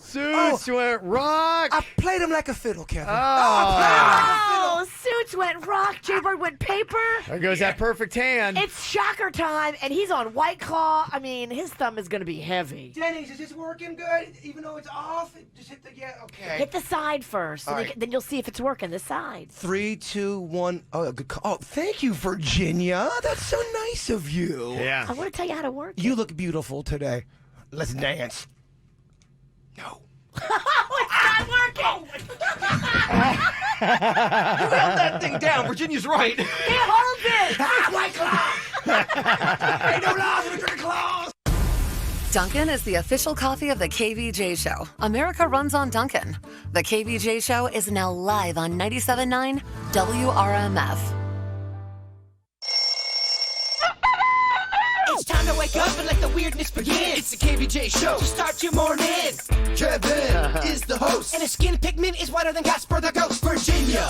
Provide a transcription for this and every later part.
Suits went rock. I played him like a fiddle, Kevin. Suits went rock. Jbird went paper. There goes that perfect hand. It's shocker time, and he's on White Claw. I mean, his thumb is going to be heavy. Jennings, is this working good? Even though it's off? Just hit the, okay. Hit the side first, and right. then you'll see if it's working, the side. 3, 2, 1. Oh, good call. Oh, thank you, Virginia. That's so nice of you. Yeah. I want to tell you how to work You it. look beautiful today. Let's dance. No. It's not working! You held that thing down. Virginia's right. He holds it! White Claw! Ain't no laws in the Great Claws! Dunkin is the official coffee of the KVJ Show. America runs on Dunkin. The KVJ Show is now live on 97.9 WRMF. It's time to wake up and let the weirdness begin. It's the KVJ Show to start your morning. Kevin is the host. And his skin pigment is whiter than Casper the Ghost. Virginia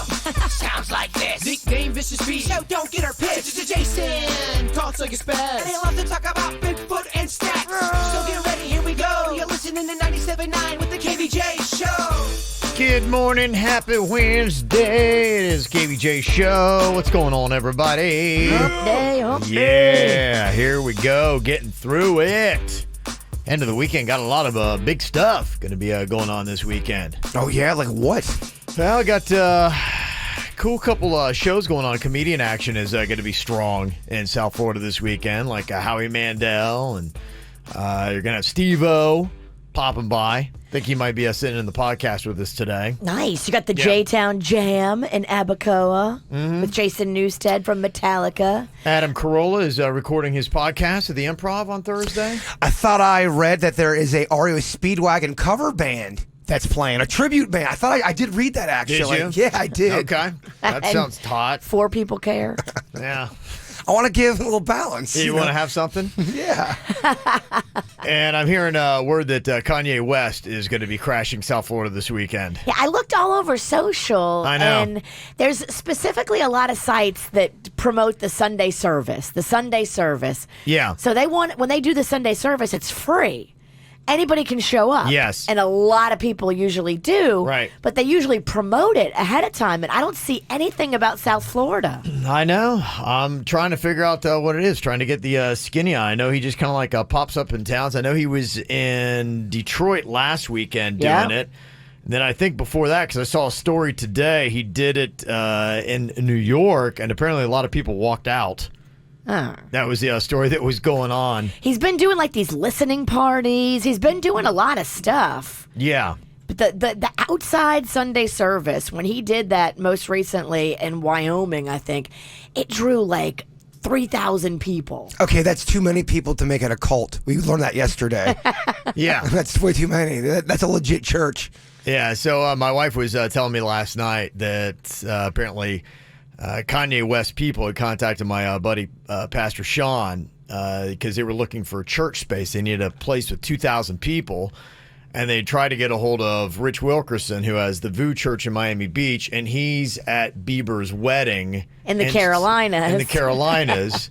sounds like this. Nickname Vicious Beast. So don't get her pissed. Jason talks like a spaz. And they love to talk about Bigfoot and stats. So get ready, here we go. You're listening to 97.9 with the KVJ Show. Good morning, happy Wednesday. It is KVJ Show. What's going on, everybody? Hump day. Yeah, here we go, getting through it. End of the weekend, got a lot of big stuff going to be going on this weekend. Oh, yeah? Like what? Well, I got cool couple shows going on. Comedian action is going to be strong in South Florida this weekend, like Howie Mandel, and you're going to have Steve-O popping by. I think he might be sitting in the podcast with us today. Nice. You got the J-Town Jam in Abacoa with Jason Newsted from Metallica. Adam Carolla is recording his podcast at the Improv on Thursday. I thought I read that there is a REO Speedwagon cover band that's playing, a tribute band. I thought I did read that, actually. Did you? Yeah, I did. Okay. That sounds taut. 4 people care. Yeah. I want to give a little balance. You want to have something? Yeah. And I'm hearing word that Kanye West is going to be crashing South Florida this weekend. Yeah, I looked all over social. I know. And there's specifically a lot of sites that promote the Sunday service. The Sunday service. Yeah. So when they do the Sunday service, it's free. Anybody can show up. Yes. And a lot of people usually do. Right. But they usually promote it ahead of time. And I don't see anything about South Florida. I know. I'm trying to figure out what it is, trying to get the skinny eye. I know he just kind of like pops up in towns. I know he was in Detroit last weekend doing it. And then I think before that, because I saw a story today, he did it in New York, and apparently a lot of people walked out. That was the story that was going on. He's been doing like these listening parties. He's been doing a lot of stuff. Yeah. But the outside Sunday service, when he did that most recently in Wyoming, I think, it drew like 3,000 people. Okay, that's too many people to make it a cult. We learned that yesterday. Yeah. That's way too many. That's a legit church. Yeah, so my wife was telling me last night that apparently Kanye West people had contacted my buddy, Pastor Sean, because they were looking for church space. They needed a place with 2,000 people, and they tried to get a hold of Rich Wilkerson, who has the VU Church in Miami Beach, and he's at Bieber's wedding. In the Carolinas. In the Carolinas.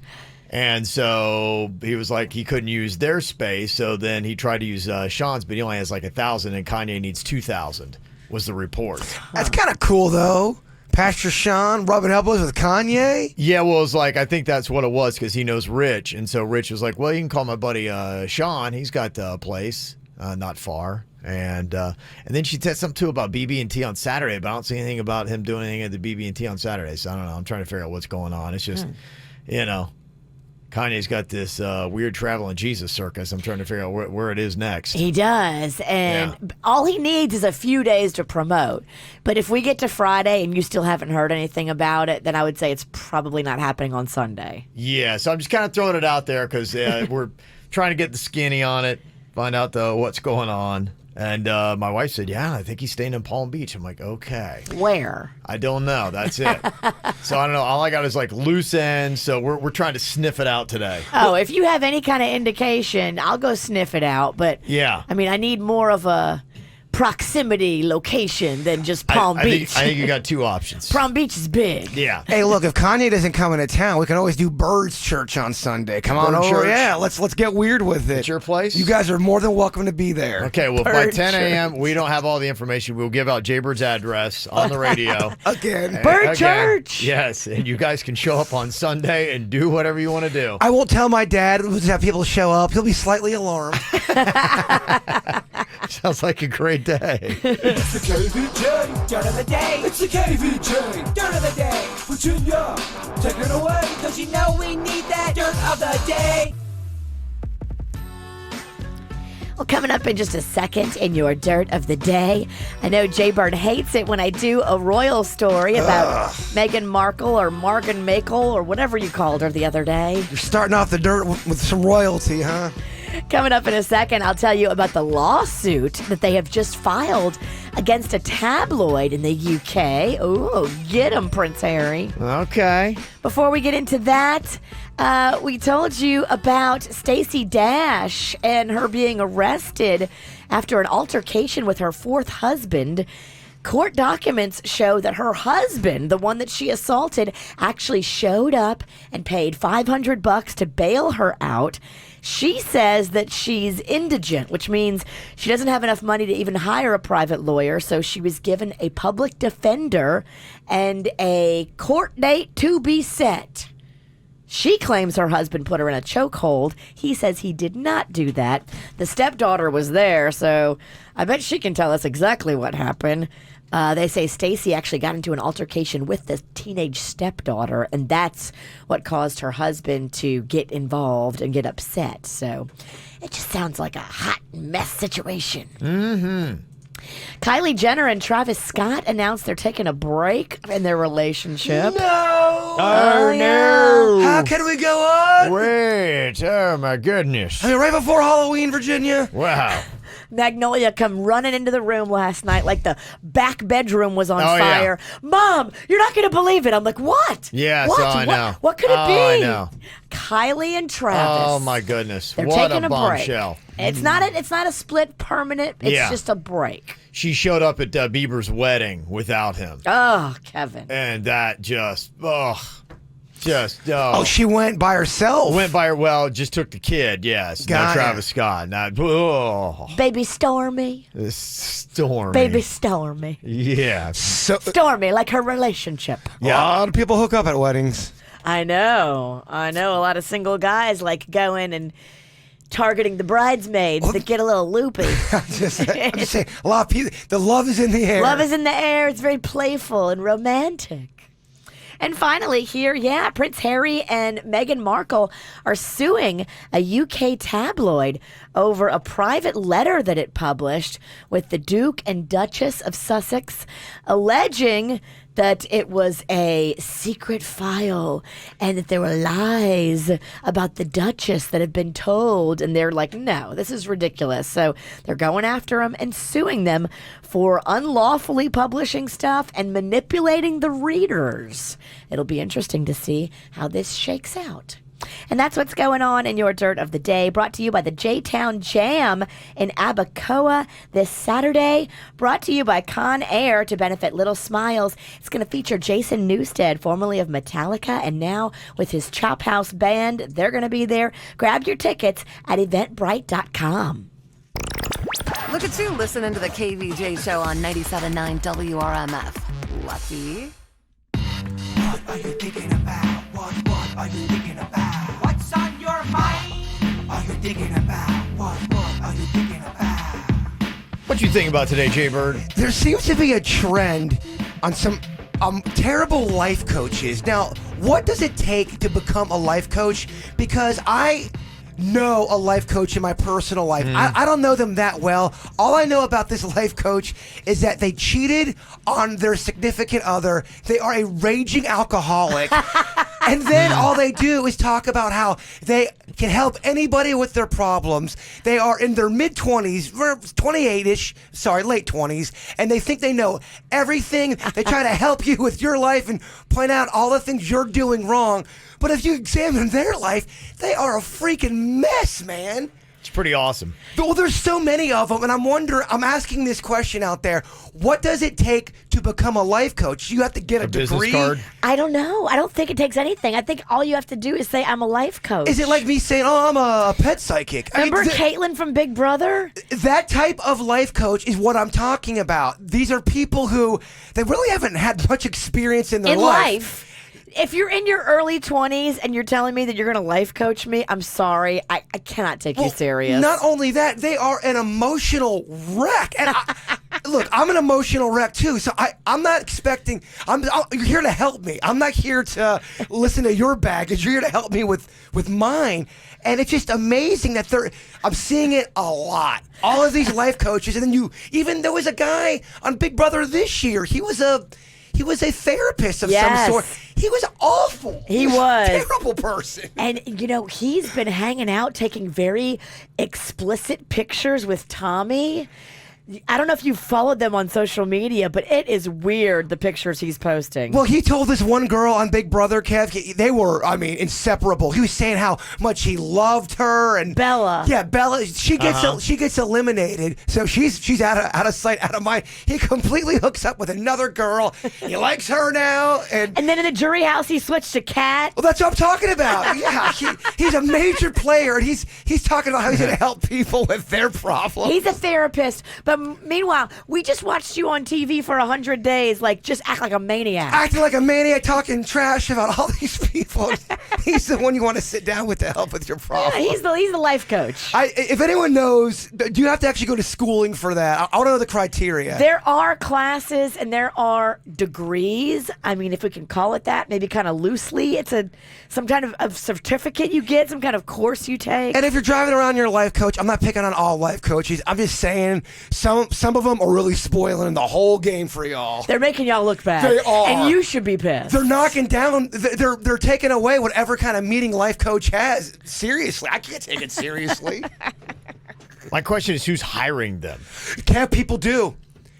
And so he was like, he couldn't use their space, so then he tried to use Sean's, but he only has like 1,000, and Kanye needs 2,000, was the report. That's kind of cool, though. Pastor Sean rubbing elbows with Kanye? Yeah, well, it's like, I think that's what it was, because he knows Rich. And so Rich was like, well, you can call my buddy Sean. He's got a place not far. And then she said something, too, about BB&T on Saturday, but I don't see anything about him doing anything at the BB&T on Saturday. So I don't know. I'm trying to figure out what's going on. It's just, Kanye's got this weird traveling Jesus circus. I'm trying to figure out where it is next. He does. And all he needs is a few days to promote. But if we get to Friday and you still haven't heard anything about it, then I would say it's probably not happening on Sunday. Yeah, so I'm just kind of throwing it out there because we're trying to get the skinny on it, find out what's going on. And my wife said, yeah, I think he's staying in Palm Beach. I'm like, okay. Where? I don't know. That's it. So I don't know. All I got is like loose ends. So we're trying to sniff it out today. Oh, if you have any kind of indication, I'll go sniff it out. But yeah, I mean, I need more of a proximity location than just Palm Beach. I think you got two options. Palm Beach is big. Yeah. Hey, look, if Kanye doesn't come into town, we can always do Bird's Church on Sunday. Come on Bird over. Church. Yeah, let's get weird with it. At your place? You guys are more than welcome to be there. Okay, well, by Bird 10 Church. a.m., we don't have all the information. We'll give out Jbird's address on the radio. Again. Bird Again. Church. Yes, and you guys can show up on Sunday and do whatever you want to do. I won't tell my dad. We'll just have people show up. He'll be slightly alarmed. Sounds like a great day. It's the KVJ dirt of the day. It's the KVJ dirt of the day. Virginia, take it away. Cause you know we need that dirt of the day. Well, coming up in just a second in your dirt of the day, I know Jbird hates it when I do a royal story about Meghan Markle or Margan Makel or whatever you called her the other day. You're starting off the dirt with some royalty, huh? Coming up in a second, I'll tell you about the lawsuit that they have just filed against a tabloid in the UK. Ooh, get him, Prince Harry. Okay. Before we get into that, we told you about Stacey Dash and her being arrested after an altercation with her fourth husband. Court documents show that her husband, the one that she assaulted, actually showed up and paid $500 to bail her out. She says that she's indigent, which means she doesn't have enough money to even hire a private lawyer, so she was given a public defender and a court date to be set. She claims her husband put her in a chokehold. He says he did not do that. The stepdaughter was there, so I bet she can tell us exactly what happened. They say Stacey actually got into an altercation with the teenage stepdaughter, and that's what caused her husband to get involved and get upset. So it just sounds like a hot mess situation. Mm-hmm. Kylie Jenner and Travis Scott announced they're taking a break in their relationship. No! Oh, yeah. no. How can we go on? Wait. Oh, my goodness. I mean, right before Halloween, Virginia. Wow. Magnolia come running into the room last night like the back bedroom was on Oh, yeah. fire. Mom, you're not going to believe it. I'm like, what? Yes, what? oh, I know. What could it Oh, be? I know. Kylie and Travis. Oh, my goodness. They're What taking a a bombshell. break. It's not a split permanent. It's Yeah. just a break. She showed up at Bieber's wedding without him. Oh, Kevin. And that just. Oh, she went by herself. Went by her. Well, just took the kid. Yes. Got Not it. Travis Scott. Not. Oh. Baby Stormy. Stormy. Baby Stormy. Yeah. So, Stormy, like her relationship. a lot of people hook up at weddings. I know. A lot of single guys like going and targeting the bridesmaids that get a little loopy. I'm just saying, a lot of people. The love is in the air. Love is in the air. It's very playful and romantic. And finally, here, Prince Harry and Meghan Markle are suing a UK tabloid over a private letter that it published with the Duke and Duchess of Sussex, alleging that it was a secret file and that there were lies about the Duchess that had been told. And they're like, no, this is ridiculous. So they're going after them and suing them for unlawfully publishing stuff and manipulating the readers. It'll be interesting to see how this shakes out. And that's what's going on in your Dirt of the Day, brought to you by the J-Town Jam in Abacoa this Saturday, brought to you by Con Air to benefit Little Smiles. It's going to feature Jason Newsted, formerly of Metallica, and now with his Chop House Band. They're going to be there. Grab your tickets at eventbrite.com. Look at you listening to the KVJ show on 97.9 WRMF. Lucky. What are you thinking about? What are you thinking about? What's on your mind? Are you thinking about? What are you thinking about? What you think about today, Jbird? There seems to be a trend on some terrible life coaches. Now, what does it take to become a life coach? Because I know a life coach in my personal life. I don't know them that well. All I know about this life coach is that they cheated on their significant other. They are a raging alcoholic. And then all they do is talk about how they can help anybody with their problems. They are in their mid-20s, 28-ish, late 20s, and they think they know everything. They try to help you with your life and point out all the things you're doing wrong. But if you examine their life, they are a freaking mess, man. pretty awesome. Well, there's so many of them, and I'm asking this question out there. What does it take to become a life coach? You have to get a business degree? card? I don't know. I don't think it takes anything. I think all you have to do is say, I'm a life coach. Is it like me saying, oh, I'm a pet psychic? Remember Caitlin from Big Brother? That type of life coach is what I'm talking about. These are people who, they really haven't had much experience in their life. If you're in your early 20s and you're telling me that you're going to life coach me, I'm sorry. I cannot take you serious. Not only that, they are an emotional wreck. And look, I'm an emotional wreck too. So I'm not expecting, you're here to help me. I'm not here to listen to your baggage. You're here to help me with mine. And it's just amazing that I'm seeing it a lot. All of these life coaches. And then even there was a guy on Big Brother this year. He was a therapist of some sort. He was awful. He was a terrible person. And, he's been hanging out, taking very explicit pictures with Tommy. I don't know if you followed them on social media, but it is weird, the pictures he's posting. Well, he told this one girl on Big Brother, Kev, they were, inseparable. He was saying how much he loved her. And Bella. Yeah, Bella. She gets eliminated, so she's out of sight, out of mind. He completely hooks up with another girl. He likes her now. And then in the jury house, he switched to Kat. Well, that's what I'm talking about. Yeah, he's a major player, and he's talking about how he's going to help people with their problems. He's a therapist, but meanwhile, we just watched you on TV for 100 days, just act like a maniac. Acting like a maniac, talking trash about all these people. He's the one you want to sit down with to help with your problem. Yeah, he's the life coach. If anyone knows, do you have to actually go to schooling for that? I want to know the criteria. There are classes and there are degrees. I mean, if we can call it that, maybe kind of loosely. It's some kind of certificate you get, some kind of course you take. And if you're driving around your life coach, I'm not picking on all life coaches. I'm just saying some of them are really spoiling the whole game for y'all. They're making y'all look bad. They are. And you should be pissed. They're knocking down, they're taking away whatever kind of meeting life coach has. Seriously, I can't take it seriously. My question is, who's hiring them? Can't people do?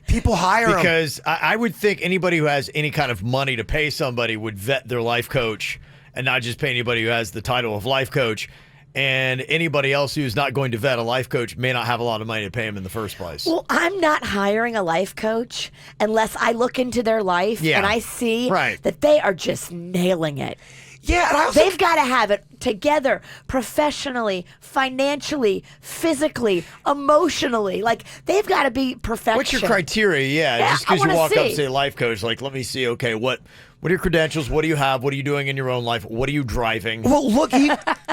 People hire them. Because I would think anybody who has any kind of money to pay somebody would vet their life coach and not just pay anybody who has the title of life coach. And anybody else who's not going to vet a life coach may not have a lot of money to pay him in the first place. Well, I'm not hiring a life coach unless I look into their life and I see that they are just nailing it. Yeah, and I also they've got to have it together professionally, financially, physically, emotionally. They've got to be perfection. What's your criteria? Yeah, just because you walk up and say life coach, let me see, okay, what are your credentials? What do you have? What are you doing in your own life? What are you driving? Well, look,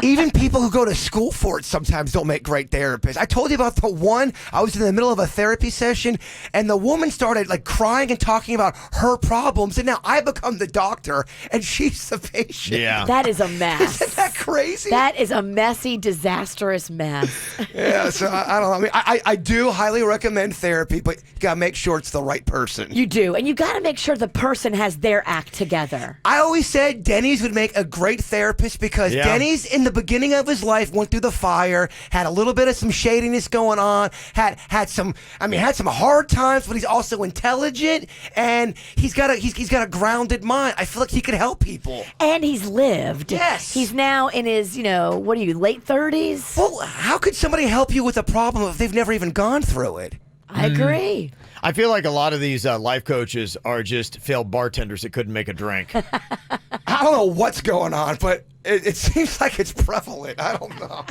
even people who go to school for it sometimes don't make great therapists. I told you about the one, I was in the middle of a therapy session, and the woman started crying and talking about her problems, and now I become the doctor, and she's the patient. Yeah. That is a mess. Isn't that crazy? That is a messy, disastrous mess. Yeah, so I don't know. I do highly recommend therapy, but you got to make sure it's the right person. You do, and you got to make sure the person has their act together. I always said Denny's would make a great therapist because Denny's in the beginning of his life went through the fire, had a little bit of some shadiness going on, had some hard times, but he's also intelligent and he's got a grounded mind. I feel like he could help people. And he's lived. Yes. He's now in his, what are you, late 30s? Well, how could somebody help you with a problem if they've never even gone through it? I agree. I feel like a lot of these life coaches are just failed bartenders that couldn't make a drink. I don't know what's going on, but it seems like it's prevalent. I don't know.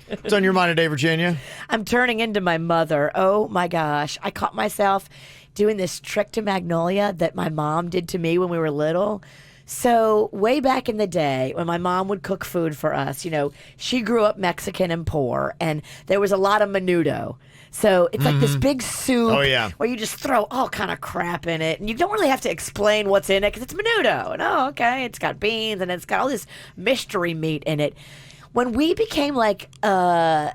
What's on your mind today, Virginia? I'm turning into my mother. Oh, my gosh. I caught myself doing this trick to Magnolia that my mom did to me when we were little. So way back in the day when my mom would cook food for us, she grew up Mexican and poor, and there was a lot of menudo. So it's like this big soup where you just throw all kind of crap in it, and you don't really have to explain what's in it because it's menudo. And okay, it's got beans and it's got all this mystery meat in it. When we became I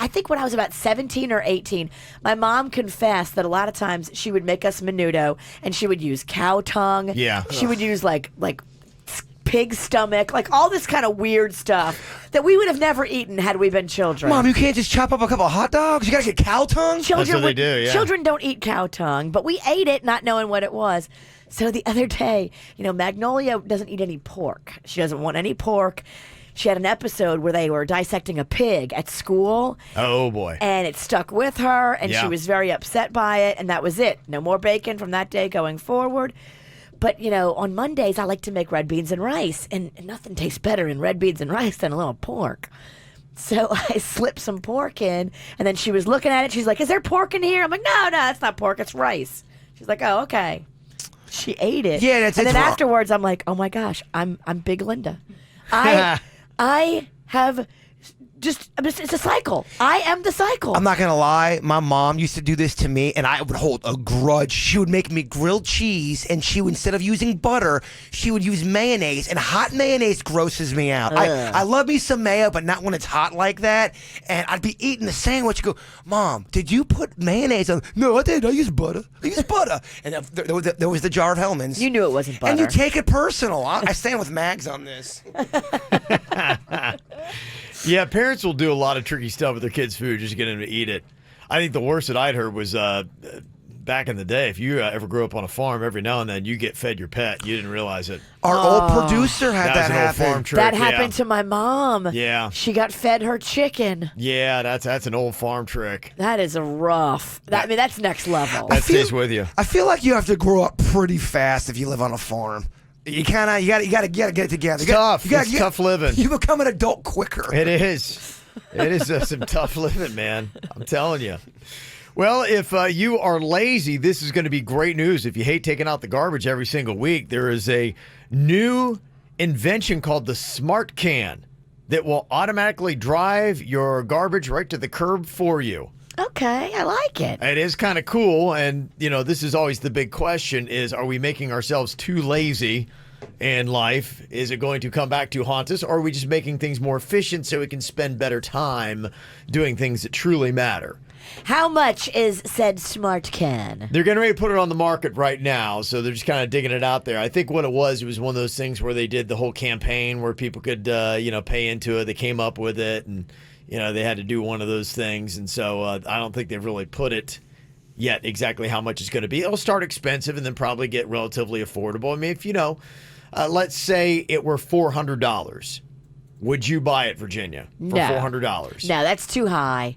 think when I was about 17 or 18, my mom confessed that a lot of times she would make us menudo and she would use cow tongue. Yeah. She would use like pig stomach, all this kind of weird stuff that we would have never eaten had we been children. Mom, you can't just chop up a couple of hot dogs? You got to get cow tongue? That's what they do, yeah. Children don't eat cow tongue, but we ate it not knowing what it was. So the other day, Magnolia doesn't eat any pork. She doesn't want any pork. she had an episode where they were dissecting a pig at school. Oh, boy. And it stuck with her, and she Yeah. was very upset by it, and that was it. No more bacon from that day going forward. But, on Mondays, I like to make red beans and rice, and nothing tastes better in red beans and rice than a little pork. So I slipped some pork in, and then she was looking at it. She's like, "Is there pork in here?" I'm like, No, that's not pork. It's rice." She's like, "Oh, okay." She ate it. Yeah, and then it's wrong. afterwards, I'm like, "Oh my gosh, I'm Big Linda. I have it's a cycle. I am the cycle." I'm not gonna lie, my mom used to do this to me, and I would hold a grudge. She would make me grilled cheese, and she would, instead of using butter, she would use mayonnaise, and hot mayonnaise grosses me out. I love me some mayo, but not when it's hot like that. And I'd be eating the sandwich, go, "Mom, did you put mayonnaise on?" "No, I didn't. I used butter. And there was the jar of Hellmann's. You knew it wasn't butter. And you take it personal. I stand with Mags on this. Yeah, parents will do a lot of tricky stuff with their kids' food just to get them to eat it. I think the worst that I'd heard was back in the day, if you ever grew up on a farm, every now and then you get fed your pet. You didn't realize it. Our old producer had that was an old farm happen. trick. That happened to my mom. Yeah. She got fed her chicken. Yeah, that's an old farm trick. That is a rough. That's next level. That stays with you. I feel like you have to grow up pretty fast if you live on a farm. You gotta get it together. It's tough. It's tough living. You become an adult quicker. It is. It is some tough living, man. I'm telling you. Well, if you are lazy, this is going to be great news. If you hate taking out the garbage every single week, there is a new invention called the Smart Can that will automatically drive your garbage right to the curb for you. Okay, I like it. It is kind of cool, and this is always the big question: is are we making ourselves too lazy in life? Is it going to come back to haunt us, or are we just making things more efficient so we can spend better time doing things that truly matter? How much is said Smart Can? They're getting ready to put it on the market right now, so they're just kind of digging it out there. I think what it was one of those things where they did the whole campaign where people could, pay into it. They came up with it, and they had to do one of those things, and so I don't think they've really put it yet exactly how much it's going to be. It'll start expensive and then probably get relatively affordable. I mean, if let's say it were $400, would you buy it, Virginia, for $400? No, that's too high.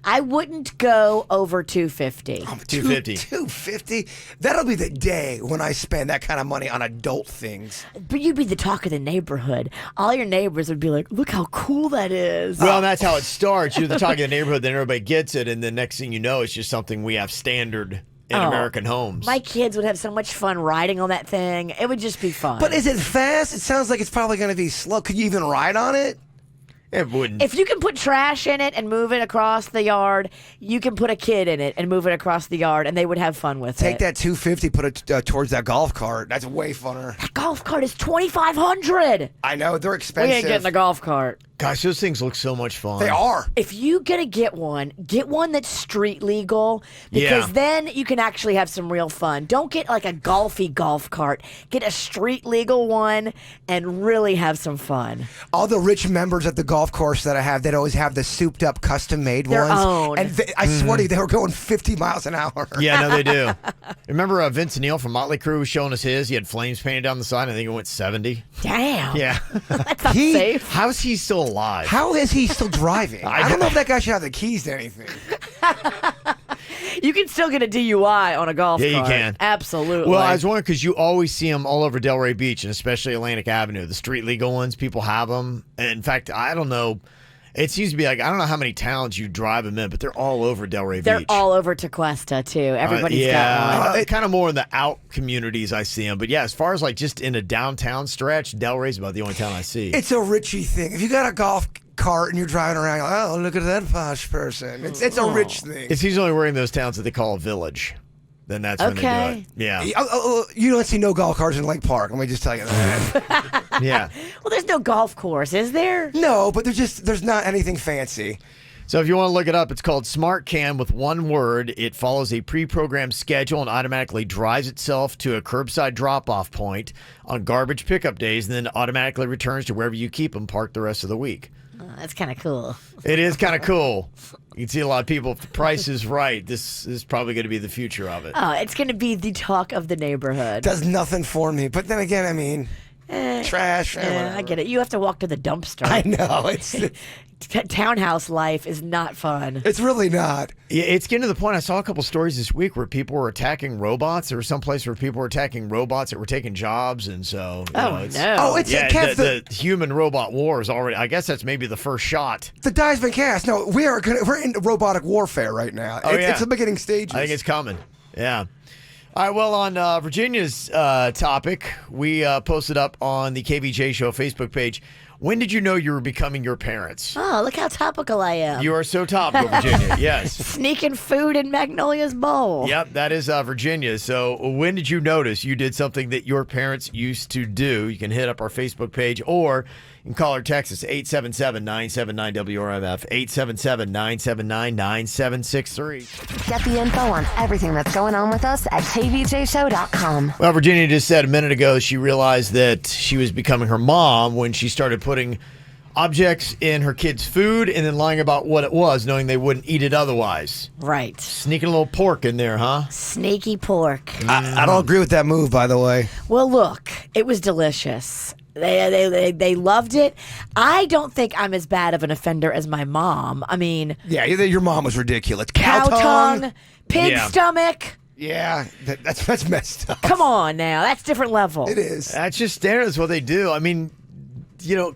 I wouldn't go over $250. $250. $250? That'll be the day when I spend that kind of money on adult things. But you'd be the talk of the neighborhood. All your neighbors would be like, "Look how cool that is." Well, that's how it starts. You're the talk of the neighborhood, then everybody gets it, and the next thing you know, it's just something we have standard in American homes. My kids would have so much fun riding on that thing. It would just be fun. But is it fast? It sounds like it's probably going to be slow. Could you even ride on it? It wouldn't. If you can put trash in it and move it across the yard, you can put a kid in it and move it across the yard, and they would have fun with it. Take that $250, put it towards that golf cart. That's way funner. That golf cart is $2,500. I know, they're expensive. We ain't getting a golf cart. Gosh, those things look so much fun. They are. If you gonna get one that's street legal, because then you can actually have some real fun. Don't get like a golfy golf cart. Get a street legal one and really have some fun. All the rich members at the golf course that I have, they'd always have the souped up custom made Their ones. own. And I swear to you, they were going 50 miles an hour. Yeah, no, they do. Remember Vince Neil from Motley Crue was showing us his? He had flames painted down the side. I think it went 70. Damn. Yeah. That's not safe. How's he still alive? How is he still driving? I don't know if that guy should have the keys to anything. You can still get a DUI on a golf cart. Yeah, you can. Absolutely. Well, I was wondering because you always see them all over Delray Beach and especially Atlantic Avenue. The street legal ones, people have them. And in fact, I don't know. It seems to be like, I don't know how many towns you drive them in, but they're all over Delray Beach. They're all over Tequesta, too. Everybody's got one. It's kind of more in the out communities I see them. But yeah, as far as like just in a downtown stretch, Delray's about the only town I see. It's a Richie thing. If you got a golf cart and you're driving around, you're like, oh, look at that posh person. It's a rich thing. It's usually we're in those towns that they call a village. Then that's when they do it. Yeah. You don't see no golf carts in Lake Park. Let me just tell you that. Yeah. Well, there's no golf course, is there? No, but there's not anything fancy. So if you want to look it up, it's called Smart Can with one word. It follows a pre-programmed schedule and automatically drives itself to a curbside drop-off point on garbage pickup days and then automatically returns to wherever you keep them parked the rest of the week. That's kind of cool. It is kind of cool. You can see a lot of people, if the price is right, this is probably going to be the future of it. Oh, it's going to be the talk of the neighborhood. Does nothing for me. But then again, I mean, trash. I get it. You have to walk to the dumpster. I know. It's Townhouse life is not fun. it's really not. Yeah, it's getting to the point. I saw a couple stories this week where people were attacking robots. There was some place where people were attacking robots that were taking jobs, and so it's, no. Oh, it's yeah, Kev, the human robot war is already. I guess that's maybe the first shot. the die's been cast. No, we're in robotic warfare right now. It's the beginning stages. I think it's coming. Yeah. All right, well, on Virginia's topic, we posted up on the KVJ Show Facebook page. When did you know you were becoming your parents? Oh, look how topical I am. You are so topical, Virginia. Yes. Sneaking food in Magnolia's bowl. Yep, that is Virginia. So when did you notice you did something that your parents used to do? You can hit up our Facebook page or you can call or text us 877-979-WRMF, 877-979-9763. Get the info on everything that's going on with us at kvjshow.com. Well, Virginia just said a minute ago she realized that she was becoming her mom when she started putting objects in her kids' food and then lying about what it was, knowing they wouldn't eat it otherwise. Right. Sneaking a little pork in there, huh? Sneaky pork. I don't agree with that move, by the way. Well, look, it was delicious. They loved it. I don't think I'm as bad of an offender as my mom. I mean, Yeah, your mom was ridiculous. cow tongue, pig Yeah. stomach. Yeah, that's messed up. Come on now, that's different level. It is. That's just standard. That's what they do. I mean,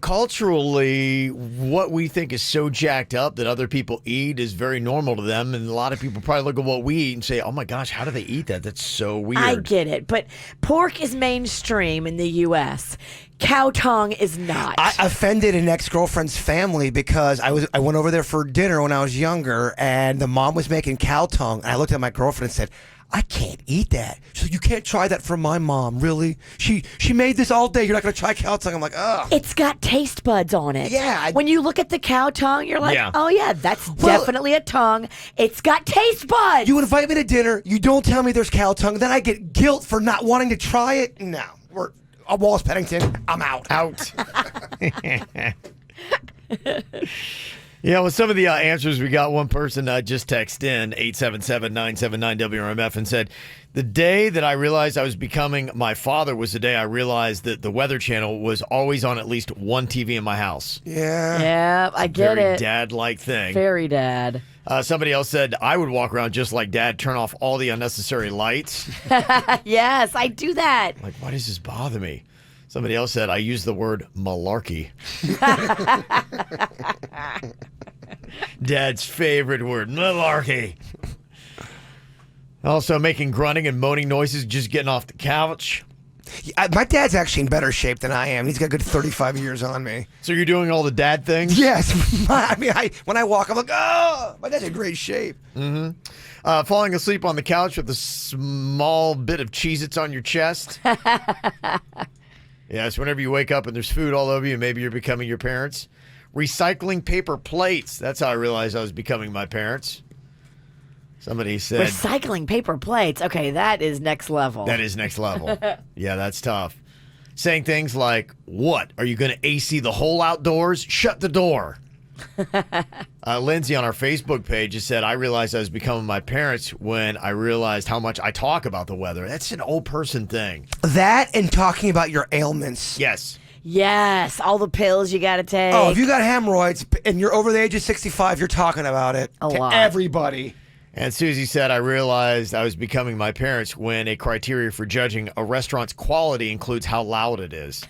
culturally, what we think is so jacked up that other people eat is very normal to them. And a lot of people probably look at what we eat and say, oh my gosh, how do they eat that? That's so weird. I get it, but pork is mainstream in the U.S. Cow tongue is not. I offended an ex-girlfriend's family because I went over there for dinner when I was younger, and the mom was making cow tongue, and I looked at my girlfriend and said, I can't eat that. She's like, you can't try that from my mom, really? She made this all day. You're not going to try cow tongue? I'm like, ugh. It's got taste buds on it. Yeah. When you look at the cow tongue, you're like, Yeah. oh yeah, that's Well- definitely a tongue. It's got taste buds. You invite me to dinner, you don't tell me there's cow tongue, then I get guilt for not wanting to try it? No. We're Wallace Pennington. I'm out. Out. Yeah, well, some of the answers we got, one person just texted in 877-979-WRMF and said, the day that I realized I was becoming my father was the day I realized that the Weather Channel was always on at least one TV in my house. Yeah. Yeah, I get Very it. dad-like thing. Very dad. Somebody else said, I would walk around just like dad, turn off all the unnecessary lights. Yes, I do that. Like, why does this bother me? Somebody else said, I use the word malarkey. Dad's favorite word, malarkey. Also making grunting and moaning noises, just getting off the couch. My dad's actually in better shape than I am. He's got a good 35 years on me. So you're doing all the dad things? Yes. When I walk, I'm like, oh, my dad's in great shape. Falling asleep on the couch with a small bit of Cheez-Its on your chest. Yes, whenever you wake up and there's food all over you, maybe you're becoming your parents. Recycling paper plates. That's how I realized I was becoming my parents. Somebody said... Recycling paper plates. Okay, that is next level. That is next level. Yeah, that's tough. Saying things like, what? Are you going to AC the whole outdoors? Shut the door. Lindsay on our Facebook page just said, I realized I was becoming my parents when I realized how much I talk about the weather. That's an old person thing. That and talking about your ailments. Yes. Yes, all the pills you got to take. Oh, if you got hemorrhoids and you're over the age of 65, you're talking about it A to lot. everybody. And Susie said, I realized I was becoming my parents when a criteria for judging a restaurant's quality includes how loud it is.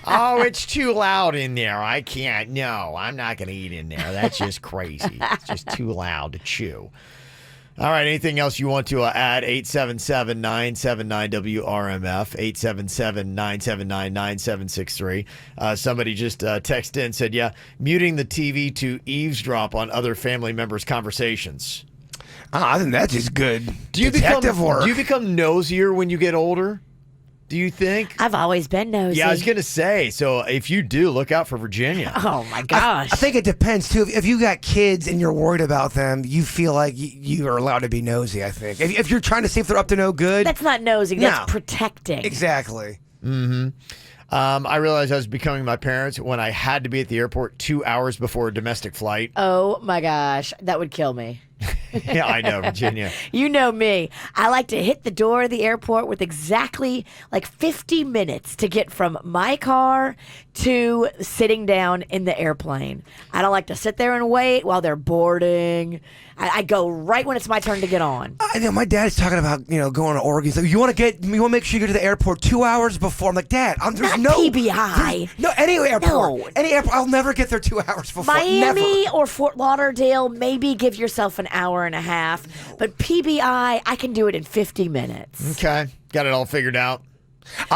Oh, it's too loud in there. I can't. No, I'm not going to eat in there. That's just crazy. It's just too loud to chew. All right, anything else you want to add? 877-979-WRMF, 877-979-9763. Somebody just texted in and said, yeah, muting the TV to eavesdrop on other family members' conversations. I think that's just good Do you detective work. Do you become nosier when you get older? Do you think? I've always been nosy. Yeah, I was going to say. So if you do, look out for Virginia. Oh, my gosh. I think it depends, too. If you got kids and you're worried about them, you feel like you are allowed to be nosy, I think. If you're trying to see if they're up to no good. That's not nosy. No. That's protecting. Exactly. I realized I was becoming my parents when I had to be at the airport 2 hours before a domestic flight. Oh, my gosh. That would kill me. Yeah, I know, Virginia. You know me. I like to hit the door of the airport with exactly like 50 minutes to get from my car to sitting down in the airplane. I don't like to sit there and wait while they're boarding. I go right when it's my turn to get on. I know my dad's talking about going to Oregon. He's like, you want to make sure you get to the airport 2 hours before. I'm like, Dad, there's Not no PBI. No, any airport. No. Any airport. I'll never get there 2 hours before. Miami Never. or Fort Lauderdale, maybe give yourself an hour and a half. But PBI, I can do it in 50 minutes. Okay, got it all figured out.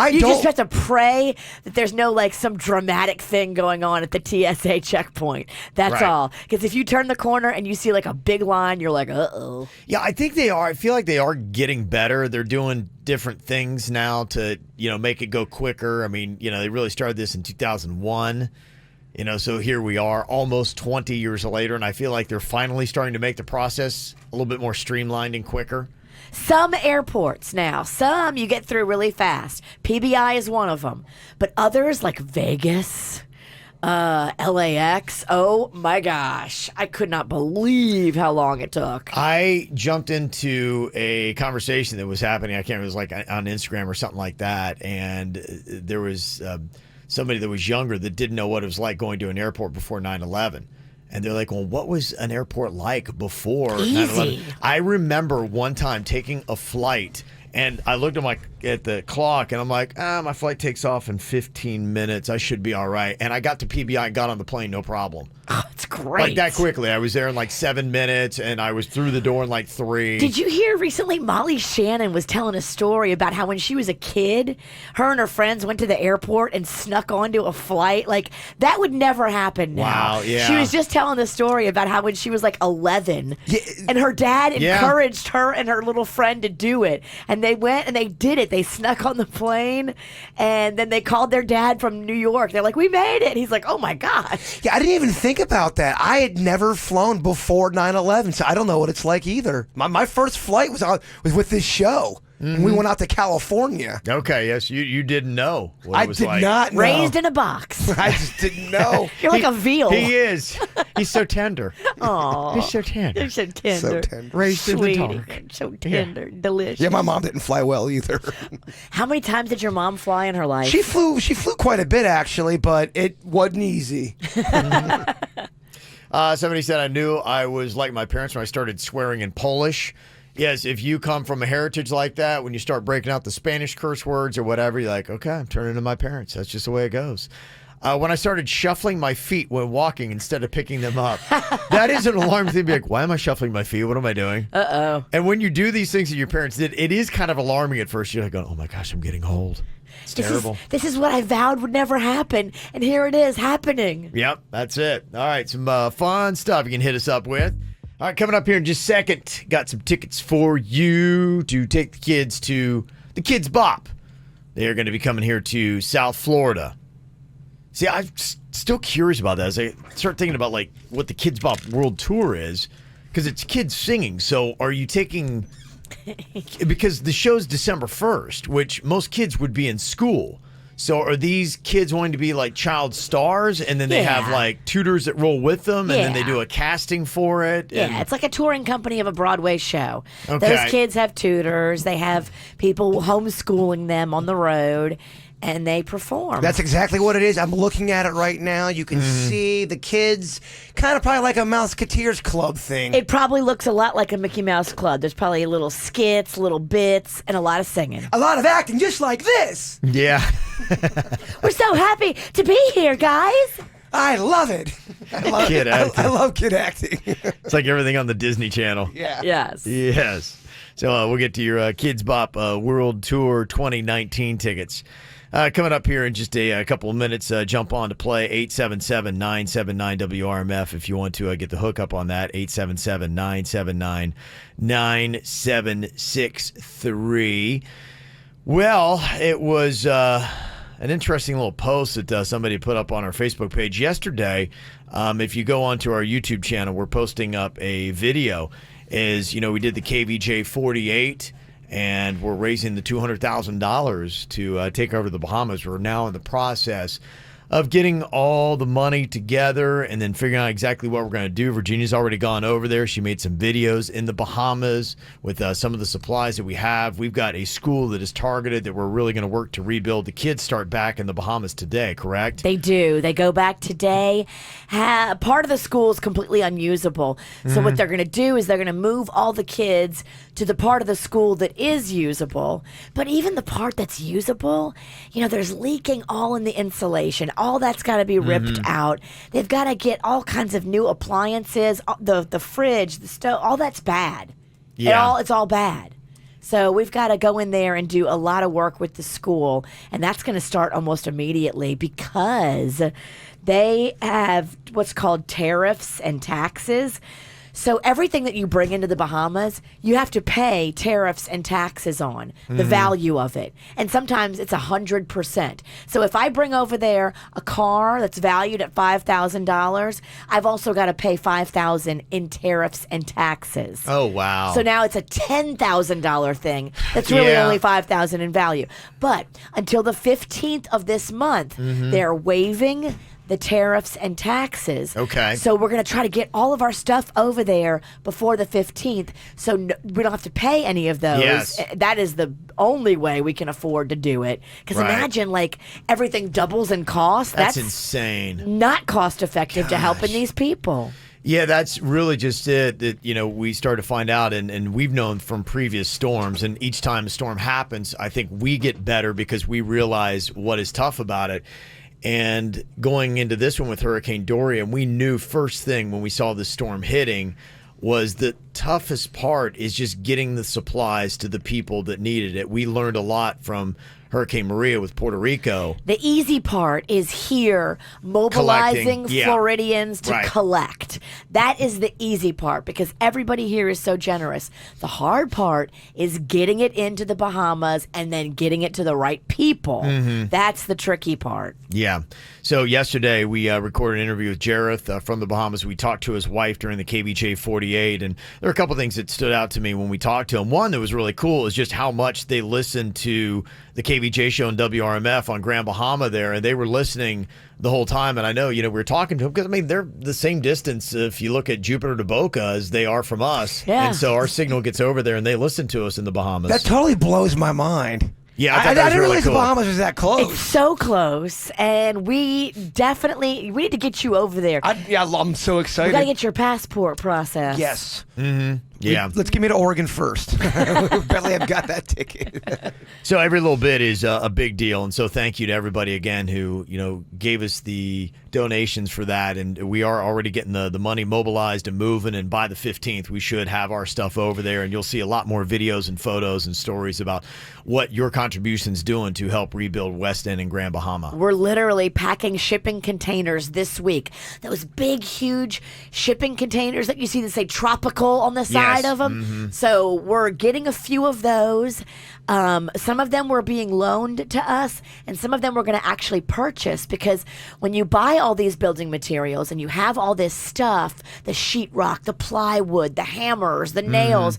You just have to pray that there's no like some dramatic thing going on at the TSA checkpoint. That's Right. all. Because if you turn the corner and you see like a big line, you're like, uh-oh. Yeah, I think they are. I feel like they are getting better. They're doing different things now to, make it go quicker. I mean, they really started this in 2001. So here we are almost 20 years later, and I feel like they're finally starting to make the process a little bit more streamlined and quicker. Some airports now, some you get through really fast. PBI is one of them. But others like Vegas, LAX, oh my gosh. I could not believe how long it took. I jumped into a conversation that was happening. I can't remember, it was like on Instagram or something like that. And there was somebody that was younger that didn't know what it was like going to an airport before 9/11. And they're like, well, what was an airport like before 9/11? I remember one time taking a flight, and I looked at the clock, and I'm like, my flight takes off in 15 minutes. I should be all right. And I got to PBI and got on the plane, no problem. Oh, it's great. Like that quickly. I was there in like 7 minutes, and I was through the door in like 3. Did you hear recently Molly Shannon was telling a story about how when she was a kid, her and her friends went to the airport and snuck onto a flight? Like, that would never happen now. Wow, yeah. She was just telling the story about how when she was like 11, and her dad encouraged her and her little friend to do it. And they went and they did it. They snuck on the plane, and then they called their dad from New York. They're like, we made it. He's like, oh my gosh. Yeah, I didn't even think about that. I had never flown before 9/11, so I don't know what it's like either. My first flight was with this show. Mm-hmm. We went out to California. Okay, yes, you didn't know what I it was did like. not know. Raised in a box. I just didn't know. You're like a veal. He is. He's so tender. Aw. He's so tender. You're so tender. So tender. Raised in the Sweetie. dark. So tender. Delicious. Yeah, my mom didn't fly well either. How many times did your mom fly in her life? She flew quite a bit actually, but it wasn't easy. Somebody said I knew I was like my parents when I started swearing in Polish. Yes, if you come from a heritage like that, when you start breaking out the Spanish curse words or whatever, you're like, okay, I'm turning to my parents. That's just the way it goes. When I started shuffling my feet when walking instead of picking them up, that is an alarming thing. Be like, why am I shuffling my feet? What am I doing? Uh-oh. And when you do these things that your parents did, it is kind of alarming at first. You're like, oh my gosh, I'm getting old. It's terrible. This is what I vowed would never happen, and here it is happening. Yep, that's it. All right, some fun stuff you can hit us up with. All right, coming up here in just a second, got some tickets for you to take the kids to the Kidz Bop. They are going to be coming here to South Florida. See, I'm still curious about that as I start thinking about like what the Kidz Bop World Tour is, because it's kids singing. So are you taking... because the show's December 1st, which most kids would be in school. So are these kids wanting to be like child stars, and then they have like tutors that roll with them, and then they do a casting for it? Yeah, it's like a touring company of a Broadway show. Okay. Those kids have tutors. They have people homeschooling them on the road, and they perform. That's exactly what it is. I'm looking at it right now. You can see the kids, kind of probably like a Mouseketeers Club thing. It probably looks a lot like a Mickey Mouse Club. There's probably little skits, little bits, and a lot of singing. A lot of acting, just like this. Yeah. We're so happy to be here, guys. I love it. I love Kid acting. I love kid acting. It's like everything on the Disney Channel. Yeah. Yes. Yes. So we'll get to your Kidz Bop World Tour 2019 tickets. Coming up here in just a couple of minutes, jump on to play 877-979-WRMF if you want to get the hookup on that, 877-979-9763. Well, it was an interesting little post that somebody put up on our Facebook page yesterday. If you go onto our YouTube channel, we're posting up a video. We did the KVJ 48, and we're raising the $200,000 to take over the Bahamas. We're now in the process of getting all the money together and then figuring out exactly what we're going to do. Virginia's already gone over there. She made some videos in the Bahamas with some of the supplies that we have. We've got a school that is targeted that we're really going to work to rebuild. The kids start back in the Bahamas today, correct? They do. They go back today. Part of the school is completely unusable. So what they're going to do is they're going to move all the kids to the part of the school that is usable. But even the part that's usable, there's leaking all in the insulation. All that's got to be ripped out. They've got to get all kinds of new appliances, the fridge, the stove, all that's bad. Yeah. It's all bad. So we've got to go in there and do a lot of work with the school, and that's going to start almost immediately because they have what's called tariffs and taxes. So everything that you bring into the Bahamas, you have to pay tariffs and taxes on the value of it. And sometimes it's 100%. So if I bring over there a car that's valued at $5,000, I've also got to pay $5,000 in tariffs and taxes. Oh, wow. So now it's a $10,000 thing that's really only $5,000 in value. But until the 15th of this month, they're waiving the tariffs and taxes. Okay. So we're going to try to get all of our stuff over there before the 15th so we don't have to pay any of those. Yes. That is the only way we can afford to do it. Because Right. imagine, everything doubles in cost. That's insane. Not cost effective to helping these people. Yeah, that's really just it that, we started to find out, and we've known from previous storms, and each time a storm happens, I think we get better because we realize what is tough about it. And going into this one with Hurricane Dori, and we knew first thing when we saw the storm hitting was the toughest part is just getting the supplies to the people that needed it. We learned a lot from Hurricane Maria with Puerto Rico. The easy part is here mobilizing Collecting. Yeah. Floridians to Right. collect. That is the easy part because everybody here is so generous. The hard part is getting it into the Bahamas and then getting it to the right people. That's the tricky part. Yeah. So yesterday we recorded an interview with Jareth from the Bahamas. We talked to his wife during the KVJ 48, and there are a couple things that stood out to me when we talked to him. One that was really cool is just how much they listened to the KVJ show and WRMF on Grand Bahama there, and they were listening the whole time. And I know, we were talking to them because, they're the same distance if you look at Jupiter to Boca as they are from us. Yeah. And so our signal gets over there, and they listen to us in the Bahamas. That totally blows my mind. Yeah, I thought I that was didn't really realize cool. the Bahamas was that close. It's so close, and we need to get you over there. I'm so We excited. got to get your passport processed. Yes. Yeah. Let's give me to Oregon first. Barely have got that ticket. So every little bit is a big deal, and so thank you to everybody again who gave us the donations for that, and we are already getting the money mobilized and moving, and by the 15th we should have our stuff over there, and you'll see a lot more videos and photos and stories about what your contribution's doing to help rebuild West End and Grand Bahama. We're literally packing shipping containers this week. Those big, huge shipping containers that you see that say tropical on the side of them. So we're getting a few of those. Some of them were being loaned to us, and some of them we're going to actually purchase because when you buy all these building materials and you have all this stuff, the sheetrock, the plywood, the hammers, the nails,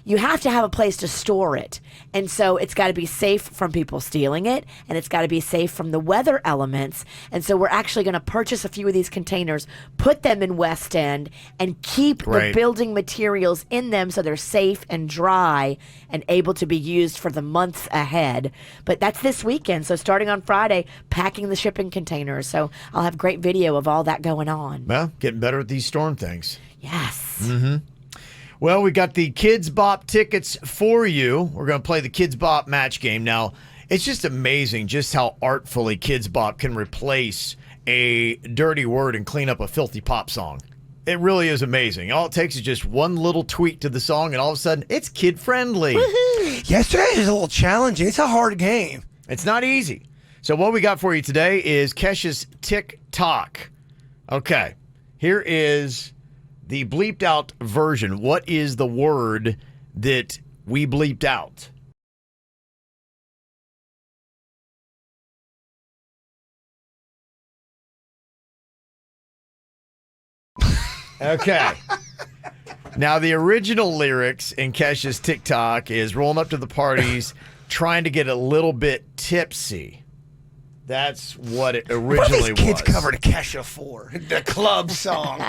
you have to have a place to store it. And so it's got to be safe from people stealing it, and it's got to be safe from the weather elements. And so we're actually going to purchase a few of these containers, put them in West End, and keep the building materials in them so they're safe and dry and able to be used for the months ahead. But that's this weekend. So starting on Friday, packing the shipping containers. So I'll have great video of all that going on. Well, getting better at these storm things. Yes. Well, we got the Kidz Bop tickets for you. We're going to play the Kidz Bop match game. Now, it's just amazing just how artfully Kidz Bop can replace a dirty word and clean up a filthy pop song. It really is amazing. All it takes is just one little tweak to the song, and all of a sudden, it's kid-friendly. Yesterday was a little challenging. It's a hard game. It's not easy. So what we got for you today is Kesha's TikTok. Okay, here is the bleeped out version. What is the word that we bleeped out? Okay. Now, the original lyrics in Kesha's TikTok is rolling up to the parties, trying to get a little bit tipsy. That's what it What are originally these kids was. covered Kesha for? The club song.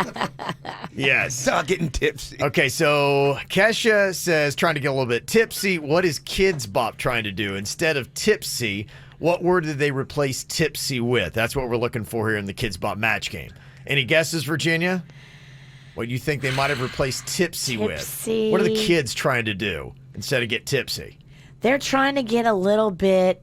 Yes. Getting tipsy. Okay, so Kesha says trying to get a little bit tipsy. What is Kidz Bop trying to do? Instead of tipsy, what word did they replace tipsy with? That's what we're looking for here in the Kidz Bop match game. Any guesses, Virginia? What you think they might have replaced tipsy with? Tipsy. What are the kids trying to do instead of get tipsy? They're trying to get a little bit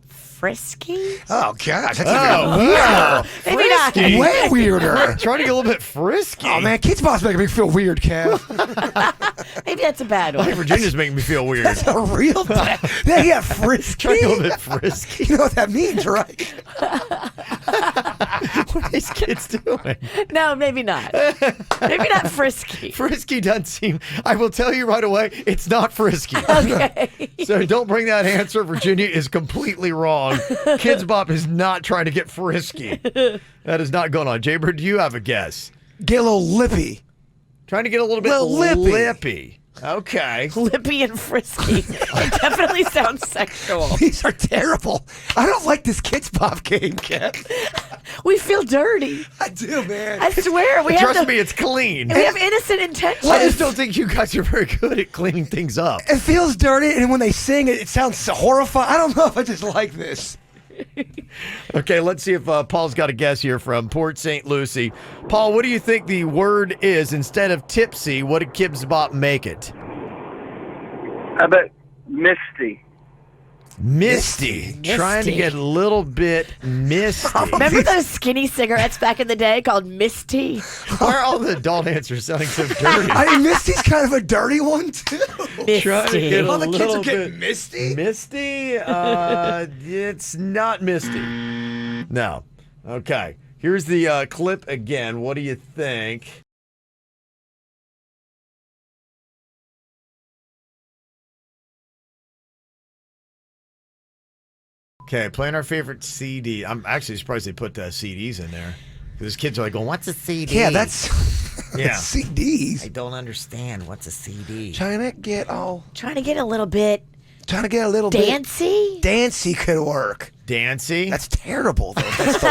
frisky. Oh, gosh. That's wow. Maybe not. Frisky. way weirder. Trying to get a little bit frisky. Oh, man. Kidz Bop's making me feel weird, Kev. Maybe that's a bad Like one. Virginia's making me feel weird. That's a real thing. Yeah, frisky. Trying to get a little bit frisky. You know what that means, right? What are these kids doing? No, maybe not. Maybe not frisky. Frisky doesn't seem. I will tell you right away, it's not frisky. Okay. So don't bring that answer. Virginia is completely wrong. Kidz Bop is not trying to get frisky. That is not going on. Jbird, do you have a guess? Get a little lippy. Trying to get a little bit Little lippy. lippy. Okay. Lippy and frisky. It definitely sounds sexual. These are terrible. I don't like this Kidz Bop game, Kev. We feel dirty. I do, man. I swear. We Trust have me, it's clean. we have innocent intentions. I just don't think you guys are very good at cleaning things up. It feels dirty, and when they sing it, it sounds so horrifying. I don't know if I just like this. Okay, let's see if Paul's got a guess here from Port St. Lucie. Paul, what do you think the word is? Instead of tipsy, what did Kidz Bop make it? I bet misty. Misty. Trying to Misty. get a little bit misty. Remember those skinny cigarettes back in the day called Misty? Why are all the adult answers sounding so dirty? I mean, Misty's kind of a dirty one, too. Trying to get All a the kids little are getting bit misty? misty. It's not misty. No. Okay. Here's the clip again. What do you think? Okay, playing our favorite CD. I'm actually surprised they put CDs in there. Because kids are like going, what's a CD? Yeah, that's Yeah. CDs. I don't understand. What's a CD? Trying to get a little Trying to get a little bit dancey. Dancy could work. Dancy? That's terrible, though. That's the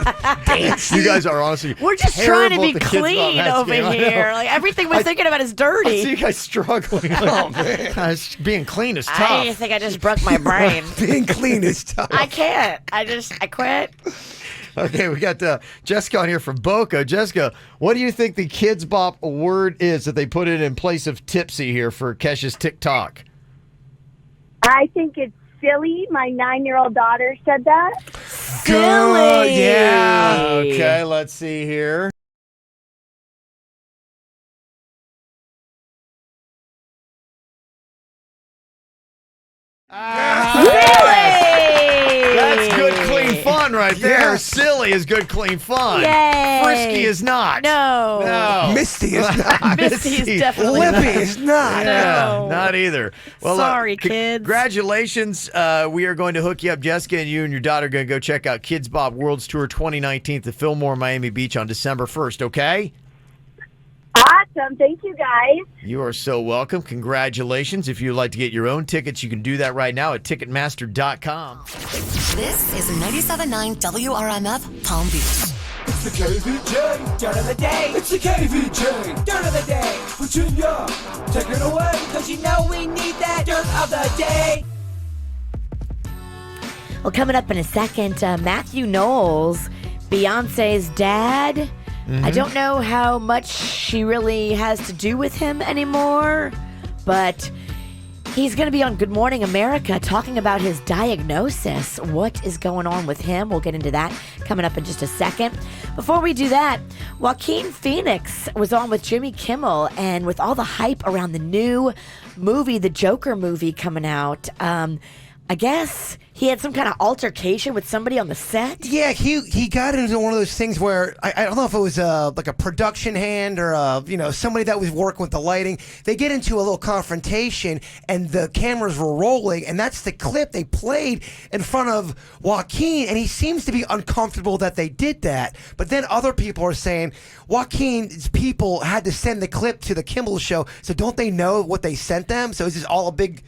word. Dancy. You guys are honestly We're just trying to terrible be at the Kidz Bop clean match over game. I know. here. Like everything we're thinking about is I see dirty. you guys struggling. Oh, man. Being clean is tough. I think I just broke my brain. Being clean is tough. I can't. I quit. Okay, we got Jessica on here from Boca. Jessica, what do you think the Kidz Bop word is that they put it in place of tipsy here for Kesha's TikTok? I think it's silly. My 9-year-old daughter said that. Good, yeah. Okay, let's see here. That's good, clean fun right there. Yes. Silly is good, clean fun. Yay. Frisky is not. No. No. Misty is not. Misty is definitely Lippy not. is not. Yeah, No. not either. Well, Sorry, kids. Congratulations. We are going to hook you up, Jessica, and you and your daughter are going to go check out Kidz Bop World's Tour 2019 at the Fillmore, Miami Beach on December 1st, okay? Awesome. Thank you, guys. You are so welcome. Congratulations. If you'd like to get your own tickets, you can do that right now at Ticketmaster.com. This is 97.9 WRMF Palm Beach. It's the KVJ dirt of the day. It's the KVJ dirt of the day. Virginia, take it away. Cause you know we need that dirt of the day. Well, coming up in a second, Matthew Knowles, Beyonce's dad. I don't know how much she really has to do with him anymore, but he's going to be on Good Morning America talking about his diagnosis. What is going on with him? We'll get into that coming up in just a second. Before we do that, Joaquin Phoenix was on with Jimmy Kimmel, and with all the hype around the new movie, the Joker movie coming out, I guess he had some kind of altercation with somebody on the set. Yeah, he got into one of those things where I don't know if it was like a production hand or somebody that was working with the lighting. They get into a little confrontation and the cameras were rolling, and that's the clip they played in front of Joaquin, and he seems to be uncomfortable that they did that. But then other people are saying Joaquin's people had to send the clip to the Kimmel show, so don't they know what they sent them? So is this all a big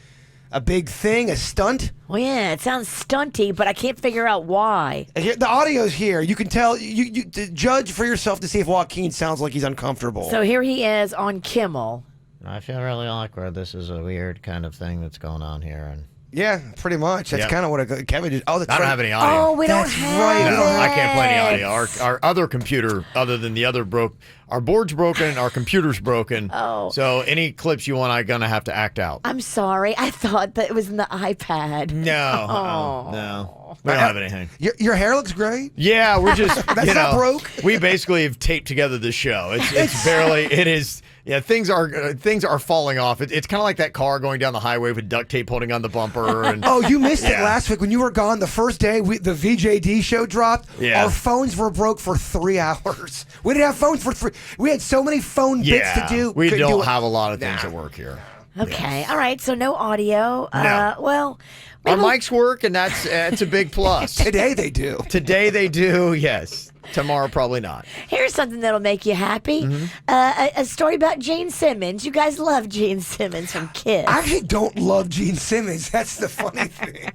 a big thing, a stunt. Well, yeah, it sounds stunty, but I can't figure out why. The audio's here. You can tell. You judge for yourself to see if Joaquin sounds like he's uncomfortable. So here he is on Kimmel. I feel really awkward. This is a weird kind of thing that's going on here, and yeah, pretty much. That's kind of what Kevin did. Oh, that's I don't right. have any audio. Oh, we don't have No, it. I can't play any audio. Our other computer, other than the other broke, our board's broken, our computer's broken. Oh. So any clips you want, I'm going to have to act out. I'm sorry. I thought that it was in the iPad. No. Oh. No. We don't have anything. Your hair looks great. Yeah, we're just, That's not broke. We basically have taped together this show. It's barely, it is, yeah, things are falling off. It's kind of like that car going down the highway with duct tape holding on the bumper. And Oh, you missed it last week when you were gone. The first day the VJD show dropped. Yeah. Our phones were broke for 3 hours. We didn't have phones for 3. We had so many phone bits to do. We couldn't don't do it. have a lot of things at work here. Okay. All right. So no audio. No. Well, Our mics work, and that's a big plus. Today they do. Today they do, yes. Tomorrow probably not. here's something that'll make you happy. Mm-hmm. A story about Gene Simmons. You guys love Gene Simmons from Kidz. I actually don't love Gene Simmons. That's the funny thing.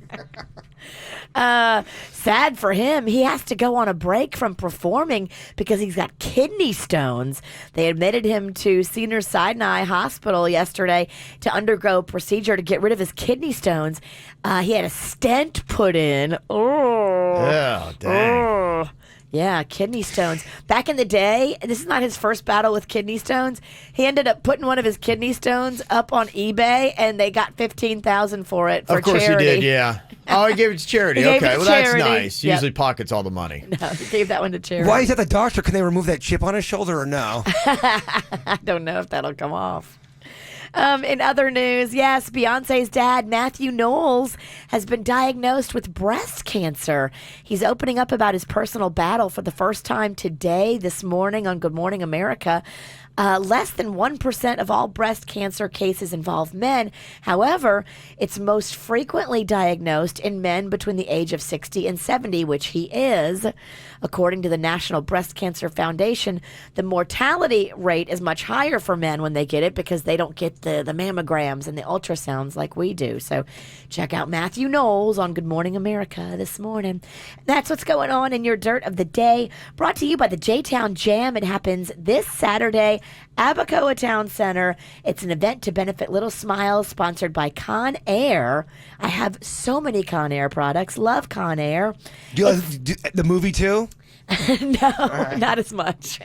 Sad for him. He has to go on a break from performing because he's got kidney stones. They admitted him to Cedars-Sinai Hospital yesterday to undergo a procedure to get rid of his kidney stones. He had a stent put in. Oh, dang. Yeah, kidney stones. Back in the day, this is not his first battle with kidney stones. He ended up putting one of his kidney stones up on eBay, and they got $15,000 for it for Of course charity. he did, yeah. Oh, he gave it to charity. He gave it Okay, to well, charity. that's nice. Yep. Usually pockets all the money. No, he gave that one to charity. Why is at the doctor? Can they remove that chip on his shoulder or no? I don't know if that'll come off. In other news, yes, Beyonce's dad, Matthew Knowles, has been diagnosed with breast cancer. He's opening up about his personal battle for the first time today, this morning on Good Morning America. Less than 1% of all breast cancer cases involve men. However, it's most frequently diagnosed in men between the age of 60 and 70, which he is. According to the National Breast Cancer Foundation, the mortality rate is much higher for men when they get it because they don't get the mammograms and the ultrasounds like we do. So check out Matthew Knowles on Good Morning America this morning. That's what's going on in your Dirt of the Day, brought to you by the J-Town Jam. It happens this Saturday, Abacoa Town Center. It's an event to benefit Little Smiles, sponsored by Con Air. I have so many Con Air products. Love Con Air. Do you like the movie too? No, not as much.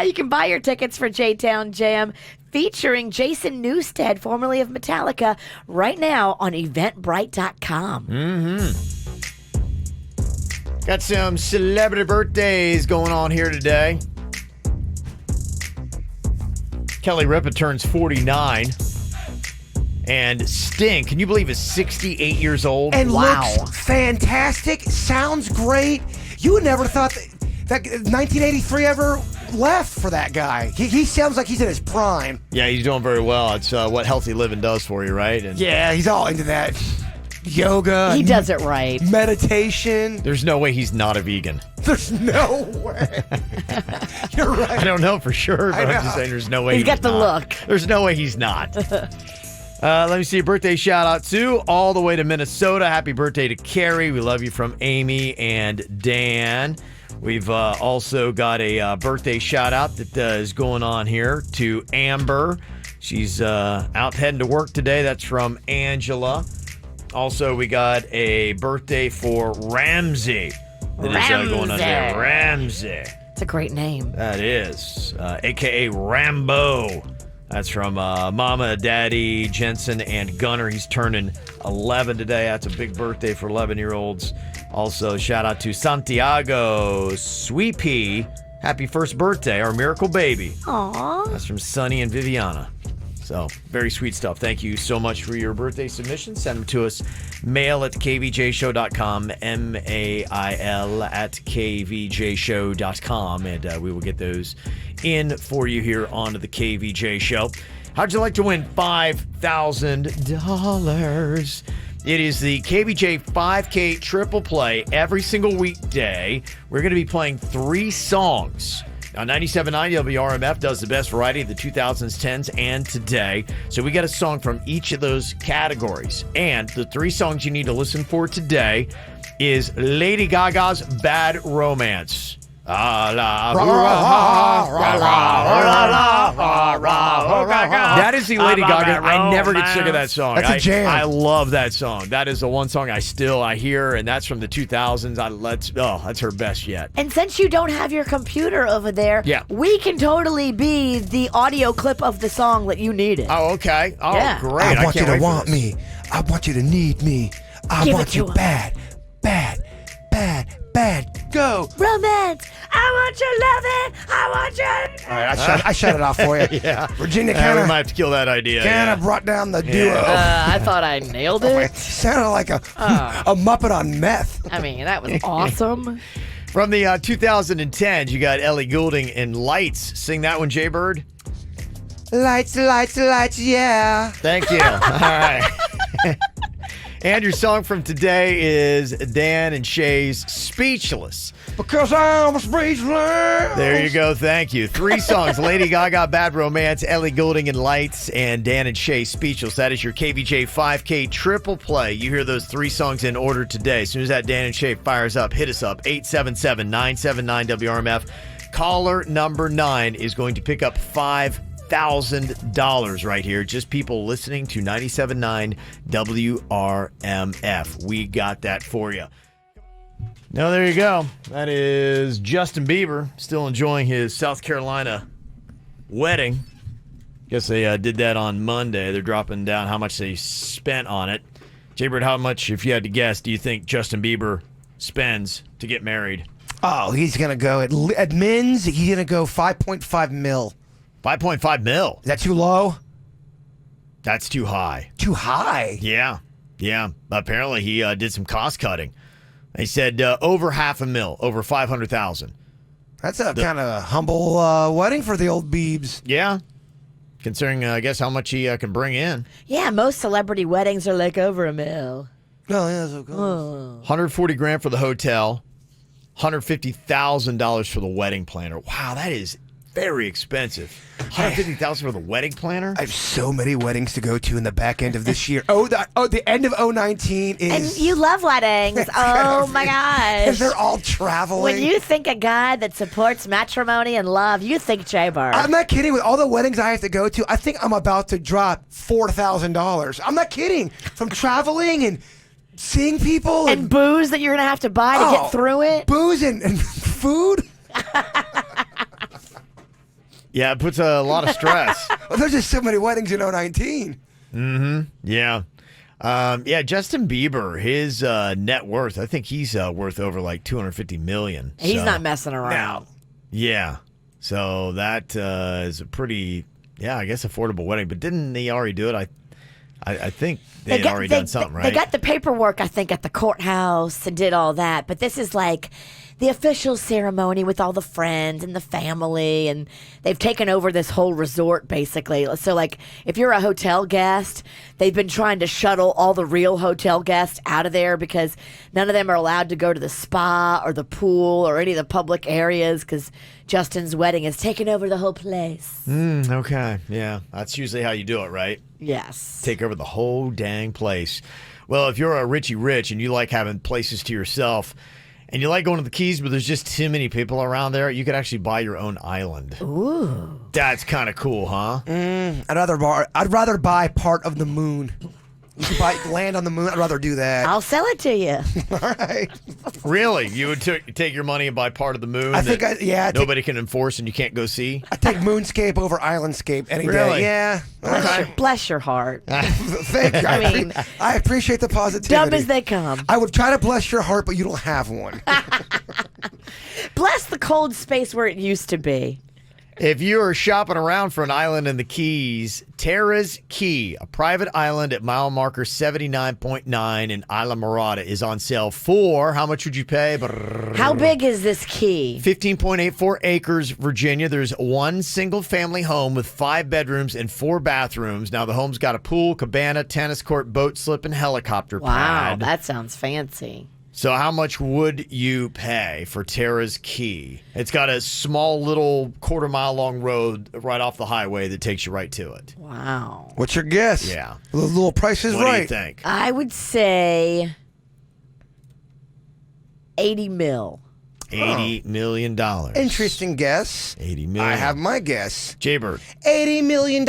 You can buy your tickets for J-Town Jam featuring Jason Newsted, formerly of Metallica, right now on Eventbrite.com. Got some celebrity birthdays going on here today. Kelly Ripa turns 49. And Sting, can you believe, is 68 years old? And looks fantastic. Sounds great. You would never thought that 1983 ever left for that guy. He sounds like he's in his prime. Yeah, he's doing very well. It's what healthy living does for you, right? And Yeah, he's all into that. Yoga. He does it right. Meditation. there's no way he's not a vegan. There's no way. You're right. I don't know for sure, but I I'm know. just saying there's no way He's got the not. look. There's no way he's not. Let me see a birthday shout out to all the way to Minnesota. Happy birthday to Carrie. We love you from Amy and Dan. We've also got a birthday shout out that is going on here to Amber. She's out heading to work today. That's from Angela. Also, we got a birthday for Ramsey. That is going on there. Ramsey. It's a great name. That is, a.k.a. Rambo. That's from Mama, Daddy, Jensen, and Gunner. He's turning 11 today. That's a big birthday for 11-year-olds. Also, shout out to Santiago, Sweet Pea. Happy first birthday, our miracle baby. Aw. That's from Sunny and Viviana. So, very sweet stuff. Thank you so much for your birthday submissions. Send them to us. Mail at kvjshow.com, mail at kvjshow.com, and we will get those in for you here on the KVJ Show. How'd you like to win $5,000? It is the KVJ 5K triple play every single weekday. We're going to be playing 3 songs Now, 97.9 WRMF does the best variety of the 2000s, 10s, and today. So we got a song from each of those categories. And the 3 songs you need to listen for today is Lady Gaga's Bad Romance. That is the Lady Gaga. I never get sick of that song. That's a jam. I love that song. That is the one song I hear, and that's from the 2000s. That's her best yet. And since you don't have your computer over there, we can totally be the audio clip of the song that you needed. Oh, okay. Oh, yeah. great. I want you to want me. I want you to need me. I want you bad, bad, bad, bad. Go. Romance. I want your loving. I want your... All right, I shut it off for you. Yeah. Virginia we kind might have to kill that idea. of brought down the duo. I thought I nailed it. It sounded like a Muppet on meth. I mean, that was awesome. From the 2010s, you got Ellie Goulding and Lights. Sing that one, Jbird. Lights, lights, lights, yeah. Thank you. All right. And your song from today is Dan and Shay's Speechless. Because I'm speechless. There you go. Thank you. 3 songs. Lady Gaga, Bad Romance, Ellie Goulding and Lights, and Dan and Shay, Speechless. That is your KVJ 5K triple play. You hear those 3 songs in order today. As soon as that Dan and Shay fires up, hit us up. 877-979-WRMF. Caller number 9 is going to pick up $5,000 right here. Just people listening to 97.9 WRMF. We got that for you. No, there you go. That is Justin Bieber still enjoying his South Carolina wedding. Guess they did that on Monday. They're dropping down how much they spent on it. Jbird, how much, if you had to guess, do you think Justin Bieber spends to get married? Oh, he's going to go at Men's, he's going to go 5.5 mil. 5.5 mil. Is that too low? That's too high. Too high? Yeah. Apparently he did some cost cutting. They said over $500,000, over $500,000. That's a kind of humble wedding for the old Biebs. Yeah, considering I guess how much he can bring in. Yeah, most celebrity weddings are like over $1 million. Oh, yeah, so cool. $140,000 for the hotel, $150,000 for the wedding planner. Wow, that is very expensive. $150,000 for the wedding planner? I have so many weddings to go to in the back end of this year. The end of 2019 is... And you love weddings. Oh, my gosh. Because they're all traveling. When you think a guy that supports matrimony and love, you think Jbird. I'm not kidding. With all the weddings I have to go to, I think I'm about to drop $4,000. I'm not kidding. From traveling and seeing people. And booze that you're going to have to buy to get through it. Booze and food. Yeah, it puts a lot of stress. Well, there's just so many weddings in 2019. Mm-hmm. Yeah. Justin Bieber, his net worth, I think he's worth over like $250 million. He's not messing around. No. Yeah. So that is a pretty, I guess affordable wedding. But didn't he already do it? I think they had already done something, right? They got the paperwork, I think, at the courthouse and did all that. But this is like the official ceremony with all the friends and the family, and they've taken over this whole resort, basically. So, like, if you're a hotel guest, they've been trying to shuttle all the real hotel guests out of there because none of them are allowed to go to the spa or the pool or any of the public areas because Justin's wedding has taken over the whole place. Okay. Yeah. That's usually how you do it, right? Yes. Take over the whole dang place. Well, if you're a Richie Rich and you like having places to yourself and you like going to the Keys, but there's just too many people around there, you could actually buy your own island. Ooh. That's kind of cool, huh? I'd rather buy part of the moon. You could buy land on the moon. I'd rather do that. I'll sell it to you. All right. Really? You would take your money and buy part of the moon I think nobody can enforce and you can't go see? I take moonscape over islandscape any Really? day. Yeah. Bless your heart. Thank you. I mean, I appreciate the positivity. Dumb as they come. I would try to bless your heart, but you don't have one. Bless the cold space where it used to be. If you are shopping around for an island in the Keys, Terra's Key, a private island at mile marker 79.9 in Isla Morada, is on sale for, how much would you pay? How big is this key? 15.84 acres, Virginia. There's one single family home with 5 bedrooms and 4 bathrooms. Now, the home's got a pool, cabana, tennis court, boat slip, and helicopter Wow, pad. that sounds fancy. So how much would you pay for Tara's Key? It's got a small little quarter-mile long road right off the highway that takes you right to it. Wow. What's your guess? Yeah. The little Price is What Right. do you think? I would say 80 mil. $80 million. Interesting guess. 80 million. I have my guess. Jbird. $80 million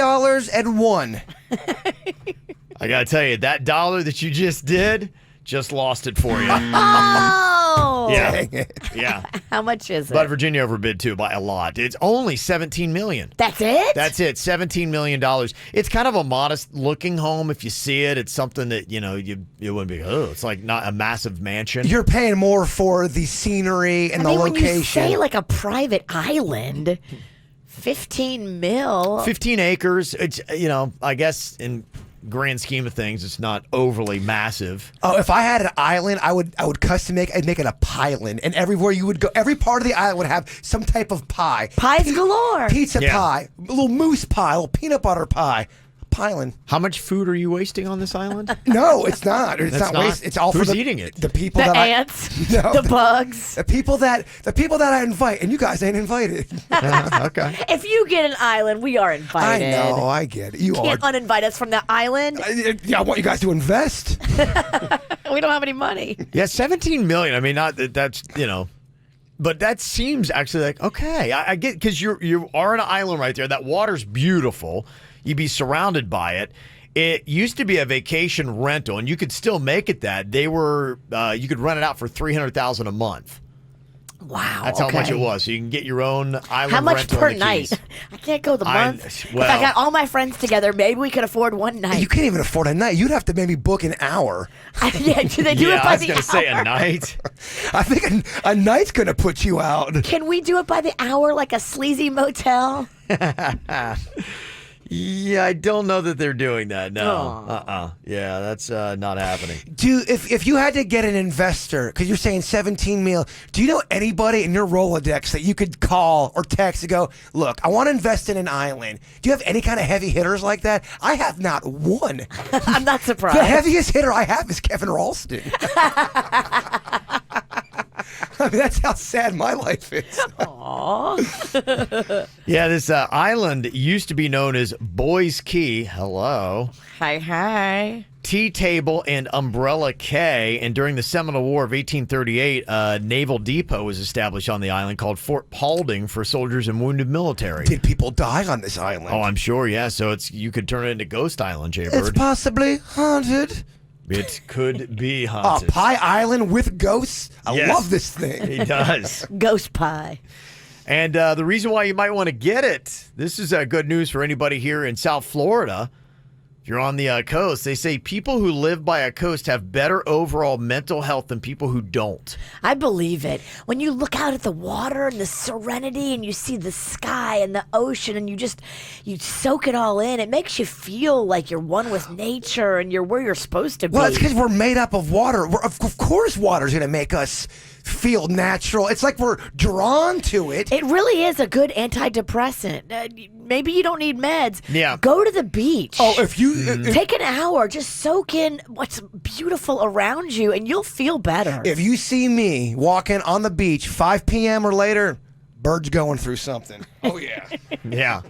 and one. I got to tell you, that dollar that you just did, just lost it for you. Oh! Yeah. Dang it. Yeah. How much is it? But Virginia overbid too by a lot. It's only $17 million. That's it? That's it. $17 million. It's kind of a modest looking home. If you see it, it's something that, you wouldn't be, it's like not a massive mansion. You're paying more for the scenery and the location. When you say like a private island, 15 mil. 15 acres. It's, I guess in grand scheme of things, it's not overly massive. Oh, if I had an island, I would custom make. I'd make it a pie-land, and everywhere you would go, every part of the island would have some type of pie. Pies galore. Pizza pie, a little moose pie, a little peanut butter pie. Island. How much food are you wasting on this island? No, it's not. It's That's not waste. It's all Who's for the eating it? The people The that ants, the bugs. the people that I invite, and you guys ain't invited. Okay. If you get an island, we are I invited. know. I get it. You Can't are. uninvite us from the island. I want you guys to invest. We don't have any money. Yeah, 17 million. I mean, not that that's, but that seems actually like, okay, I get, because you are on an island right there. That water's beautiful. You'd be surrounded by it. It used to be a vacation rental, and you could still make it that. They were, you could rent it out for $300,000 a month. Wow. That's how much it was. So you can get your own island How much rental per in the night? Keys. I can't go the month. If well- I got all my friends together, maybe we could afford one night. You can't even afford a night. You'd have to maybe book an hour. Yeah, do they do Yeah, it by I was the going to say hour? a night. I think a night's gonna put you out. Can we do it by the hour like a sleazy motel? Yeah, I don't know that they're doing that. No. Aw. Yeah, that's not happening. If you had to get an investor, because you're saying 17 mil, do you know anybody in your Rolodex that you could call or text and go, look, I want to invest in an island? Do you have any kind of heavy hitters like that? I have not one. I'm not surprised. The heaviest hitter I have is Kevin Ralston. I mean, that's how sad my life is. Aww. Yeah, this island used to be known as Boys Key. Hello. Hi. Tea Table and Umbrella Cay, and during the Seminole War of 1838, a naval depot was established on the island called Fort Paulding for soldiers and wounded military. Did people die on this island? Oh, I'm sure, yeah. So you could turn it into Ghost Island, It's Jbird. possibly haunted. It could be Oh, haunted. Pie Island with ghosts? I Yes. love this thing. He does. Ghost pie. And the reason why you might want to get it, this is good news for anybody here in South Florida. If you're on the coast, they say people who live by a coast have better overall mental health than people who don't. I believe it. When you look out at the water and the serenity and you see the sky and the ocean and you soak it all in, it makes you feel like you're one with nature and you're where you're supposed to be. Well, it's because we're made up of water. Of course water's going to make us feel natural. It's like we're drawn to it. It really is a good antidepressant. Maybe you don't need meds. Yeah. Go to the beach. Oh, if you... Take an hour, just soak in what's beautiful around you, and you'll feel better. If you see me walking on the beach 5 p.m. or later, Bird's going through something. Oh, yeah. Yeah.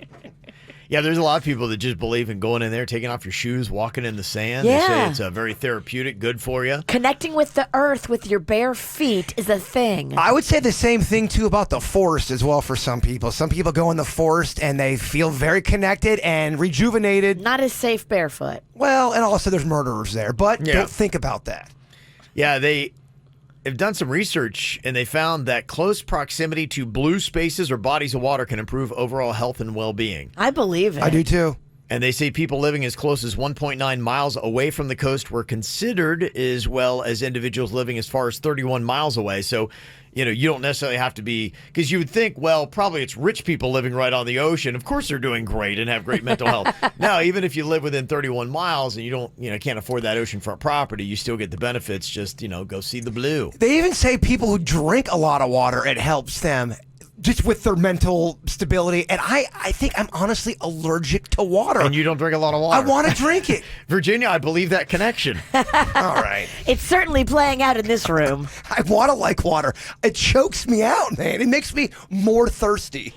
Yeah, there's a lot of people that just believe in going in there, taking off your shoes, walking in the sand. They say Yeah. it's very therapeutic, good for you. Connecting with the earth with your bare feet is a thing. I would say the same thing, too, about the forest as well for some people. Some people go in the forest and they feel very connected and rejuvenated. Not as safe barefoot. Well, and also there's murderers there, but Yeah. don't think about that. Yeah, they have done some research, and they found that close proximity to blue spaces or bodies of water can improve overall health and well-being. I believe it. I do, too. And they say people living as close as 1.9 miles away from the coast were considered, as well as individuals living as far as 31 miles away. So, you don't necessarily have to be, because you would think, well, probably it's rich people living right on the ocean. Of course they're doing great and have great mental health. Now, even if you live within 31 miles and you don't, can't afford that oceanfront property, you still get the benefits. Just, go see the blue. They even say people who drink a lot of water, it helps them. just with their mental stability. And I think I'm honestly allergic to water. And you don't drink a lot of water. I want to drink it. Virginia, I believe that connection. All right. It's certainly playing out in this room. I want to like water. It chokes me out, man. It makes me more thirsty.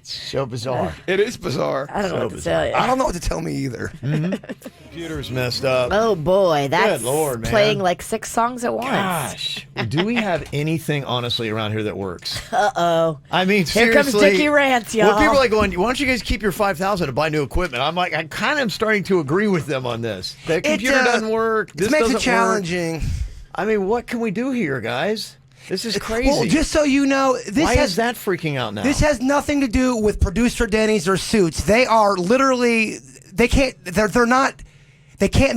So bizarre. It is bizarre. I don't know what to tell you. I don't know what to tell me either. Computer's messed up. Oh boy, that's Good Lord, man. playing like 6 songs at once. Gosh. Do we have anything, honestly, around here that works? Uh-oh. I mean, Here seriously. comes Dickie Rants, y'all. Well, people are like going, why don't you guys keep your $5,000 to buy new equipment? I'm like, I kind of am starting to agree with them on this. The computer doesn't work. This It makes doesn't it challenging. work. I mean, what can we do here, guys? This is crazy. Well, just so you know, Why is that freaking out now? This has nothing to do with producer Denny's or Suits. They are literally, they can't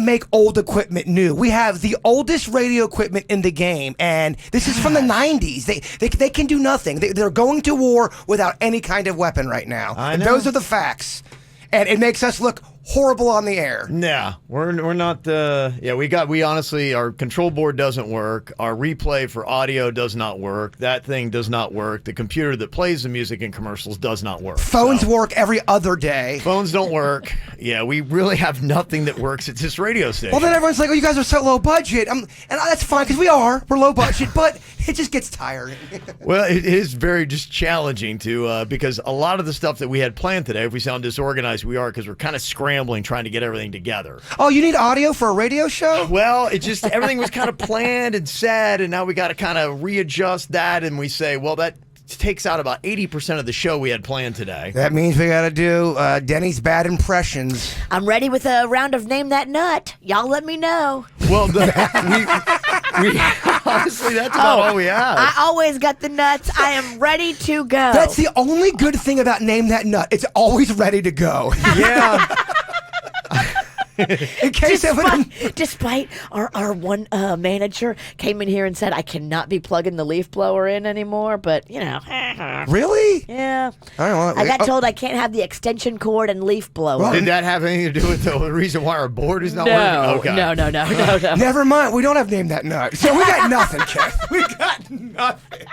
make old equipment new. We have the oldest radio equipment in the game, and this is from the 90s. They can do nothing. They're going to war without any kind of weapon right now. I And know. those are the facts. And it makes us look horrible on the air. Nah, we're not we honestly, our control board doesn't work. Our replay for audio does not work. That thing does not work. The computer that plays the music and commercials does not work. Phones work every other day. Phones don't work. Yeah, we really have nothing that works at this radio station. Well, then everyone's like, oh, you guys are so low budget. And that's fine, because we're low budget, but it just gets tiring. Well, it is very just challenging to because a lot of the stuff that we had planned today, if we sound disorganized, we are because we're kind of scrambling trying to get everything together. Oh, you need audio for a radio show? Well, it just everything was kind of planned and said, and now we got to kind of readjust that, and we say, well, that takes out about 80% of the show we had planned today. That means we got to do Denny's bad impressions. I'm ready with a round of Name That Nut. Y'all let me know. Well, we honestly, that's about all we have. I always got the nuts. I am ready to go. That's the only good thing about Name That Nut. It's always ready to go. Yeah. In case Despite our one manager came in here and said, I cannot be plugging the leaf blower in anymore, but, you know. Really? Yeah. I got told I can't have the extension cord and leaf blower. Did that have anything to do with the reason why our board is not No, working? Okay. no. Never mind. We don't have Name That Nut. So we got nothing, Kev. We got nothing.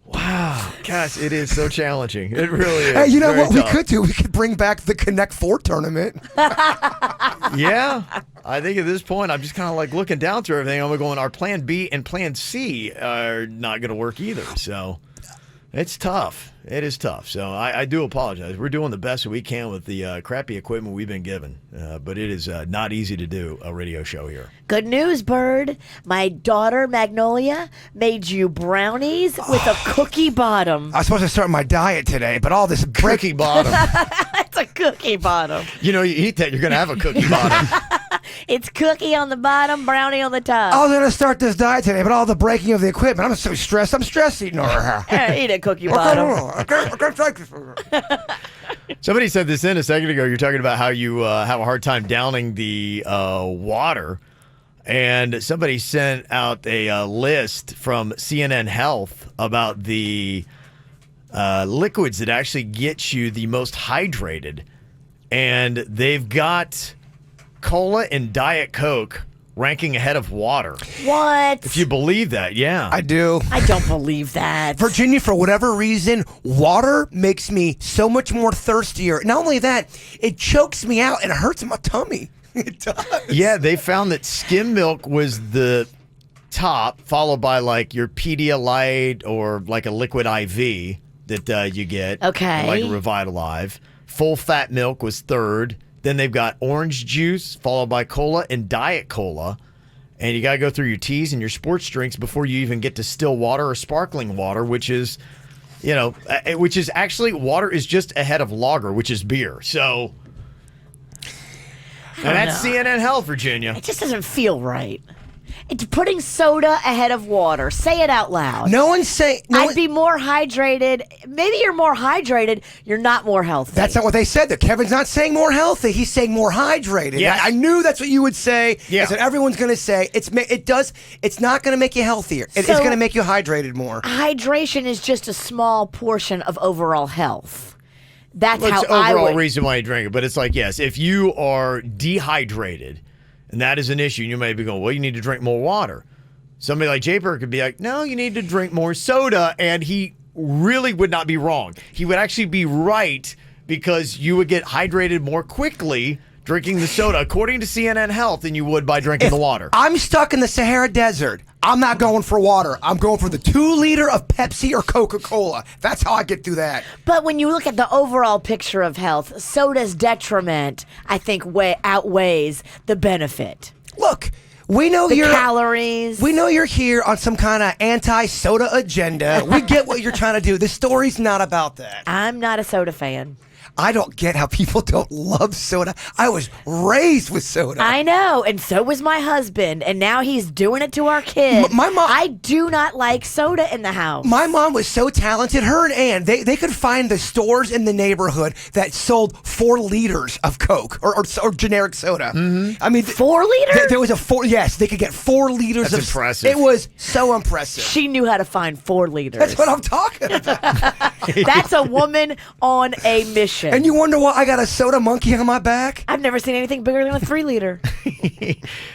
Wow. Gosh, it is so challenging. It really is. Hey, you know Very what we tough. could do? We could bring back the Connect 4 tournament. Yeah. I think at this point, I'm just kind of like looking down through everything. I'm going, our plan B and plan C are not going to work either. So it's tough. It is tough. So I do apologize. We're doing the best that we can with the crappy equipment we've been given. But it is not easy to do a radio show here. Good news, Bird. My daughter, Magnolia, made you brownies with a cookie bottom. I was supposed to start my diet today, but all this Cookie bottom. It's a cookie bottom. You know, you eat that, you're going to have a cookie bottom. It's cookie on the bottom, brownie on the top. I was going to start this diet today, but all the breaking of the equipment, I'm so stressed. I'm stress eating over here. Eat a cookie bottom. I can't take this. Somebody said this in a second ago. You're talking about how you have a hard time downing the water. And somebody sent out a list from CNN Health about the liquids that actually get you the most hydrated. And they've got cola and Diet Coke ranking ahead of water. What? If you believe that, yeah. I do. I don't believe that. Virginia, for whatever reason, water makes me so much more thirstier. Not only that, it chokes me out and it hurts my tummy. It does. Yeah, they found that skim milk was the top, followed by like your Pedialyte or like a liquid IV that you get. Okay. Like a Revitalive. Full fat milk was third. Then they've got orange juice, followed by cola and Diet Cola. And you got to go through your teas and your sports drinks before you even get to still water or sparkling water, which is, you know, which is actually water is just ahead of lager, which is beer. So, and that's CNN Health, Virginia. It just doesn't feel right. It's putting soda ahead of water. Say it out loud. No one's saying. I'd be more hydrated. Maybe you're more hydrated. You're not more healthy. That's not what they said. That Kevin's not saying more healthy. He's saying more hydrated. Yes. I knew that's what you would say. Yeah. That's what everyone's going to say. It's not going to make you healthier. It's So- going to make you hydrated more. Hydration is just a small portion of overall health. That's Well, how it's I overall would. reason why you drink it. But it's like, yes, if you are dehydrated, and that is an issue, you may be going, well, you need to drink more water. Somebody like Jbird could be like, no, you need to drink more soda. And he really would not be wrong. He would actually be right because you would get hydrated more quickly drinking the soda, according to CNN Health, than you would by drinking the water. I'm stuck in the Sahara Desert. I'm not going for water. I'm going for the 2 liter of Pepsi or Coca-Cola. That's how I get through that. But when you look at the overall picture of health, soda's detriment, I think, outweighs the benefit. Look, we know The you're calories. We know you're here on some kind of anti-soda agenda. We get what you're trying to do. This story's not about that. I'm not a soda fan. I don't get how people don't love soda. I was raised with soda. I know, and so was my husband, and now he's doing it to our kid. My mom. I do not like soda in the house. My mom was so talented. Her and Ann, they could find the stores in the neighborhood that sold 4 liters of Coke or generic soda. Mm-hmm. I mean, 4 liters? There was a 4. Yes, they could get 4 liters. That's impressive. It was so impressive. She knew how to find 4 liters. That's what I'm talking about. That's a woman on a mission. And you wonder why I got a soda monkey on my back? I've never seen anything bigger than a 3 liter.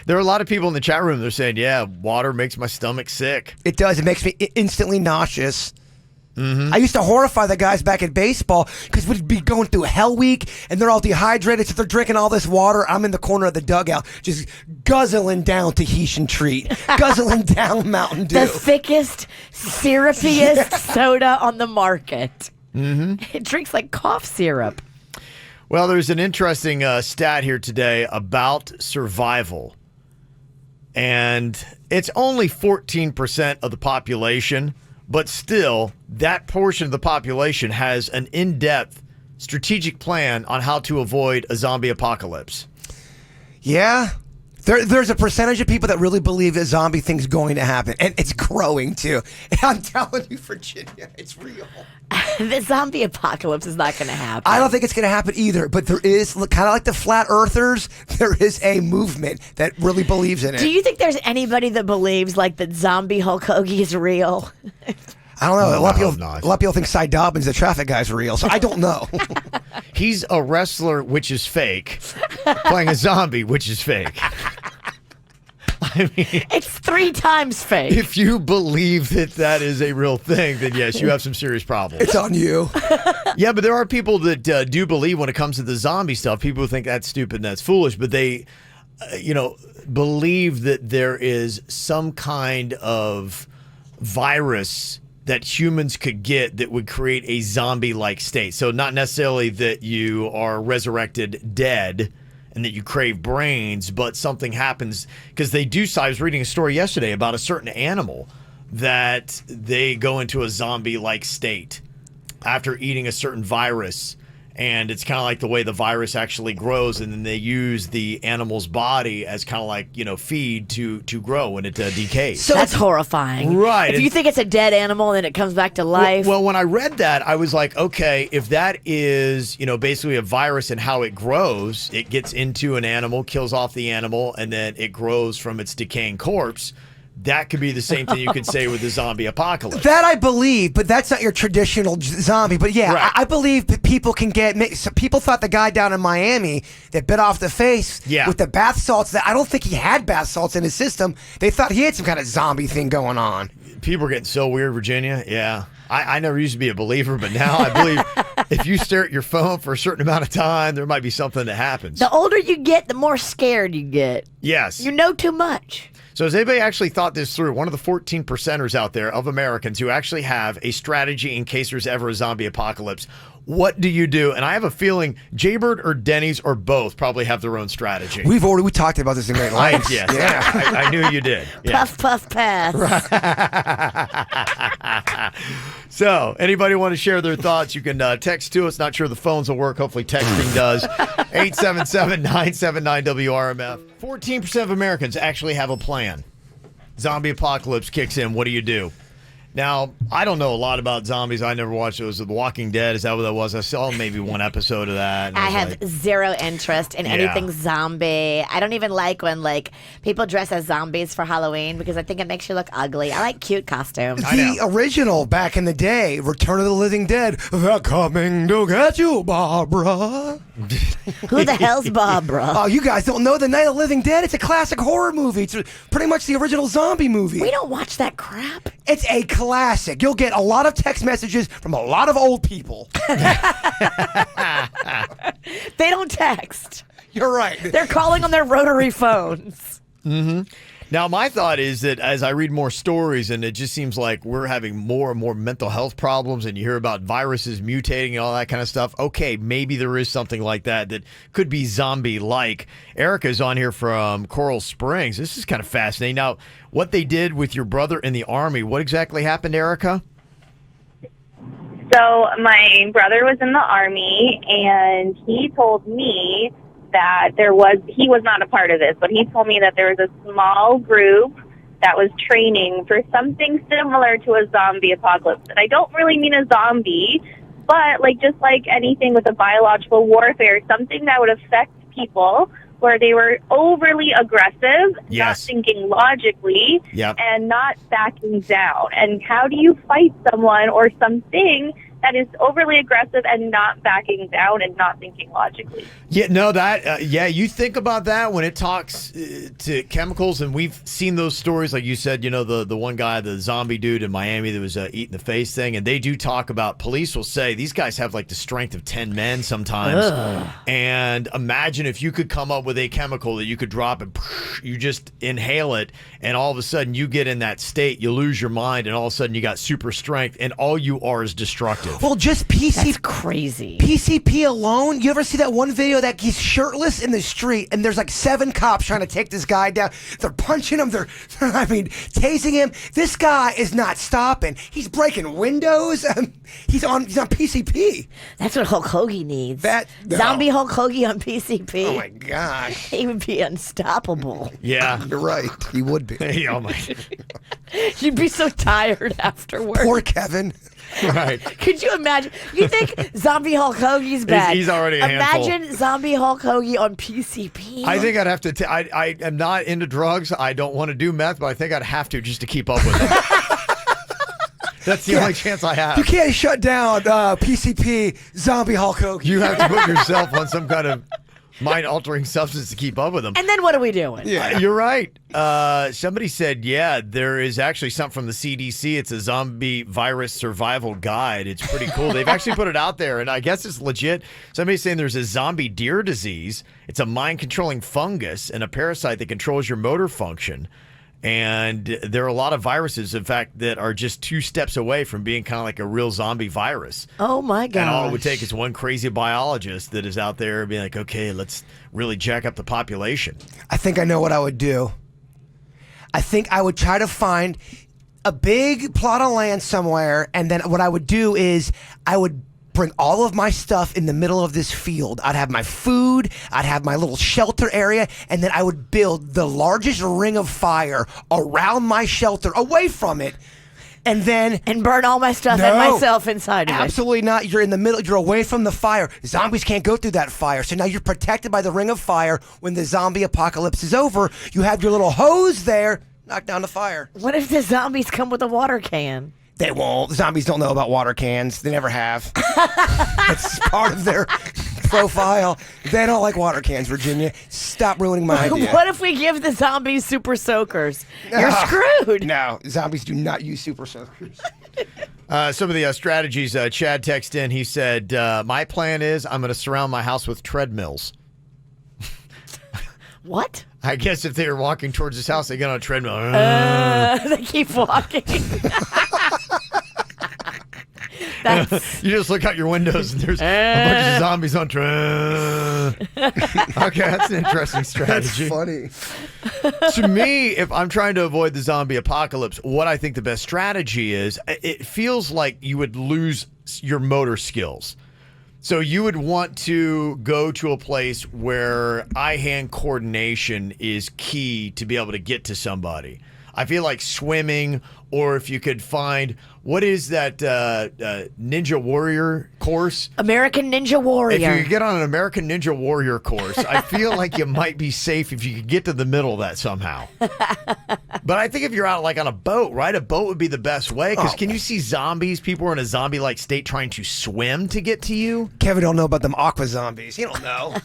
There are a lot of people in the chat room. They're saying, yeah, water makes my stomach sick. It does. It makes me instantly nauseous. Mm-hmm. I used to horrify the guys back at baseball because we'd be going through Hell Week and they're all dehydrated, so they're drinking all this water. I'm in the corner of the dugout just guzzling down Tahitian Treat, guzzling down Mountain Dew. The thickest, syrupiest soda on the market. Mm-hmm. It drinks like cough syrup. Well, there's an interesting stat here today about survival. And it's only 14% of the population, but still, that portion of the population has an in-depth strategic plan on how to avoid a zombie apocalypse. Yeah. There's a percentage of people that really believe a zombie thing's going to happen, and it's growing too. And I'm telling you, Virginia, it's real. The zombie apocalypse is not going to happen. I don't think it's going to happen either, but there is, kind of like the flat earthers, there is a movement that really believes in it. Do you think there's anybody that believes like that zombie Hulk Hogan is real? I don't know. No, a lot I of hope not. people think Cy Dobbins, the traffic guy's real, so I don't know. He's a wrestler, which is fake, playing a zombie, which is fake. I mean, It's 3 times fake. if you believe that that is a real thing, then yes, you have some serious problems. It's on you. Yeah, but there are people that do believe when it comes to the zombie stuff. People who think that's stupid and that's foolish, but they, believe that there is some kind of virus that humans could get that would create a zombie-like state. So not necessarily that you are resurrected dead and that you crave brains, but something happens because I was reading a story yesterday about a certain animal that they go into a zombie-like state after eating a certain virus. And it's kind of like the way the virus actually grows, and then they use the animal's body as kind of like, feed to grow when it decays. So that's horrifying. Right. If you think it's a dead animal and then it comes back to life. Well, when I read that, I was like, okay, if that is, basically a virus and how it grows, it gets into an animal, kills off the animal, and then it grows from its decaying corpse. That could be the same thing you could say with the zombie apocalypse. That I believe, but that's not your traditional zombie. But yeah, Right. I believe that people can get. So people thought the guy down in Miami that bit off the face with the bath salts. That I don't think he had bath salts in his system. They thought he had some kind of zombie thing going on. People are getting so weird, Virginia. Yeah. I never used to be a believer, but now I believe if you stare at your phone for a certain amount of time, there might be something that happens. The older you get, the more scared you get. Yes. You know too much. So has anybody actually thought this through? One of the 14%ers out there of Americans who actually have a strategy in case there's ever a zombie apocalypse. What do you do? And I have a feeling Jbird or Denny's or both probably have their own strategy. We talked about this in great length. Yes, yeah. I knew you did. Yeah. Puff, puff, pass. So, anybody want to share their thoughts? You can text to us. Not sure the phones will work. Hopefully, texting does. 877-979-WRMF. 14% of Americans actually have a plan. Zombie apocalypse kicks in. What do you do? Now, I don't know a lot about zombies. I never watched it. It was The Walking Dead. Is that what that was? I saw maybe one episode of that. I have zero interest in anything zombie. I don't even like when people dress as zombies for Halloween because I think it makes you look ugly. I like cute costumes. The original back in the day, Return of the Living Dead. They're coming to get you, Barbara. Who the hell's Barbara? Oh, you guys don't know the Night of the Living Dead? It's a classic horror movie. It's pretty much the original zombie movie. We don't watch that crap. It's a classic. You'll get a lot of text messages from a lot of old people. They don't text. You're right. They're calling on their rotary phones. Mm-hmm. Now, my thought is that as I read more stories, and it just seems like we're having more and more mental health problems, and you hear about viruses mutating and all that kind of stuff, okay, maybe there is something like that could be zombie-like. Erica's on here from Coral Springs. This is kind of fascinating. Now, what they did with your brother in the Army, what exactly happened, Erica? So my brother was in the Army, and he told me that he was not a part of this, but he told me that there was a small group that was training for something similar to a zombie apocalypse. And I don't really mean a zombie, but just like anything with a biological warfare, something that would affect people where they were overly aggressive, not thinking logically, and not backing down. And how do you fight someone or something that is overly aggressive and not backing down and not thinking logically? Yeah, no, you think about that when it talks to chemicals, and we've seen those stories, like you said, the one guy, the zombie dude in Miami that was eating the face thing, and they do talk about, police will say, these guys have the strength of 10 men sometimes. Ugh. And imagine if you could come up with a chemical that you could drop and you just inhale it, and all of a sudden you get in that state, you lose your mind, and all of a sudden you got super strength, and all you are is destructive. Well, just That's crazy. PCP alone. You ever see that one video that he's shirtless in the street and there's 7 cops trying to take this guy down? They're punching him. They're tasing him. This guy is not stopping. He's breaking windows. He's on PCP. That's what Hulk Hogan needs. Zombie Hulk Hogan on PCP. Oh my gosh. He would be unstoppable. Yeah, you're right. He would be. Oh my. You'd be so tired afterwards. Poor Kevin. Right. Could you imagine? You think Zombie Hulk Hogan's bad? He's already a handful. Imagine Zombie Hulk Hogan on PCP. I think I'd have to. I am not into drugs. I don't want to do meth, but I think I'd have to just to keep up with it. That's the only chance I have. You can't shut down PCP Zombie Hulk Hogan. You have to put yourself on some kind of mind-altering substance to keep up with them. And then what are we doing? You're right. Somebody said, there is actually something from the CDC. It's a zombie virus survival guide. It's pretty cool. They've actually put it out there, and I guess it's legit. Somebody's saying there's a zombie deer disease. It's a mind-controlling fungus and a parasite that controls your motor function. And there are a lot of viruses, in fact, that are just 2 steps away from being kind of like a real zombie virus. Oh, my God. And all it would take is one crazy biologist that is out there being like, okay, let's really jack up the population. I think I know what I would do. I think I would try to find a big plot of land somewhere, and then what I would do is I would bring all of my stuff in the middle of this field. I'd have my food, I'd have my little shelter area, and then I would build the largest ring of fire around my shelter, away from it. And burn all my stuff and myself inside of it. Absolutely not. You're in the middle. You're away from the fire. Zombies can't go through that fire. So now you're protected by the ring of fire. When the zombie apocalypse is over, you have your little hose there. Knock down the fire. What if the zombies come with a water can? They won't. Zombies don't know about water cans. They never have. It's part of their profile. They don't like water cans, Virginia. Stop ruining my idea. What if we give the zombies super soakers? You're screwed. No, zombies do not use super soakers. Some of the strategies, Chad texted in. He said, my plan is I'm going to surround my house with treadmills. What? I guess if they were walking towards his house, they get on a treadmill. They keep walking. You just look out your windows and there's a bunch of zombies on Okay, that's an interesting strategy. That's funny. To me, if I'm trying to avoid the zombie apocalypse, what I think the best strategy is, it feels like you would lose your motor skills. So you would want to go to a place where eye-hand coordination is key to be able to get to somebody. I feel like swimming, or if you could find, what is that Ninja Warrior course? American Ninja Warrior. If you could get on an American Ninja Warrior course, I feel like you might be safe if you could get to the middle of that somehow. But I think if you're out like on a boat, right? A boat would be the best way, because can you see zombies? People are in a zombie-like state trying to swim to get to you. Kevin don't know about them aqua zombies. You don't know.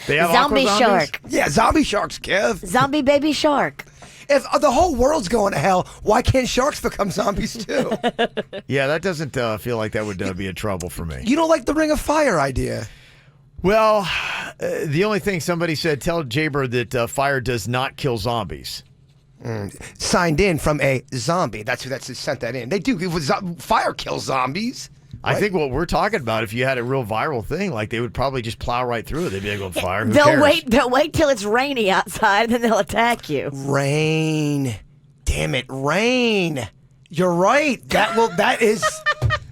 They have Zombie aqua zombies? shark. Yeah, zombie sharks, Kev. Zombie baby shark. If the whole world's going to hell, why can't sharks become zombies too? Yeah, that doesn't feel like that would be in trouble for me. You don't like the Ring of Fire idea? Well, the only thing somebody said, tell Jbird that fire does not kill zombies. Signed in from a zombie. That's who sent that in. They do. Fire kills zombies. I think what we're talking about, if you had a real viral thing, like they would probably just plow right through it. They'd be like, on fire. Who cares? They'll wait till it's rainy outside, and then they'll attack you. Rain. Damn it, rain. You're right. That is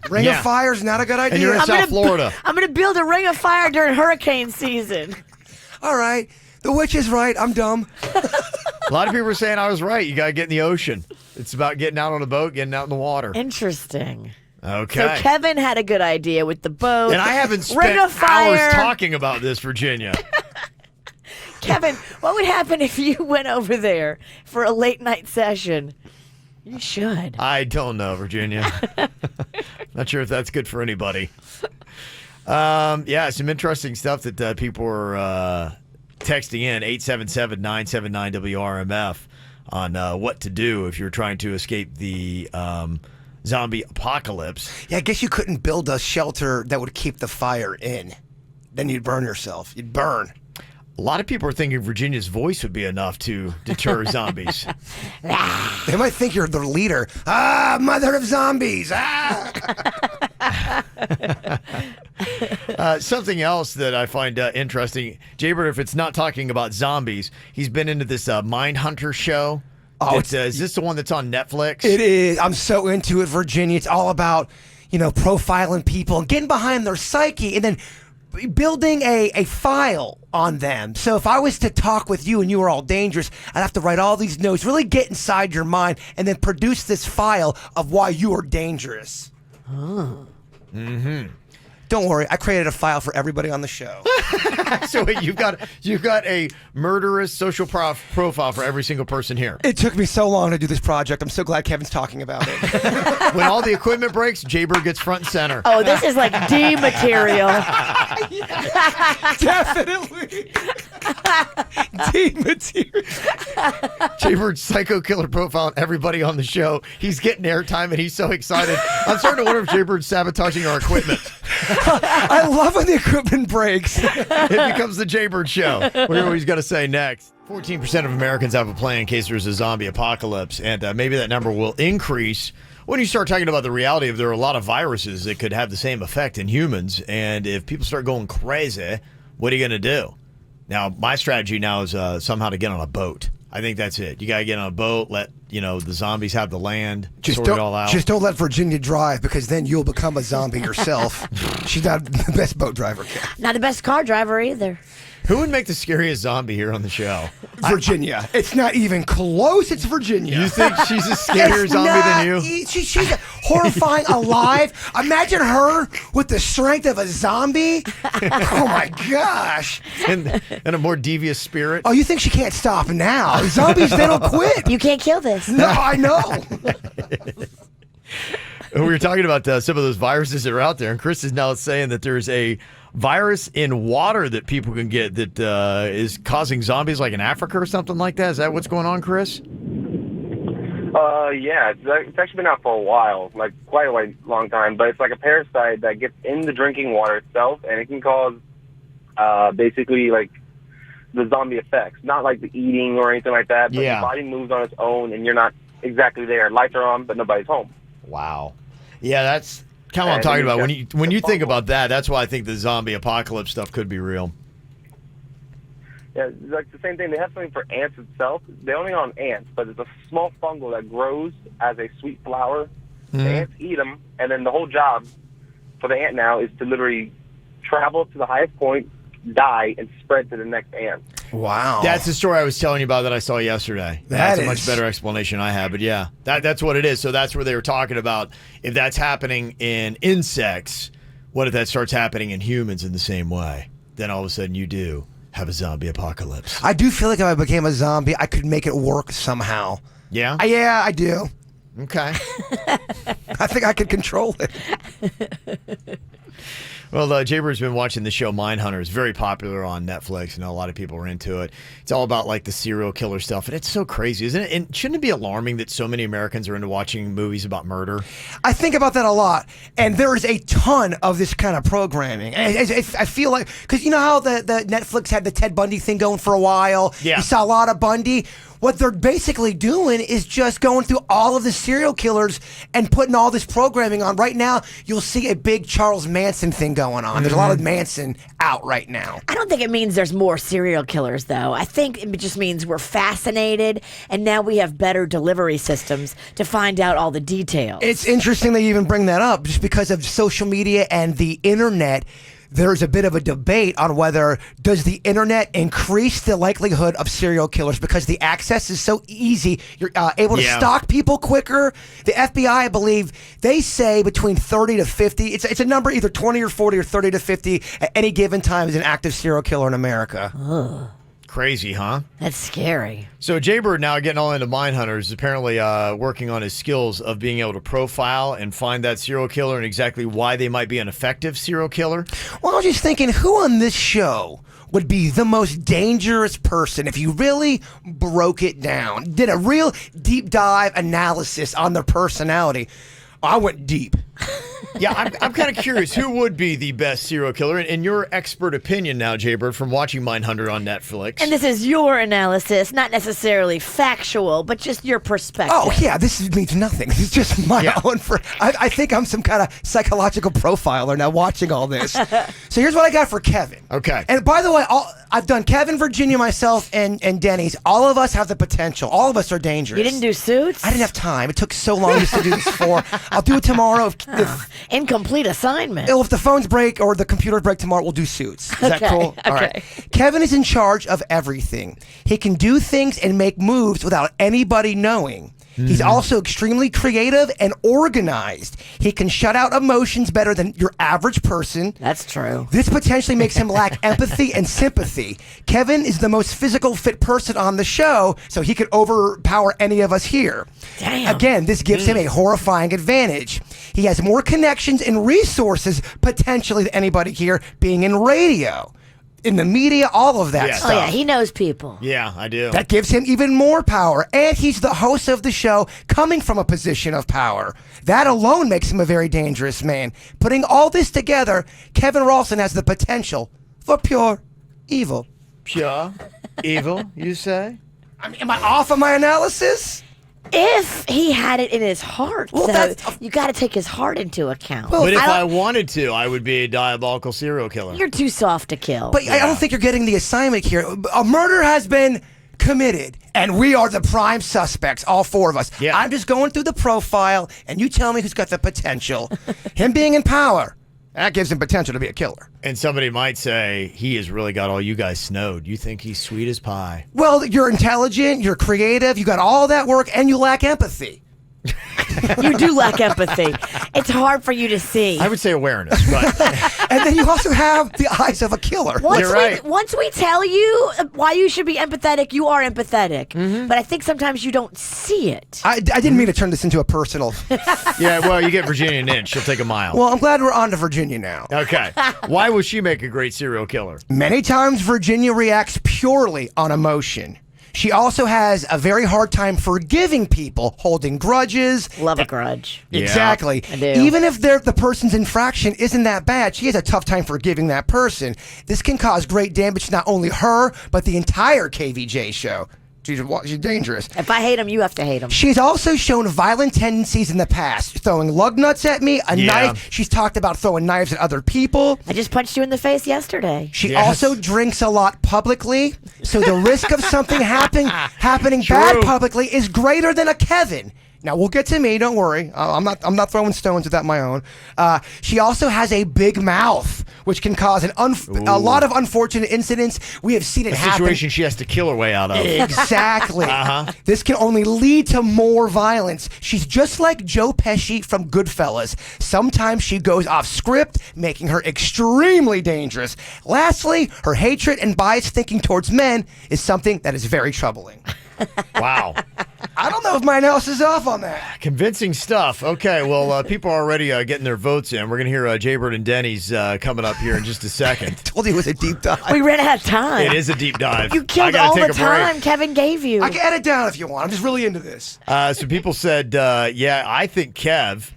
Ring of Fire's not a good idea. And you're in South Florida. I'm gonna build a ring of fire during hurricane season. All right. The witch is right. I'm dumb. A lot of people are saying I was right. You gotta get in the ocean. It's about getting out on a boat, getting out in the water. Interesting. Okay. So Kevin had a good idea with the boat. And I haven't spent Ring of Fire. hours talking about this, Virginia. Kevin, what would happen if you went over there for a late night session? You should. I don't know, Virginia. Not sure if that's good for anybody. Yeah, some interesting stuff that people are texting in, 877-979-WRMF, on what to do if you're trying to escape the zombie apocalypse. Yeah, I guess you couldn't build a shelter that would keep the fire in. Then you'd burn yourself. You'd burn. A lot of people are thinking Virginia's voice would be enough to deter zombies. They might think you're the leader. Ah, mother of zombies. Ah. Something else that I find interesting, Jbird, if it's not talking about zombies, he's been into this Mindhunter show. Oh, is this the one that's on Netflix? It is. I'm so into it, Virginia. It's all about, profiling people and getting behind their psyche and then building a file on them. So if I was to talk with you and you were all dangerous, I'd have to write all these notes, really get inside your mind, and then produce this file of why you are dangerous. Oh. Mm-hmm. Don't worry, I created a file for everybody on the show. So wait, you've got a murderous social profile for every single person here. It took me so long to do this project. I'm so glad Kevin's talking about it. When all the equipment breaks, Jbird gets front and center. Oh, this is like D material. Definitely. D material. Jbird's psycho killer profile on everybody on the show. He's getting airtime and he's so excited. I'm starting to wonder if Jbird's sabotaging our equipment. I love when the equipment breaks. It becomes the Jbird show. We always got to say next. 14% of Americans have a plan in case there's a zombie apocalypse, and maybe that number will increase when you start talking about the reality of there are a lot of viruses that could have the same effect in humans, and if people start going crazy, what are you going to do? Now, my strategy now is somehow to get on a boat. I think that's it. You got to get on a boat, let the zombies have the land, sort it all out. Just don't let Virginia drive, because then you'll become a zombie yourself. She's not the best boat driver. Not the best car driver either. Who would make the scariest zombie here on the show? Virginia. It's not even close. It's Virginia. You think she's a scarier zombie than you? She's horrifying alive. Imagine her with the strength of a zombie. Oh, my gosh. And a more devious spirit. Oh, you think she can't stop now? Zombies, they don't quit. You can't kill this. No, I know. We were talking about some of those viruses that are out there, and Chris is now saying that there's a virus in water that people can get that is causing zombies, like in Africa or something like that. Is that what's going on, Chris? Yeah, it's actually been out for a while, like quite a long time, but it's like a parasite that gets in the drinking water itself, and it can cause basically like the zombie effects, not like the eating or anything like that, but your body moves on its own and you're not exactly there. Lights are on, but nobody's home. Wow. Yeah, that's kind of what I'm talking about. When you think about that, that's why I think the zombie apocalypse stuff could be real. Yeah, it's like the same thing. They have something for ants itself. They only on ants, but it's a small fungal that grows as a sweet flower. Mm-hmm. The ants eat them, and then the whole job for the ant now is to literally travel to the highest point, die, and spread to the next ant. Wow. That's the story I was telling you about that I saw yesterday. That's a much better explanation I had, but yeah, that's what it is. So that's where they were talking about if that's happening in insects, what if that starts happening in humans in the same way? Then all of a sudden you do have a zombie apocalypse. I do feel like if I became a zombie, I could make it work somehow. Yeah? Yeah, I do. Okay. I think I could control it. Well, Jbird's been watching the show Mindhunter. It's very popular on Netflix. I know a lot of people are into it. It's all about like the serial killer stuff, and it's so crazy, isn't it? And shouldn't it be alarming that so many Americans are into watching movies about murder? I think about that a lot, and there is a ton of this kind of programming. And I feel like, because you know how the Netflix had the Ted Bundy thing going for a while? Yeah. You saw a lot of Bundy. What they're basically doing is just going through all of the serial killers and putting all this programming on. Right now, you'll see a big Charles Manson thing going on. There's a lot of Manson out right now. I don't think it means there's more serial killers, though. I think it just means we're fascinated, and now we have better delivery systems to find out all the details. It's interesting that you even bring that up, just because of social media and the internet. There's a bit of a debate on whether does the internet increase the likelihood of serial killers because the access is so easy. You're able to stalk people quicker. The FBI, I believe, they say between 30 to 50. It's a number either 20 or 40 or 30 to 50 at any given time is an active serial killer in America. Ugh. Crazy, huh? That's scary. So Jbird now getting all into Mindhunter is apparently working on his skills of being able to profile and find that serial killer and exactly why they might be an effective serial killer. Well, I was just thinking, who on this show would be the most dangerous person if you really broke it down, did a real deep dive analysis on their personality? I went deep. Yeah, I'm kind of curious. Who would be the best serial killer? In your expert opinion now, Jbird, from watching Mindhunter on Netflix. And this is your analysis, not necessarily factual, but just your perspective. Oh, yeah, this means nothing. This is just my own. I think I'm some kind of psychological profiler now watching all this. So here's what I got for Kevin. Okay. And by the way, I've done Kevin, Virginia, myself, and Denny's. All of us have the potential. All of us are dangerous. You didn't do Suits? I didn't have time. It took so long just to do this for. I'll do it tomorrow. Incomplete assignment. If the phones break or the computers break tomorrow, we'll do Suits. Is that cool? Okay. All right. Kevin is in charge of everything. He can do things and make moves without anybody knowing. He's also extremely creative and organized. He can shut out emotions better than your average person. That's true. This potentially makes him lack empathy and sympathy. Kevin is the most physical fit person on the show, so he could overpower any of us here. Damn. Again, this gives him a horrifying advantage. He has more connections and resources potentially than anybody here, being in radio, in the media, all of that stuff. Oh, yeah, he knows people. Yeah, I do. That gives him even more power. And he's the host of the show coming from a position of power. That alone makes him a very dangerous man. Putting all this together, Kevin Ralston has the potential for pure evil. Pure evil, you say? I mean, am I off on my analysis? If he had it in his heart, Well, though, you got to take his heart into account. Well, But if I wanted to, I would be a diabolical serial killer. You're too soft to kill. But I don't think you're getting the assignment here. A murder has been committed, and we are the prime suspects, all four of us. Yeah. I'm just going through the profile, and you tell me who's got the potential. Him being in power, that gives him potential to be a killer. And somebody might say, he has really got all you guys snowed. You think he's sweet as pie. Well, you're intelligent, you're creative, you got all that work, and you lack empathy. You do lack empathy. It's hard for you to see. I would say awareness, but And then you also have the eyes of a killer. Once we tell you why you should be empathetic, you are empathetic. But I think sometimes you don't see it. I didn't mean to turn this into a personal. yeah, well, you get Virginia an inch. She'll take a mile. Well, I'm glad we're on to Virginia now. Okay. Why will she make a great serial killer? Many times Virginia reacts purely on emotion. She also has a very hard time forgiving people, holding grudges. Love a grudge. Exactly. I do. Even if the person's infraction isn't that bad, she has a tough time forgiving that person. This can cause great damage to not only her, but the entire KVJ show. She's dangerous. If I hate him, you have to hate him. She's also shown violent tendencies in the past, throwing lug nuts at me, a knife. She's talked about throwing knives at other people. I just punched you in the face yesterday. She also drinks a lot publicly, so the risk of something happening bad publicly is greater than a Kevin. Now we'll get to me. Don't worry. I'm not throwing stones without my own. She also has a big mouth, which can cause a lot of unfortunate incidents. We have seen it happen. Situation she has to kill her way out of. Exactly. This can only lead to more violence. She's just like Joe Pesci from Goodfellas. Sometimes she goes off script, making her extremely dangerous. Lastly, her hatred and biased thinking towards men is something that is very troubling. Wow. I don't know if my analysis is off on that. Convincing stuff. Okay, well, people are already getting their votes in. We're going to hear Jbird and Denny's coming up here in just a second. Told you it was a deep dive. We ran out of time. It is a deep dive. You killed all the time Kevin gave you. I can edit down if you want. I'm just really into this. So people said, yeah, I think Kev,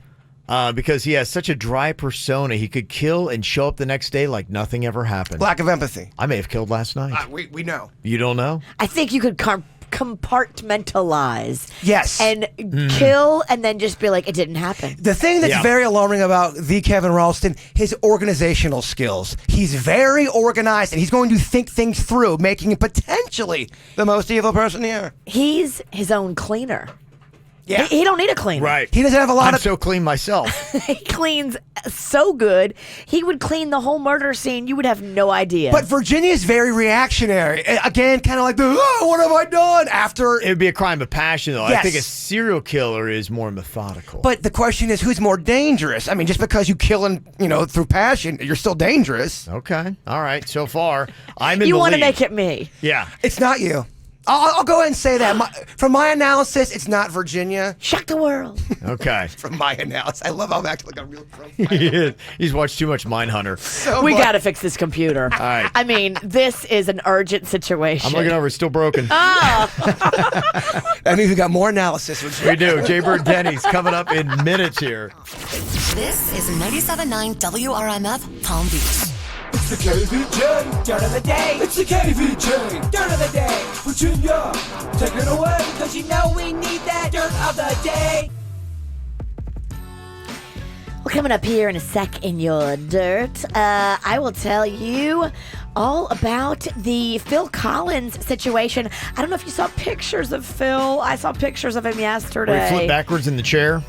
because he has such a dry persona, he could kill and show up the next day like nothing ever happened. Lack of empathy. I may have killed last night. We know. You don't know? I think you could compartmentalize. Yes. And kill and then just be like, it didn't happen. The thing that's very alarming about the Kevin Ralston, his organizational skills. He's very organized and he's going to think things through, making him potentially the most evil person here. He's his own cleaner. Yeah. He don't need a cleaner. Right. He doesn't have a lot I'm of... so clean myself. He cleans so good. He would clean the whole murder scene. You would have no idea. But Virginia is very reactionary. Again, kind of like the, what have I done? After... It would be a crime of passion, though. Yes. I think a serial killer is more methodical. But the question is, who's more dangerous? I mean, just because you kill through passion, you're still dangerous. Okay. All right. So far, I'm in the lead. You want to make it me. Yeah. It's not you. I'll go ahead and say that. From my analysis, it's not Virginia. Shock the world. Okay. From my analysis. I love how I'm acting like a real pro. He's watched too much Mindhunter. We got to fix this computer. All right. I mean, this is an urgent situation. I'm looking over. It's still broken. That means we got more analysis. We do. Jbird Denny's coming up in minutes here. This is 97.9 WRMF Palm Beach. It's the KVJ, dirt of the day. It's the KVJ, dirt of the day. Virginia, take it away, cause you know we need that dirt of the day. Well, coming up here in a sec in your dirt, I will tell you all about the Phil Collins situation. I don't know if you saw pictures of Phil. I saw pictures of him yesterday. Where he flipped backwards in the chair.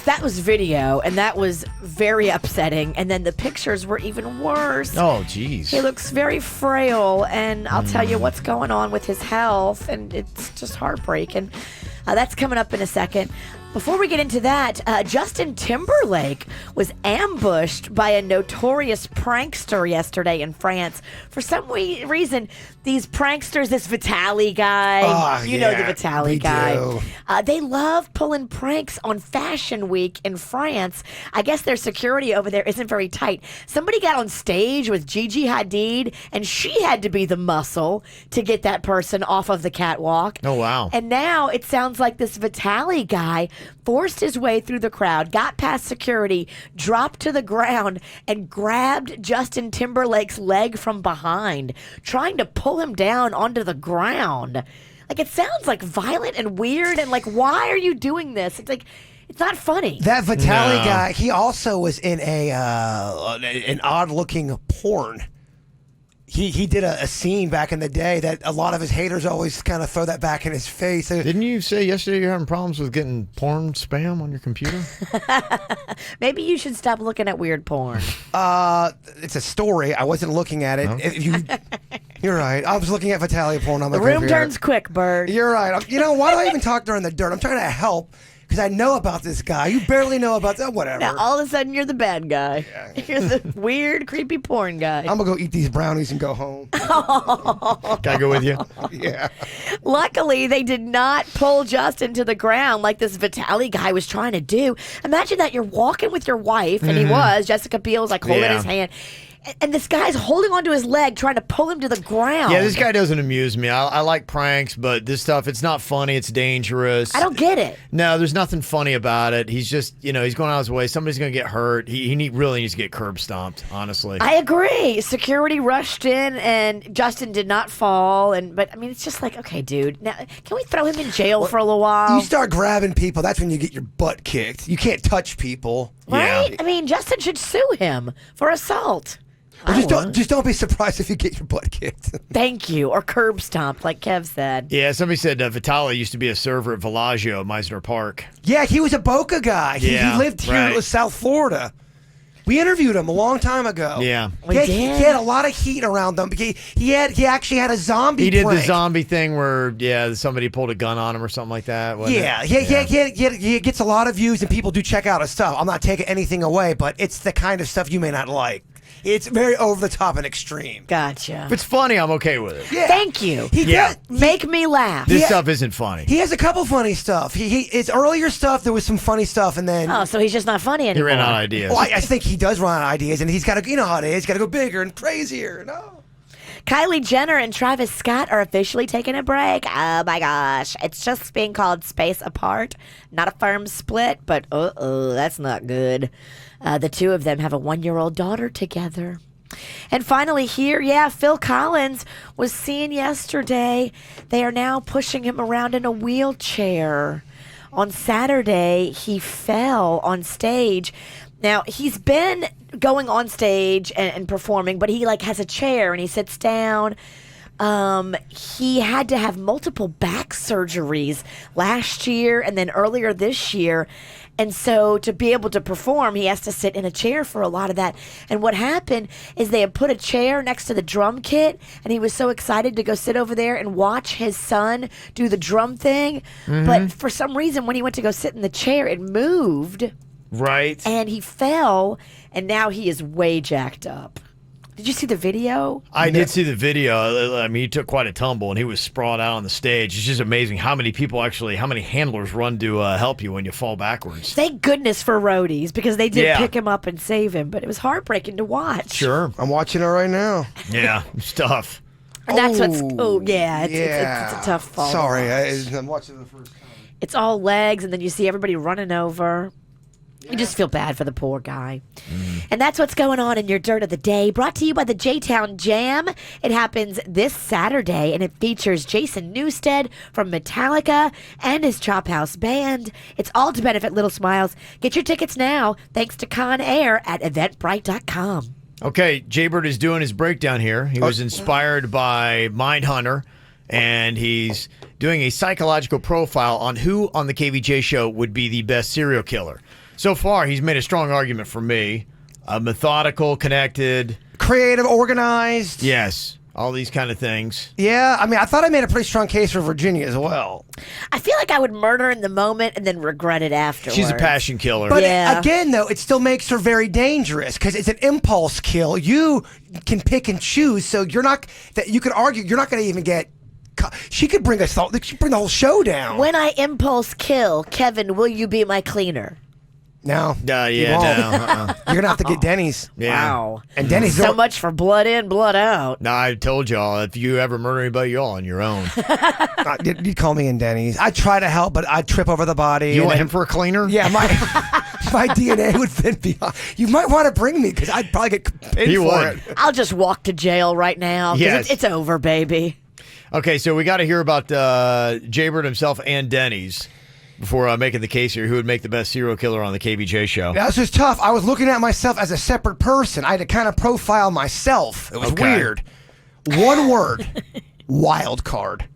That was video, and that was very upsetting. And then the pictures were even worse. Oh, geez. He looks very frail, and I'll tell you what's going on with his health, and it's just heartbreaking. That's coming up in a second. Before we get into that, Justin Timberlake was ambushed by a notorious prankster yesterday in France. For some reason, these pranksters, this Vitaly guy, you know the Vitaly guy, they love pulling pranks on Fashion Week in France. I guess their security over there isn't very tight. Somebody got on stage with Gigi Hadid, and she had to be the muscle to get that person off of the catwalk. Oh, wow. And now it sounds like this Vitaly guy forced his way through the crowd, got past security, dropped to the ground, and grabbed Justin Timberlake's leg from behind, trying to pull him down onto the ground. Like, it sounds like violent and weird, and like, why are you doing this? It's like, it's not funny. That Vitaly guy, he also was in an odd-looking porn. He did a scene back in the day that a lot of his haters always kind of throw that back in his face. Didn't you say yesterday you're having problems with getting porn spam on your computer? Maybe you should stop looking at weird porn. It's a story. I wasn't looking at it. Oh. You're right. I was looking at Vitaly porn on my The room computer. turns quick, Bird. You're right. You know, why do I even talk during the dirt? I'm trying to help. Because I know about this guy. You barely know about that. Whatever. Now, all of a sudden, you're the bad guy. Yeah. You're the weird, creepy porn guy. I'm going to go eat these brownies and go home. Can I go with you? Yeah. Luckily, they did not pull Justin to the ground like this Vitaly guy was trying to do. Imagine that you're walking with your wife, and he was. Jessica Biel was like holding his hand. And this guy's holding onto his leg, trying to pull him to the ground. Yeah, this guy doesn't amuse me. I like pranks, but this stuff, it's not funny. It's dangerous. I don't get it. No, there's nothing funny about it. He's just, he's going out of his way. Somebody's going to get hurt. He really needs to get curb stomped, honestly. I agree. Security rushed in, and Justin did not fall. But, I mean, it's just like, okay, dude, now can we throw him in jail for a little while? You start grabbing people, that's when you get your butt kicked. You can't touch people. Right? Yeah. I mean, Justin should sue him for assault. Well, just don't be surprised if you get your butt kicked. Thank you. Or curb stomped, like Kev said. Yeah, somebody said Vitaly used to be a server at Villaggio, Meisner Park. Yeah, he was a Boca guy. Yeah, he lived here in South Florida. We interviewed him a long time ago. Yeah. We He did? had a lot of heat around him. He actually had a zombie. He did the prank. zombie thing where, somebody pulled a gun on him or something like that. wasn't Yeah, it? he gets a lot of views, and people do check out his stuff. I'm not taking anything away, but it's the kind of stuff you may not like. It's very over the top and extreme. Gotcha. If it's funny, I'm okay with it. Yeah. Thank you. He Yeah. does. Make me laugh. This stuff isn't funny. He has a couple funny stuff. His earlier stuff, there was some funny stuff, and then Oh, so he's just not funny He anymore. ran out of ideas. well, I think he does run out of ideas, and he's got to, you know how it is. He's got to go bigger and crazier. No. Kylie Jenner and Travis Scott are officially taking a break. Oh my gosh. It's just being called space apart. Not a firm split, but that's not good. The two of them have a 1-year-old daughter together. And finally here, Phil Collins was seen yesterday. They are now pushing him around in a wheelchair. On Saturday, he fell on stage. Now, he's been going on stage and performing, but he has a chair and he sits down. He had to have multiple back surgeries last year and then earlier this year. And so to be able to perform, he has to sit in a chair for a lot of that. And what happened is they had put a chair next to the drum kit, and he was so excited to go sit over there and watch his son do the drum thing. But for some reason, when he went to go sit in the chair, it moved, Right. and he fell, and now he is way jacked up. Did you see the video? I did see the video. I mean, he took quite a tumble, and he was sprawled out on the stage. It's just amazing how many handlers run to help you when you fall backwards. Thank goodness for roadies, because they did Yeah. pick him up and save him, but it was heartbreaking to watch. Sure. I'm watching it right now. Yeah, it's tough. And that's what's, it's a tough fall. Sorry, I'm watching it the first time. It's all legs, and then you see everybody running over. You just feel bad for the poor guy. And that's what's going on in your Dirt of the Day, brought to you by the J-Town Jam. It happens this Saturday, and it features Jason Newsted from Metallica and his Chop House Band. It's all to benefit Little Smiles. Get your tickets now, thanks to Con Air at eventbrite.com. Okay, Jbird is doing his breakdown here. He was inspired by Mindhunter, and he's doing a psychological profile on who on the KVJ show would be the best serial killer. So far, he's made a strong argument for me. Methodical, connected. Creative, organized. Yes, all these kind of things. Yeah, I mean, I thought I made a pretty strong case for Virginia as well. I feel like I would murder in the moment and then regret it afterwards. She's a passion killer. But Yeah. again, though, it still makes her very dangerous because it's an impulse kill. You can pick and choose, so you're not that you could argue you're not going to even get. She could bring us. She could bring the whole show down. When I impulse kill, Kevin, will you be my cleaner? No. Yeah, you no. won't. You're gonna have to get Denny's. Yeah. Wow. And Denny's So much for blood in, blood out. No, I told y'all, if you ever murder anybody, you're all on your own. You'd call me in Denny's. I'd try to help, but I'd trip over the body. You and want then- him for a cleaner? Yeah, my DNA would fit beyond. You might want to bring me because I'd probably get paid He for would. it. I'll just walk to jail right now. 'Cause Yes. it's over, baby. Okay, so we got to hear about Jbird himself and Denny's before making the case here. Who would make the best serial killer on the KVJ show? That was just tough. I was looking at myself as a separate person. I had to kind of profile myself. It was Okay. weird. One word: wild card.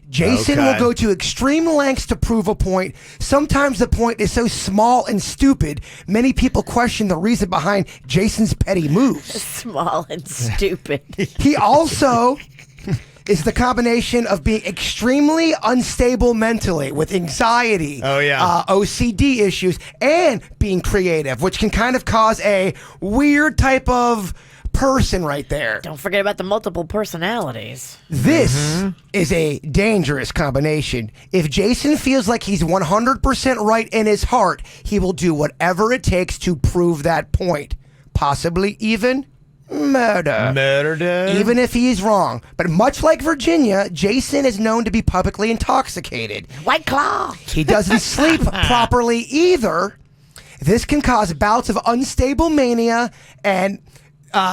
Jason Okay. will go to extreme lengths to prove a point. Sometimes the point is so small and stupid, many people question the reason behind Jason's petty moves. Small and stupid. He also is the combination of being extremely unstable mentally with anxiety, OCD issues, and being creative, which can kind of cause a weird type of person right there. Don't forget about the multiple personalities. This is a dangerous combination. If Jason feels like he's 100% right in his heart, he will do whatever it takes to prove that point. Possibly even murder. Murder. Even if he is wrong. But much like Virginia, Jason is known to be publicly intoxicated. White Claw. He doesn't sleep properly either. This can cause bouts of unstable mania, and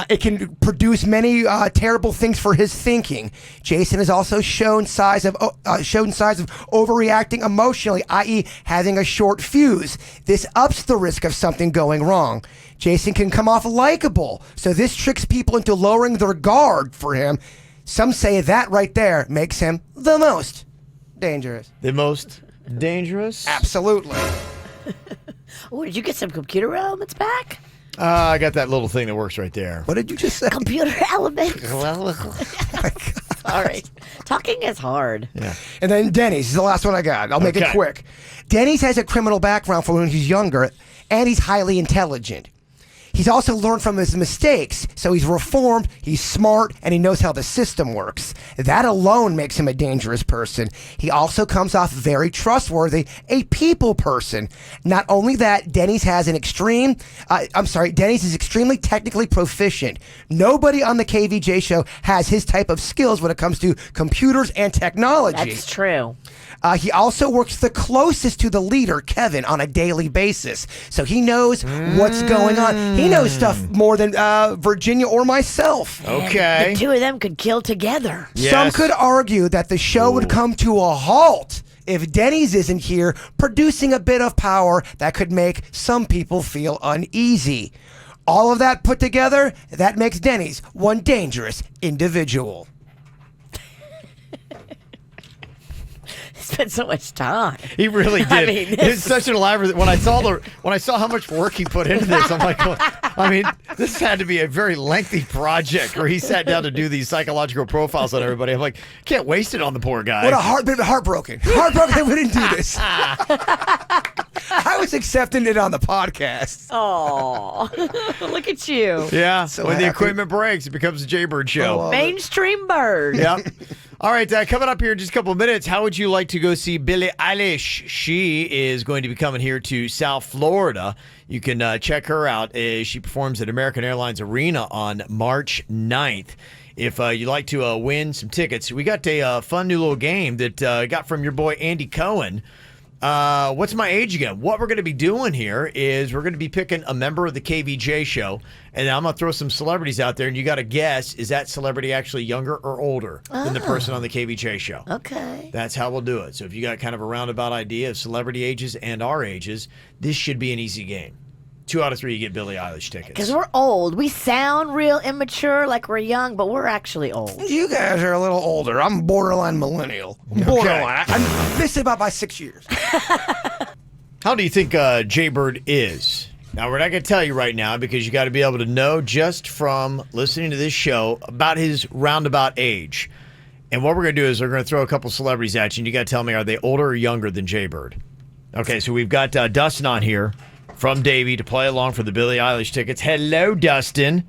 it can produce many terrible things for his thinking. Jason has also shown signs of overreacting emotionally, i.e., having a short fuse. This ups the risk of something going wrong. Jason can come off likable, so this tricks people into lowering their guard for him. Some say that right there makes him the most dangerous. The most dangerous? Absolutely. Oh, did you get some computer elements back? I got that little thing that works right there. What did you just say? Computer elements. Well, Sorry. Talking is hard. Yeah. And then Denny's is the last one I got. I'll make it Okay. quick. Denny's has a criminal background from when he's younger, and he's highly intelligent. He's also learned from his mistakes, so he's reformed, he's smart, and he knows how the system works. That alone makes him a dangerous person. He also comes off very trustworthy, a people person. Not only that, Denny's is extremely technically proficient. Nobody on the KVJ show has his type of skills when it comes to computers and technology. That's true. He also works the closest to the leader, Kevin, on a daily basis. So he knows what's going on. He knows stuff more than Virginia or myself. Okay. The two of them could kill together. Yes. Some could argue that the show would come to a halt if Denny's isn't here, producing a bit of power that could make some people feel uneasy. All of that put together, that makes Denny's one dangerous individual. Spent so much time. He really did. I mean, It's such an elaborate. When I saw how much work he put into this, I'm like, well, I mean, this had to be a very lengthy project where he sat down to do these psychological profiles on everybody. I'm like, can't waste it on the poor guy. What a heartbroken. Heartbroken that we didn't do this. I was accepting it on the podcast. Oh, look at you. Yeah. So when the happy. equipment breaks, it becomes a Jbird show. Mainstream bird. Yep. All right, coming up here in just a couple of minutes, how would you like to go see Billie Eilish? She is going to be coming here to South Florida. You can check her out as she performs at American Airlines Arena on March 9th. If you'd like to win some tickets, we got a fun new little game that got from your boy Andy Cohen. What's my age again? What we're going to be doing here is we're going to be picking a member of the KVJ show, and I'm going to throw some celebrities out there, and you got to guess, is that celebrity actually younger or older than the person on the KVJ show? Okay. That's how we'll do it. So if you got kind of a roundabout idea of celebrity ages and our ages, this should be an easy game. 2 out of 3, you get Billie Eilish tickets. Because we're old. We sound real immature like we're young, but we're actually old. You guys are a little older. I'm borderline millennial. Borderline. I missed it about by 6 years. How do you think Jbird is? Now, we're not going to tell you right now because you got to be able to know just from listening to this show about his roundabout age. And what we're going to do is we're going to throw a couple celebrities at you, and you got to tell me, are they older or younger than Jbird? Okay, so we've got Dustin on here from Davie to play along for the Billie Eilish tickets. Hello, Dustin.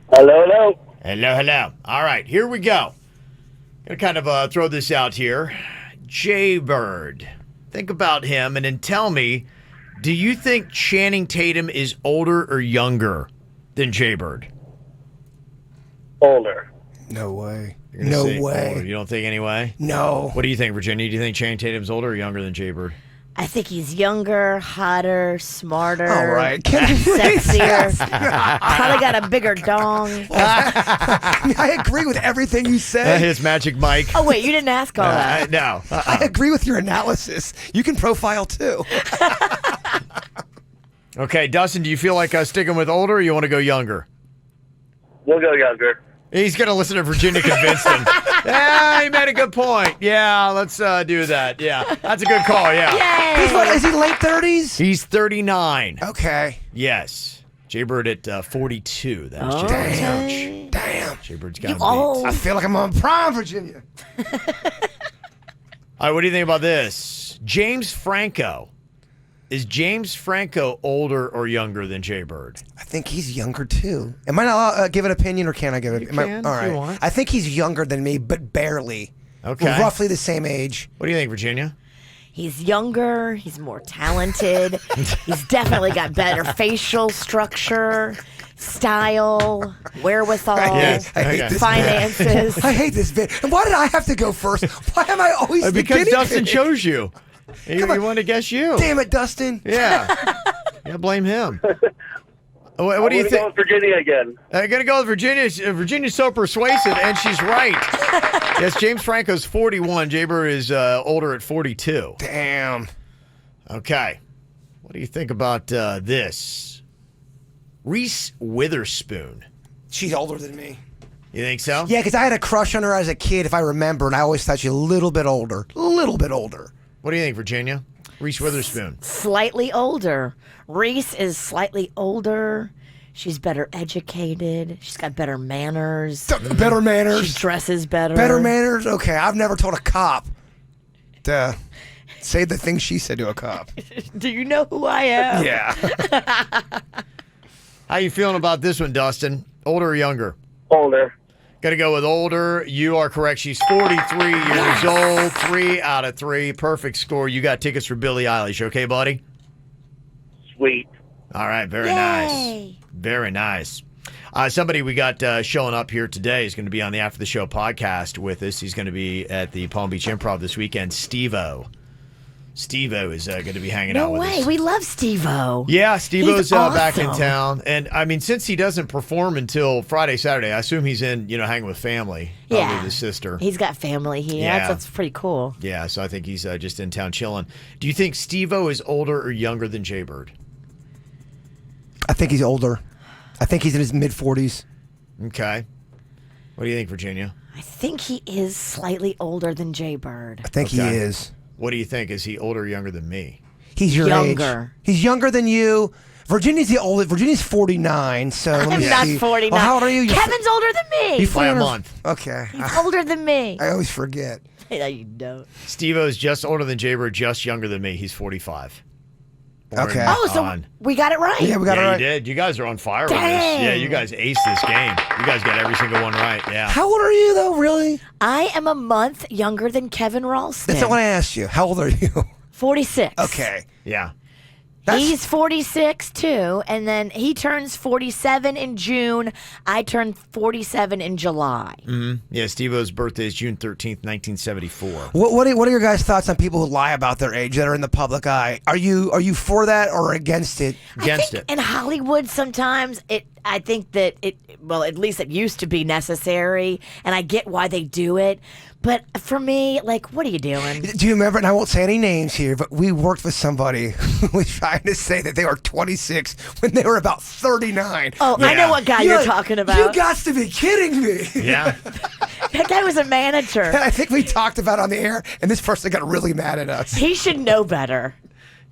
Hello. Hello. All right, here we go. Going to kind of throw this out here. Jbird. Think about him and then tell me, do you think Channing Tatum is older or younger than Jbird? Older. No way. You're gonna No say way. older. You don't think anyway? No. What do you think, Virginia? Do you think Channing Tatum's older or younger than Jbird? I think he's younger, hotter, smarter, All right. Can you sexier. Probably got a bigger dong. I agree with everything you said. His magic mic. Oh, wait, you didn't ask all that. No. I agree with your analysis. You can profile too. Okay, Dustin, do you feel like sticking with older or you want to go younger? We'll go younger. He's going to listen to Virginia convince him. Yeah, he made a good point. Yeah, let's do that. Yeah, that's a good call, yeah. He's what, is he late 30s? He's 39. Okay. Yes. Jbird at 42. That's Oh, Jbird. okay. Damn. Jbird's got You him beat. old. I feel like I'm on prime, Virginia. All right, what do you think about this? James Franco. Is James Franco older or younger than Jbird? I think he's younger too. Am I not allowed to give an opinion, or can I give it? You can, all if right. you want. I think he's younger than me, but barely. Okay. We're roughly the same age. What do you think, Virginia? He's younger. He's more talented. He's definitely got better facial structure, style, wherewithal, Yes. I hate this finances. I hate this bit. And why did I have to go first? Why am I always the Because guinea Dustin pig? chose you. He Come on. wanted to guess you. Damn it, Dustin. Yeah. Yeah, blame him. What do you I'm gonna go think? with Virginia again. I'm going to go with Virginia. Virginia's so persuasive, and she's right. Yes, James Franco's 41. Jbird is older at 42. Damn. Okay. What do you think about this? Reese Witherspoon. She's older than me. You think so? Yeah, because I had a crush on her as a kid, if I remember, and I always thought she was a little bit older. A little bit older. What do you think, Virginia? Reese Witherspoon. Slightly older. Reese is slightly older. She's better educated. She's got better manners. Better manners. She dresses better. Better manners? Okay, I've never told a cop to say the thing she said to a cop. Do you know who I am? Yeah. How you feeling about this one, Dustin? Older or younger? Older. Got to go with older. You are correct. She's 43 years old. 3 out of 3. Perfect score. You got tickets for Billie Eilish. Okay, buddy? Sweet. All right. Very Yay. nice. Very nice. Somebody we got showing up here today is going to be on the After the Show podcast with us. He's going to be at the Palm Beach Improv this weekend. Steve-O. Steve-O is going to be hanging out with us. No way. We love Steve-O. Yeah, Steve-O's He's back in awesome. town. And, I mean, since he doesn't perform until Friday, Saturday, I assume he's in, hanging with family. Probably Yeah. his sister. He's got family here. Yeah. That's pretty cool. Yeah, so I think he's just in town chilling. Do you think Steve-O is older or younger than Jbird? I think he's older. I think he's in his mid-40s. Okay. What do you think, Virginia? I think he is slightly older than Jbird. I think he Okay. is. What do you think? Is he older or younger than me? He's your Younger. age. He's younger than you. Virginia's the oldest. Virginia's 49, so let me I'm not see. 49. Well, how old are you? You're Kevin's older than me. He's By a 49. month. Okay. He's older than me. I always forget. No, you don't. Steve-O's just older than Jbird, just younger than me. He's 45. Born Okay. Oh, so on- we got it right. Yeah, we got it yeah, right. you did. You guys are on fire with this. Dang. Yeah, you guys aced this game. You guys got every single one right. Yeah. How old are you, though, really? I am a month younger than Kevin Ralston. That's not what I asked you. How old are you? 46. Okay. Yeah. He's 46 too, and then he turns 47 in June. I turn 47 in July. Yeah, Steve-O's birthday is June 13th, 1974. What are your guys' thoughts on people who lie about their age that are in the public eye? Are you for that or against it? Against I think it. in Hollywood sometimes I think that at least it used to be necessary, and I get why they do it. But for me, like, what are you doing? Do you remember, and I won't say any names here, but we worked with somebody who was trying to say that they were 26 when they were about 39. Oh, I know what guy you're talking about. You got to be kidding me. Yeah. That guy was a manager. And I think we talked about it on the air, and this person got really mad at us. He should know better.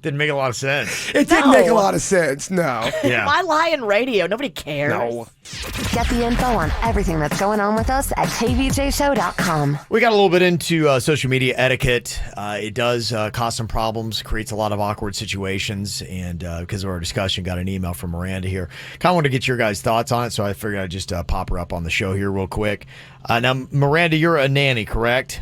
Didn't make a lot of sense. It didn't make a lot of sense, no. Yeah. Why lie in radio? Nobody cares. No. Get the info on everything that's going on with us at kvjshow.com. We got a little bit into social media etiquette. It does cause some problems, creates a lot of awkward situations, and because of our discussion, got an email from Miranda here. Kind of want to get your guys' thoughts on it, so I figured I'd just pop her up on the show here real quick. Now, Miranda, you're a nanny, correct?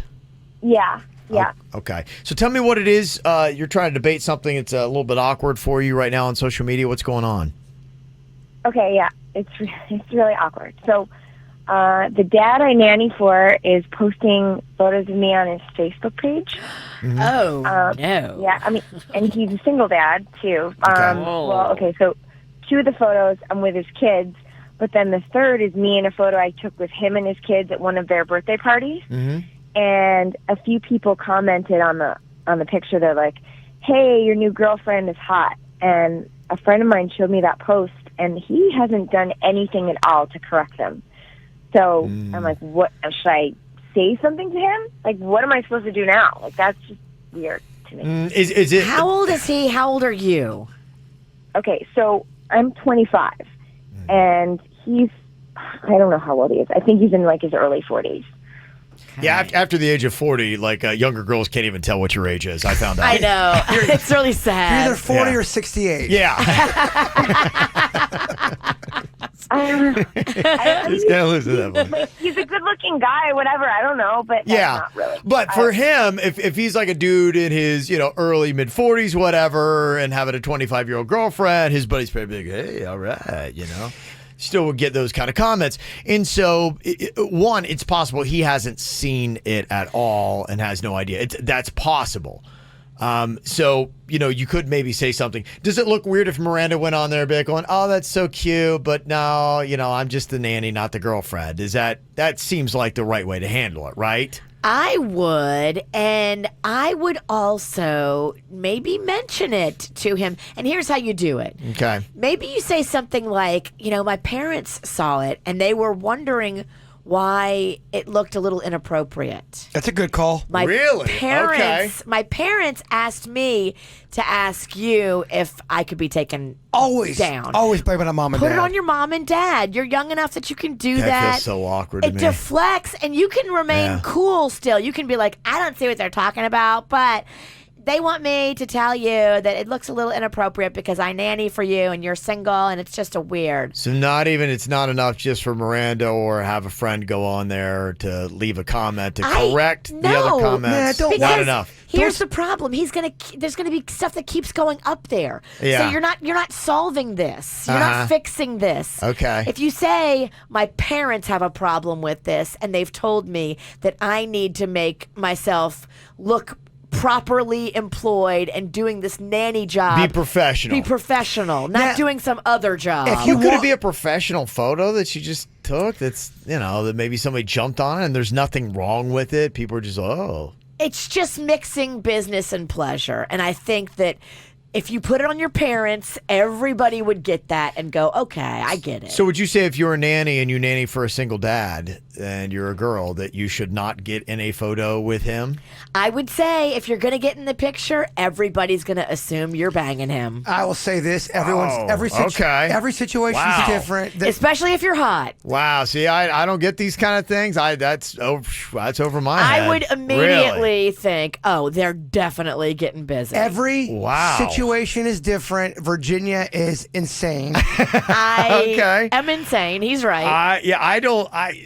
Yeah. Yeah. Okay. So tell me what it is. You're trying to debate something that's a little bit awkward for you right now on social media. What's going on? Okay, yeah. It's really awkward. So the dad I nanny for is posting photos of me on his Facebook page. Oh, no. Yeah, I mean, and he's a single dad, too. So 2 of the photos, I'm with his kids, but then the third is me in a photo I took with him and his kids at one of their birthday parties. Mm-hmm. And a few people commented on the picture. They're like, "Hey, your new girlfriend is hot." And a friend of mine showed me that post, and he hasn't done anything at all to correct them. So I'm like, "What? Should I say something to him? Like, what am I supposed to do now? Like, that's just weird to me." Is it? How old is he? How old are you? Okay, so I'm 25, and I don't know how old he is. I think he's in like his early 40s. Yeah, after the age of 40, like younger girls can't even tell what your age is. I found out. I know. It's really sad. You're either 40 Yeah. or 68. Yeah. Just gotta listen to that one. Like, he's a good-looking guy, whatever. I don't know, but that's Yeah, not really. but for him, if he's like a dude in his early mid 40s, whatever, and having a 25-year-old girlfriend, his buddy's probably like, hey, all right, still would get those kind of comments. And so, one, it's possible he hasn't seen it at all and has no idea. That's possible. So, you could maybe say something. Does it look weird if Miranda went on there going, oh, that's so cute, but no, I'm just the nanny, not the girlfriend? That seems like the right way to handle it, right? I would, and I would also maybe mention it to him. And here's how you do it. Okay. Maybe you say something like, my parents saw it, and they were wondering why it looked a little inappropriate. That's a good call. Really? My parents asked me to ask you if I could be taken down. Always blame it on mom and Put dad. it on your mom and dad. You're young enough that you can do that. That feels so awkward to It me. deflects, and you can remain cool still. You can be like, I don't see what they're talking about, but they want me to tell you that it looks a little inappropriate because I nanny for you and you're single, and it's just a weird. So it's not enough just for Miranda or have a friend go on there to leave a comment to correct the other comments. Not enough. Here's the problem. There's gonna be stuff that keeps going up there. Yeah. So you're not solving this. You're not fixing this. Okay. If you say my parents have a problem with this and they've told me that I need to make myself look properly employed and doing this nanny job. Be professional. Not doing some other job. Could it be a professional photo that she just took that's, that maybe somebody jumped on it and there's nothing wrong with it? People are just, It's just mixing business and pleasure. And I think that if you put it on your parents, everybody would get that and go, okay, I get it. So would you say if you're a nanny and you nanny for a single dad and you're a girl that you should not get in a photo with him? I would say if you're going to get in the picture, everybody's going to assume you're banging him. I will say this: every situation is different. Especially if you're hot. Wow. See, I don't get these kind of things. That's over my head. I would immediately think, oh, they're definitely getting busy. Every situation is different. Virginia is insane. I am insane. He's right.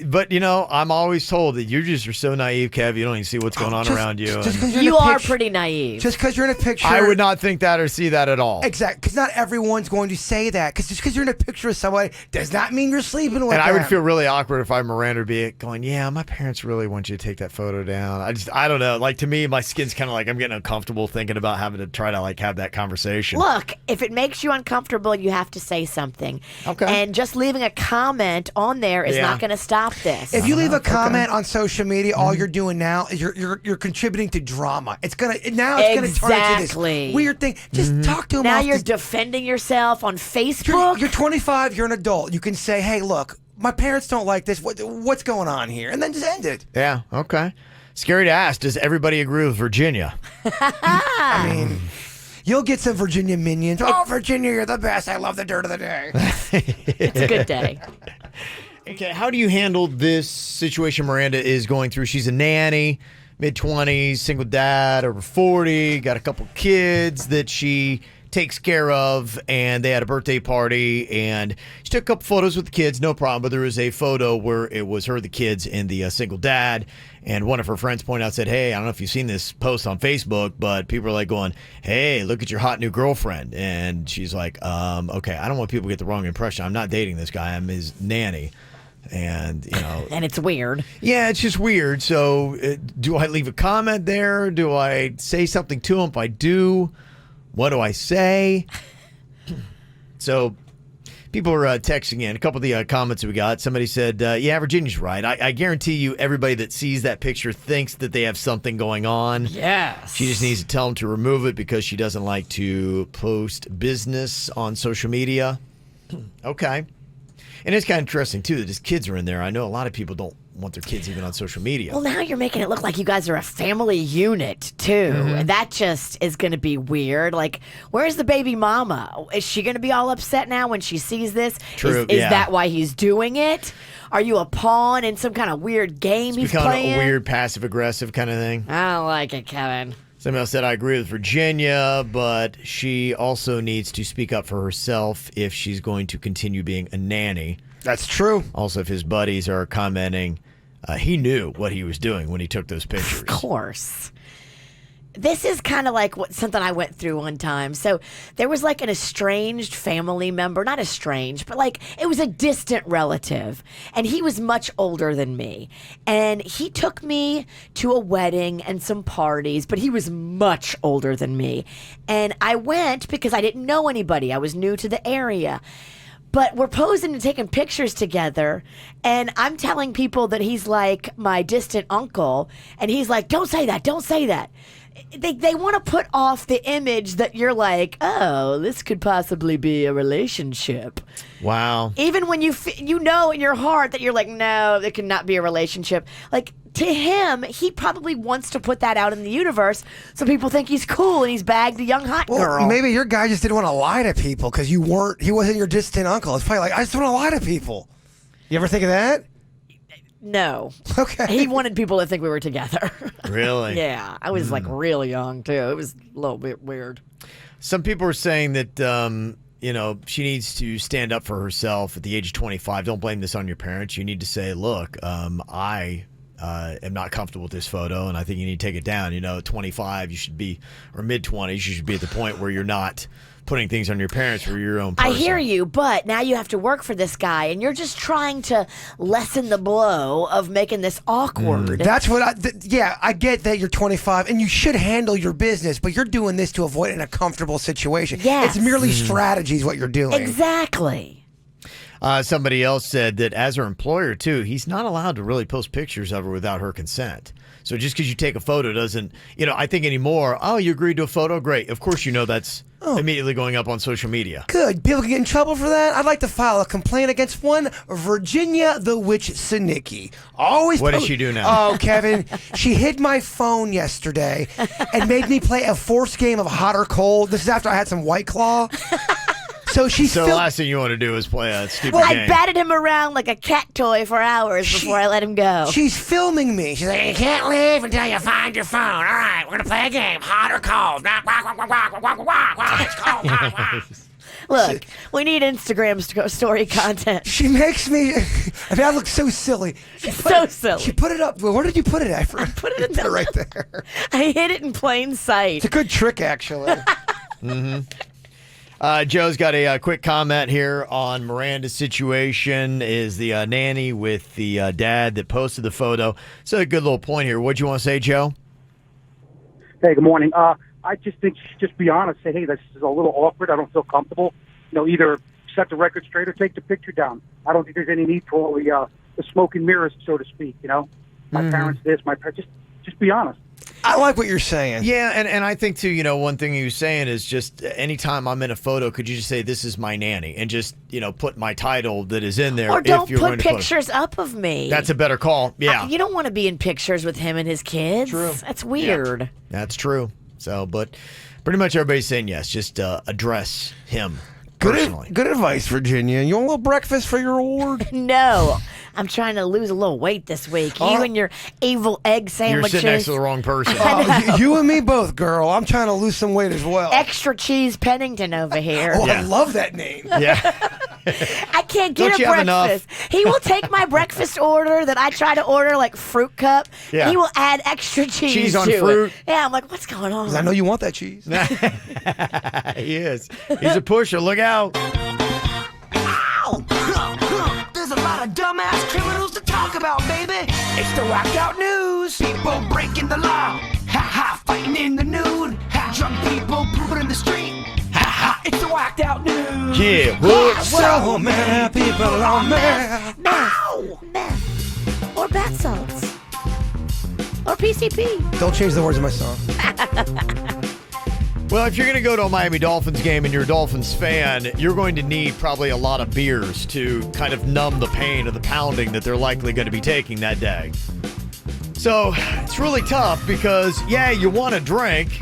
But I'm always told that you just are so naive, Kev. You don't even see what's going on around you. You are pretty naive. Just because you're in a picture. I would not think that or see that at all. Exactly. Because not everyone's going to say that. Because just because you're in a picture with somebody does not mean you're sleeping with them. And I would feel really awkward if I'm Miranda be going, yeah, my parents really want you to take that photo down. I don't know. Like, to me, my skin's kind of like I'm getting uncomfortable thinking about having to try to have that conversation. Look, if it makes you uncomfortable, you have to say something. Okay. And just leaving a comment on there is not going to stop this. If you leave a comment on social media, all you're doing now is you're contributing to drama. It's gonna turn into this weird thing. Just talk to them. Now you're defending yourself on Facebook. You're 25. You're an adult. You can say, "Hey, look, my parents don't like this. What's going on here?" And then just end it. Yeah. Okay. Scary to ask. Does everybody agree with Virginia? I mean, you'll get some Virginia minions. Oh, Virginia, you're the best. I love the dirt of the day. It's a good day. Okay, how do you handle this situation Miranda is going through? She's a nanny, mid-20s, single dad, over 40, got a couple kids that she takes care of, and they had a birthday party, and she took a couple photos with the kids, no problem, but there was a photo where it was her, the kids, and the single dad, and one of her friends pointed out, said, hey, I don't know if you've seen this post on Facebook, but people are going, hey, look at your hot new girlfriend, and she's like, okay, I don't want people to get the wrong impression. I'm not dating this guy. I'm his nanny. And, and it's weird. Yeah, it's just weird. So do I leave a comment there? Do I say something to him? If I do, what do I say? So people are texting in. A couple of the comments that we got. Somebody said, yeah, Virginia's right. I guarantee you everybody that sees that picture thinks that they have something going on. Yes. She just needs to tell them to remove it because she doesn't like to post business on social media. Okay. And it's kind of interesting, too, that his kids are in there. I know a lot of people don't want their kids even on social media. Well, now you're making it look like you guys are a family unit, too. And that just is going to be weird. Like, where's the baby mama? Is she going to be all upset now when she sees this? True, Is that why he's doing it? Are you a pawn in some kind of weird game he's playing? It's a weird passive-aggressive kind of thing. I don't like it, Kevin. Somebody else said, I agree with Virginia, but she also needs to speak up for herself if she's going to continue being a nanny. That's true. Also, if his buddies are commenting, he knew what he was doing when he took those pictures. Of course. This is kind of like something I went through one time. So there was like an estranged family member, not estranged, but like it was a distant relative. And he was much older than me. And he took me to a wedding and some parties, but he was much older than me. And I went because I didn't know anybody. I was new to the area. But we're posing and taking pictures together, and I'm telling people that he's like my distant uncle, and he's like, don't say that, don't say that. they want to put off the image that you're like, oh, this could possibly be a relationship. Wow. Even when you know in your heart that you're like, no, it cannot be a relationship. Like, to him, he probably wants to put that out in the universe so people think he's cool and he's bagged a young hot girl. Maybe your guy just didn't want to lie to people because he wasn't your distant uncle. It's probably like, I just want to lie to people. You ever think of that? No. Okay. He wanted people to think we were together. Really? Yeah. I was like real young, too. It was a little bit weird. Some people are saying that, she needs to stand up for herself at the age of 25. Don't blame this on your parents. You need to say, look, I am not comfortable with this photo, and I think you need to take it down. At 25, you should be, or mid-20s, you should be at the point where you're not putting things on your parents for your own person. I hear you, but now you have to work for this guy, and you're just trying to lessen the blow of making this awkward. That's what I get that you're 25, and you should handle your business, but you're doing this to avoid an uncomfortable situation. Yes. It's merely strategies what you're doing. Exactly. Somebody else said that as her employer, too, he's not allowed to really post pictures of her without her consent. So just because you take a photo doesn't, I think anymore, oh, you agreed to a photo? Great. Of course, that's immediately going up on social media. Good. People can get in trouble for that. I'd like to file a complaint against one Virginia the Witch Sinicki. What did she do now? Oh, Kevin, she hid my phone yesterday and made me play a forced game of hot or cold. This is after I had some White Claw. So the last thing you want to do is play a stupid game. I batted him around like a cat toy for hours before I let him go. She's filming me. She's like, you can't leave until you find your phone. All right, we're going to play a game. Hot or cold? Look, we need Instagram story content. She makes me... I look so silly. Silly. She put it up. Well, where did you put it? I put it in right there. I hid it in plain sight. It's a good trick, actually. Mm-hmm. Joe's got a quick comment here on Miranda's situation. Is the nanny with the dad that posted the photo. So a good little point here. What do you want to say, Joe? Hey, good morning. I just think you should just be honest. Say, hey, this is a little awkward. I don't feel comfortable. Either set the record straight or take the picture down. I don't think there's any need for all the smoke and mirrors, so to speak. My parents this, my parents. Just be honest. I like what you're saying. Yeah, and I think, too, one thing he was saying is just anytime I'm in a photo, could you just say, this is my nanny, and just, put my title that is in there. Or don't if you're put pictures up of me. That's a better call, yeah. You don't want to be in pictures with him and his kids. True. That's weird. Yeah, that's true. So, but pretty much everybody's saying yes, just address him personally. Good advice, Virginia. You want a little breakfast for your award? No. I'm trying to lose a little weight this week. You and your evil egg sandwiches. You're sitting next to the wrong person. You and me both, girl. I'm trying to lose some weight as well. Extra Cheese Pennington over here. Oh, yeah. I love that name. Yeah. I can't get a breakfast. He will take my breakfast order that I try to order, like fruit cup. Yeah. He will add extra cheese on to fruit. it. Yeah, I'm like, what's going on? I know you want that cheese. He is. He's a pusher. Look out. There's a lot of dumbass criminals to talk about, baby. It's the whacked out news. People breaking the law. Ha ha, fighting in the nude. Ha, drunk people pooping in the street. Ha ha, it's the whacked out news. Yeah, what? So many people on meth. Meth. Or bath salts. Or PCP. Don't change the words of my song. Well, if you're going to go to a Miami Dolphins game and you're a Dolphins fan, you're going to need probably a lot of beers to kind of numb the pain of the pounding that they're likely going to be taking that day. So it's really tough because, yeah, you want to drink.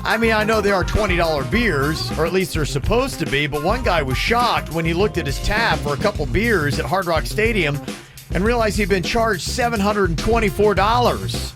I mean, I know there are $20 beers, or at least they're supposed to be, but one guy was shocked when he looked at his tab for a couple beers at Hard Rock Stadium and realized he'd been charged $724.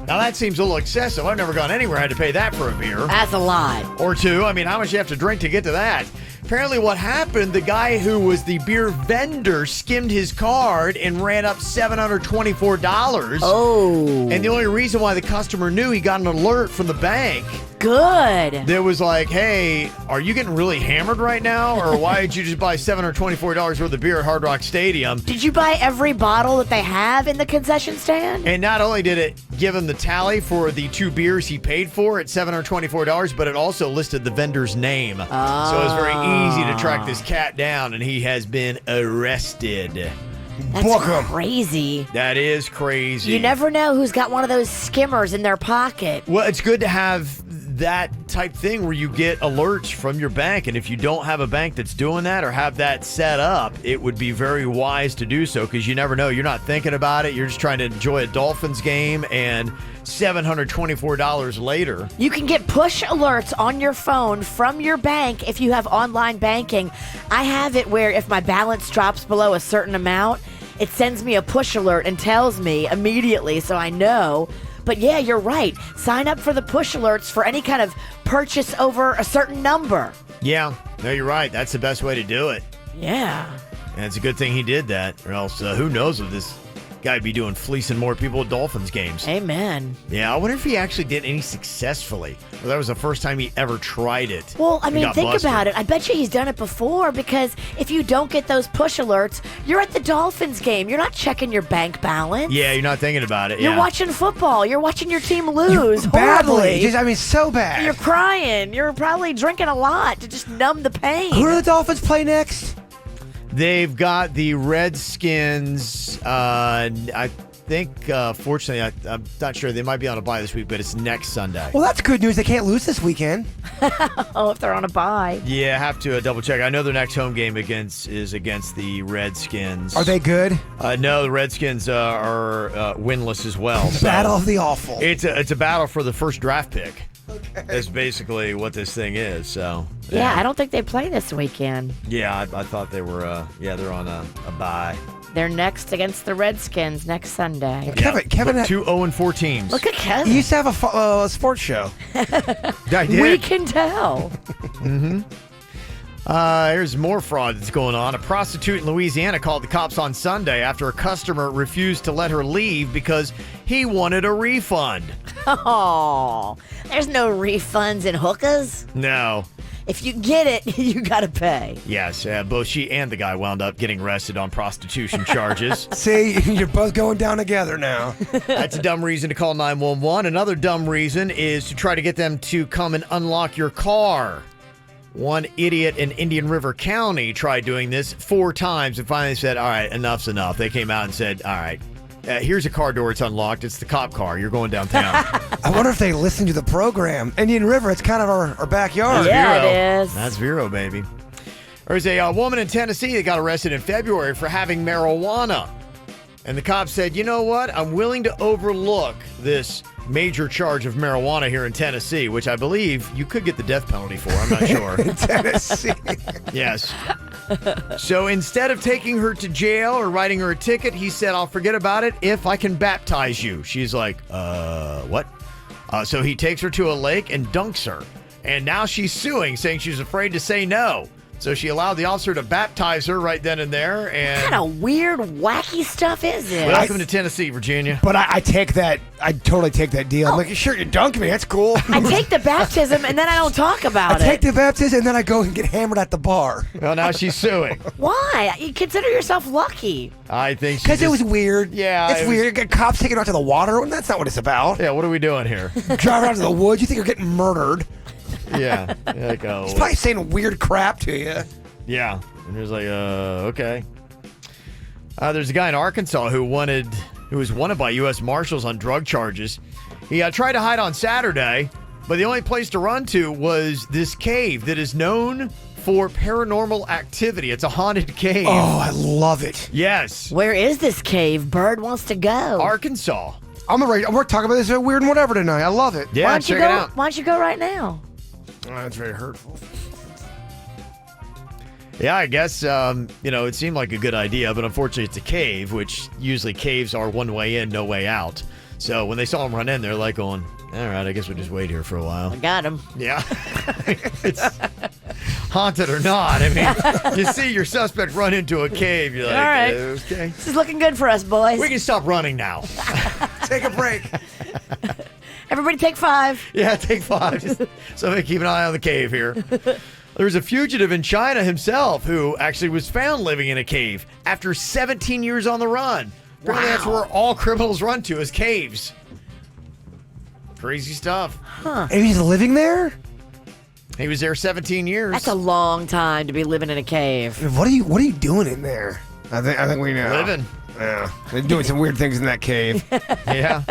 Now, that seems a little excessive. I've never gone anywhere I had to pay that for a beer. That's a lot. Or two. I mean, how much you have to drink to get to that? Apparently what happened, the guy who was the beer vendor skimmed his card and ran up $724. Oh. And the only reason why the customer knew, he got an alert from the bank. Good. That was like, hey, are you getting really hammered right now? Or why did you just buy $724 worth of beer at Hard Rock Stadium? Did you buy every bottle that they have in the concession stand? And not only did it give him the tally for the 2 beers he paid for at $724, but it also listed the vendor's name. So it was very easy to track this cat down, and he has been arrested. That's Book 'em. crazy. That is crazy. You never know who's got one of those skimmers in their pocket. Well, it's good to have that type thing where you get alerts from your bank, and if you don't have a bank that's doing that or have that set up, it would be very wise to do so, because you never know. You're not thinking about it. You're just trying to enjoy a Dolphins game, and $724 later. You can get push alerts on your phone from your bank if you have online banking. I have it where if my balance drops below a certain amount, it sends me a push alert and tells me immediately, so I know. But yeah, you're right. Sign up for the push alerts for any kind of purchase over a certain number. Yeah, no, you're right. That's the best way to do it. Yeah. And it's a good thing he did that, or else who knows if this guy would be doing fleecing more people at Dolphins games. Amen. Yeah, I wonder if he actually did any successfully. Or that was the first time he ever tried it. Well, I and mean, got think busted. about it. I bet you he's done it before, because if you don't get those push alerts, you're at the Dolphins game. You're not checking your bank balance. Yeah, you're not thinking about it. You're Yeah. watching football. You're watching your team lose Badly. horribly. Just, I mean, so bad. You're crying. You're probably drinking a lot to just numb the pain. Who do the Dolphins play next? They've got the Redskins. I think, fortunately, I'm not sure. They might be on a bye this week, but it's next Sunday. Well, that's good news. They can't lose this weekend. Oh, if they're on a bye. Yeah, I have to double check. I know their next home game is against the Redskins. Are they good? No, the Redskins are winless as well. So Battle of the awful. It's a battle for the first draft pick. Okay. That's basically what this thing is. So Yeah, I don't think they play this weekend. yeah, I thought they were. They're on a bye. They're next against the Redskins next Sunday. Kevin, With 2-0-4 teams. Look at Kevin. you used to have a sports show. I did. We can tell. Here's more fraud that's going on. A prostitute in Louisiana called the cops on Sunday after a customer refused to let her leave because he wanted a refund. Oh, there's no refunds in hookahs. No. If you get it, you gotta pay. Yes, both she and the guy wound up getting arrested on prostitution charges. See, you're both going down together now. That's a dumb reason to call 911. Another dumb reason is to try to get them to come and unlock your car. One idiot in Indian River County tried doing this 4 times and finally said, all right, enough's enough. They came out and said, all right, here's a car door. It's unlocked. It's the cop car. You're going downtown. I wonder if they listen to the program. Indian River, it's kind of our backyard. Yeah, Vero. it is. That's Vero, baby. There's a woman in Tennessee that got arrested in February for having marijuana. And the cops said, you know what? I'm willing to overlook this major charge of marijuana here in Tennessee, which I believe you could get the death penalty for. I'm not sure. Tennessee. Yes. So instead of taking her to jail or writing her a ticket, he said, I'll forget about it if I can baptize you. She's like, what? So he takes her to a lake and dunks her. And now she's suing, saying she's afraid to say no. So she allowed the officer to baptize her right then and there. And What kind of weird, wacky stuff is this? welcome to Tennessee, Virginia. But I take that. I totally take that deal. I'm like, sure, you dunk me. That's cool. I take the baptism and then I don't talk about I take it. the baptism and then I go and get hammered at the bar. Well, now she's suing. Why? You consider yourself lucky. I think she Because it just- was weird. Yeah, It's it was- weird. Get cops taking her out to the water. That's not what it's about. Yeah, what are we doing here? Drive out to the woods. You think you're getting murdered. Yeah. Like, oh, He's probably saying weird crap to you. yeah. And he was like, okay. There's a guy in Arkansas who was wanted by U.S. Marshals on drug charges. He tried to hide on Saturday, but the only place to run to was this cave that is known for paranormal activity. It's a haunted cave. Oh, I love it. Yes. Where is this cave? Bird wants to go. Arkansas. We're talking about this weird and whatever tonight. I love it. Yeah, Why don't check you it go? out. Why don't you go right now? Oh, that's very hurtful. Yeah, I guess, it seemed like a good idea, but unfortunately it's a cave, which usually caves are one way in, no way out. So when they saw him run in, they're like going, all right, I guess we'll just wait here for a while. I got him. Yeah. It's haunted or not. I mean, you see your suspect run into a cave. You're like, All right. okay. This is looking good for us, boys. We can stop running now. Take a break. Everybody take 5. Yeah, take 5. Just somebody keep an eye on the cave here. There's a fugitive in China himself who actually was found living in a cave after 17 years on the run. Apparently that's where all criminals run to, is caves. Crazy stuff. Huh. And he's living there? He was there 17 years. That's a long time to be living in a cave. What are you doing in there? I think we know. Living. Yeah. They're doing some weird things in that cave. Yeah.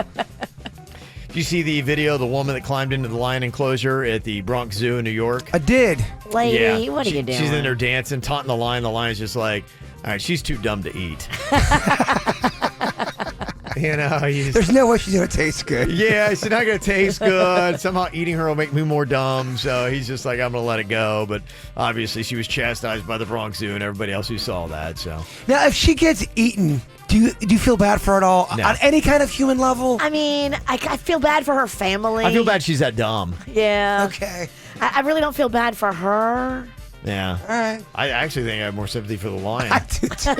Did you see the video of the woman that climbed into the lion enclosure at the Bronx Zoo in New York? I did. Lady, what are you doing? She's in there dancing, taunting the lion. The lion's just like, all right, she's too dumb to eat. You know, there's no way she's going to taste good. Yeah, she's not going to taste good. Somehow eating her will make me more dumb. So he's just like, I'm going to let it go. But obviously, she was chastised by the Bronx Zoo and everybody else who saw that. So now, if she gets eaten, do you feel bad for it all No. on any kind of human level? I mean, I feel bad for her family. I feel bad she's that dumb. Yeah. Okay. I really don't feel bad for her. Yeah. All right. I actually think I have more sympathy for the lion. I do too.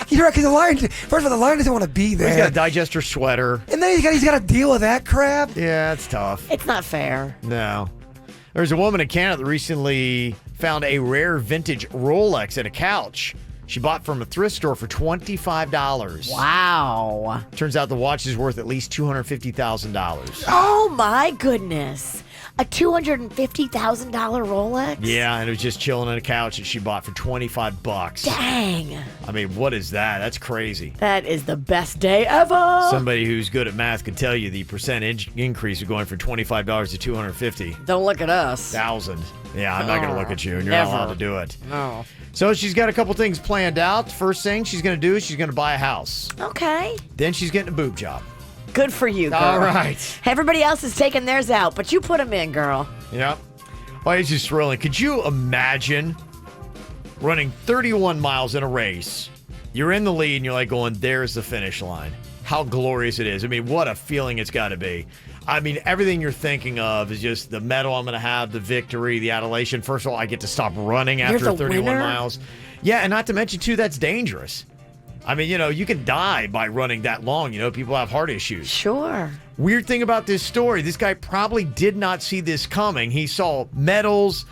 You're right, because the lion, first of all, the lion doesn't want to be there. He's got a digester sweater. And then he's got to deal with that crap. Yeah, it's tough. It's not fair. No. There's a woman in Canada that recently found a rare vintage Rolex at a couch she bought from a thrift store for $25. Wow. Turns out the watch is worth at least $250,000. Oh my goodness. A $250,000 Rolex? Yeah, and it was just chilling on a couch that she bought for $25. Dang. I mean, what is that? That's crazy. That is the best day ever. Somebody who's good at math could tell you the percentage increase of going from $25 to $250,000. Don't look at us. Yeah, I'm not going to look at you, and you're Never. not allowed to do it. No. So she's got a couple things planned out. First thing she's going to do is she's going to buy a house. Okay. Then she's getting a boob job. Good for you, girl. All right. Everybody else is taking theirs out, but you put them in, girl. Yep. Well, it's just thrilling. Could you imagine running 31 miles in a race? You're in the lead, and you're like going, there's the finish line. How glorious it is. I mean, what a feeling it's got to be. I mean, everything you're thinking of is just the medal I'm going to have, the victory, the adulation. First of all, I get to stop running after You're the 31 winner? miles. Yeah, and not to mention, too, that's dangerous. I mean, you know, you can die by running that long. You know, people have heart issues. Sure. Weird thing about this story, this guy probably did not see this coming. He saw medals,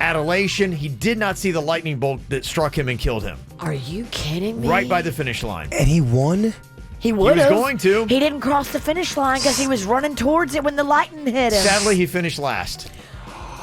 adulation. He did not see the lightning bolt that struck him and killed him. Are you kidding me? Right by the finish line. And he won? He would have. going to. He didn't cross the finish line because he was running towards it when the lightning hit him. Sadly, he finished last.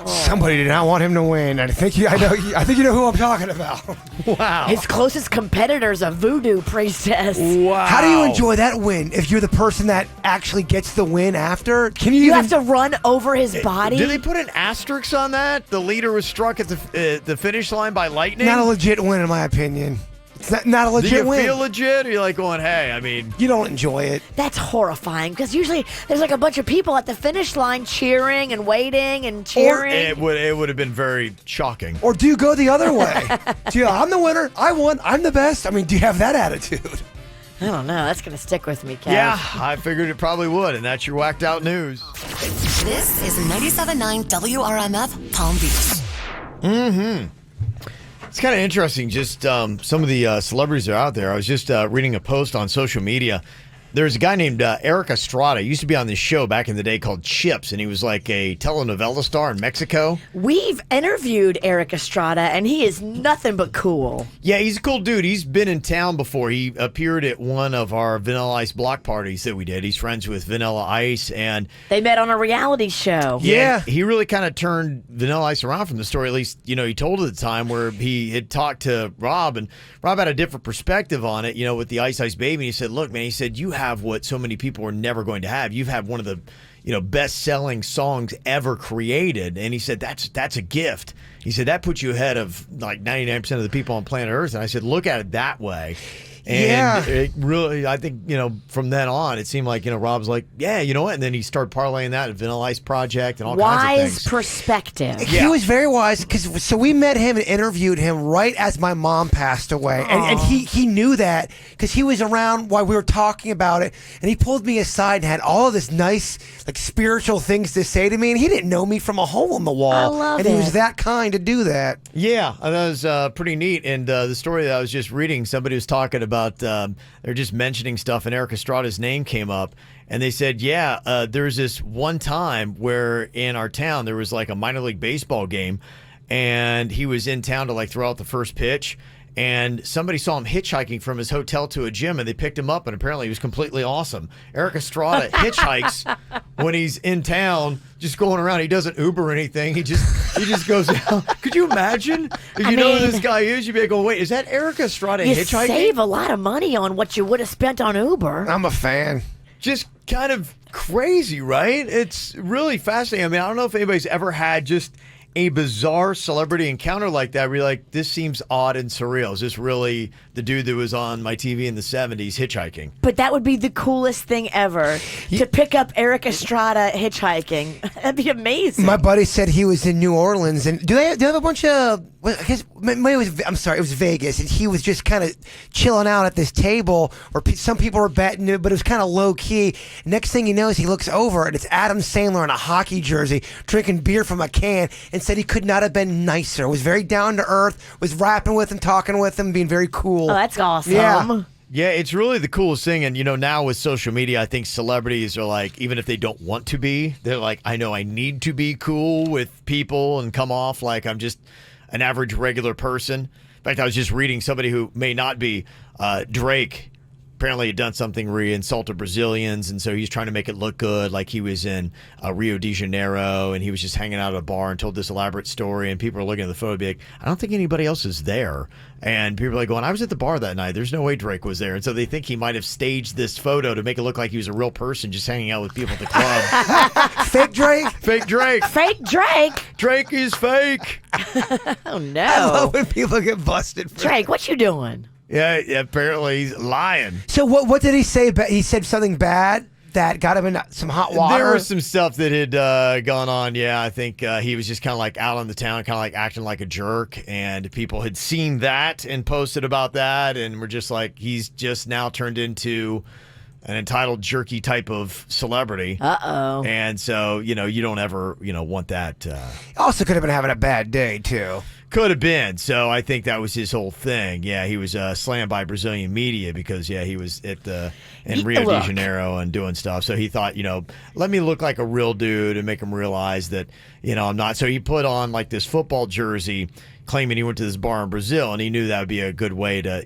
Somebody did not want him to win. I think you know who I'm talking about. Wow. His closest competitor's a voodoo priestess. Wow. How do you enjoy that win if you're the person that actually gets the win after? Can you You even have to run over his body? Did they put an asterisk on that? The leader was struck at the finish line by lightning? Not a legit win, in my opinion. It's not a Do legit you win. feel legit? Or you're like going, hey, I mean... You don't enjoy it. That's horrifying because usually there's like a bunch of people at the finish line cheering and waiting and cheering. It would have been very shocking. Or do you go the other way? I'm the winner. I won. I'm the best. I mean, do you have that attitude? I don't know. That's going to stick with me, Kev. Yeah, I figured it probably would, and that's your whacked out news. This is 97.9 WRMF Palm Beach. Mm-hmm. It's kind of interesting, just some of the celebrities that are out there. I was just reading a post on social media. There's a guy named Eric Estrada. He used to be on this show back in the day called Chips, and he was like a telenovela star in Mexico. We've interviewed Eric Estrada, and he is nothing but cool. Yeah, he's a cool dude. He's been in town before. He appeared at one of our Vanilla Ice block parties that we did. He's friends with Vanilla Ice, and They met on a reality show. yeah, he really kind of turned Vanilla Ice around from the story. At least, you know, he told at the time where he had talked to Rob, and Rob had a different perspective on it, you know, with the Ice Ice Baby. And he said, look, man, he said, you have what so many people are never going to have. You've had one of the, you know, best-selling songs ever created. And he said, that's a gift. He said, that puts you ahead of like 99% of the people on planet Earth. And I said, look at it that way. And it really, I think, you know, from then on, it seemed like, you know, Rob's like, yeah, you know what? And then he started parlaying that at Vanilla Ice Project and all kinds of Wise things. perspective. He was very wise so we met him and interviewed him right as my mom passed away, and he knew that because he was around while we were talking about it, and he pulled me aside and had all of this nice like spiritual things to say to me, and he didn't know me from a hole in the wall. I love and he was it. that kind to do that. Yeah, that was pretty neat. And the story that I was just reading, somebody was talking about, they're just mentioning stuff, and Eric Estrada's name came up. And they said, yeah, there's this one time where in our town there was like a minor league baseball game, and he was in town to like throw out the first pitch. and somebody saw him hitchhiking from his hotel to a gym, and they picked him up, and apparently he was completely awesome. Eric Estrada hitchhikes when he's in town, just going around. He doesn't Uber or anything. He just goes out. Could you imagine if you know who this guy is? You'd be like, "Oh wait, is that Eric Estrada You hitchhiking?" save a lot of money on what you would have spent on Uber. I'm a fan. Just kind of crazy, right? It's really fascinating. I mean, I don't know if anybody's ever had just a bizarre celebrity encounter like that where you're like, this seems odd and surreal. Is this really the dude that was on my TV in the 70s hitchhiking? But that would be the coolest thing ever, to pick up Eric Estrada hitchhiking. That'd be amazing. My buddy said he was in New Orleans, and do they have a bunch of? Well, I guess maybe it was. I'm sorry, it was Vegas, and he was just kind of chilling out at this table where some people were betting it, but it was kind of low key. Next thing he knows, he looks over, and it's Adam Sandler in a hockey jersey, drinking beer from a can, and said he could not have been nicer. Was very down to earth. Was rapping with him, talking with him, being very cool. Oh, that's awesome. Yeah. Yeah, it's really the coolest thing. And, now with social media, I think celebrities are like, even if they don't want to be, they're like, I know I need to be cool with people and come off like I'm just an average, regular person. In fact, I was just reading somebody who may not be Drake. Apparently had done something where he insulted Brazilians, and so he's trying to make it look good, like he was in Rio de Janeiro, and he was just hanging out at a bar and told this elaborate story, and people are looking at the photo and be like, I don't think anybody else is there. And people are like going, I was at the bar that night. There's no way Drake was there. And so they think he might have staged this photo to make it look like he was a real person just hanging out with people at the club. Fake Drake? Fake Drake. Fake Drake? Drake is fake. Oh, no. I love when people get busted for Drake, what you doing? Yeah, apparently he's lying. So what did he say? He said something bad that got him in some hot water? There was some stuff that had gone on. Yeah, I think he was just kind of like out on the town, kind of like acting like a jerk. And people had seen that and posted about that. And were just like, he's just now turned into an entitled jerky type of celebrity. Uh-oh. And so, you don't ever, want that. Also could have been having a bad day, too. Could have been. So I think that was his whole thing. Yeah, he was slammed by Brazilian media because, he was in Rio de Janeiro and doing stuff. So he thought, let me look like a real dude and make him realize that, I'm not. So he put on like this football jersey claiming he went to this bar in Brazil, and he knew that would be a good way to,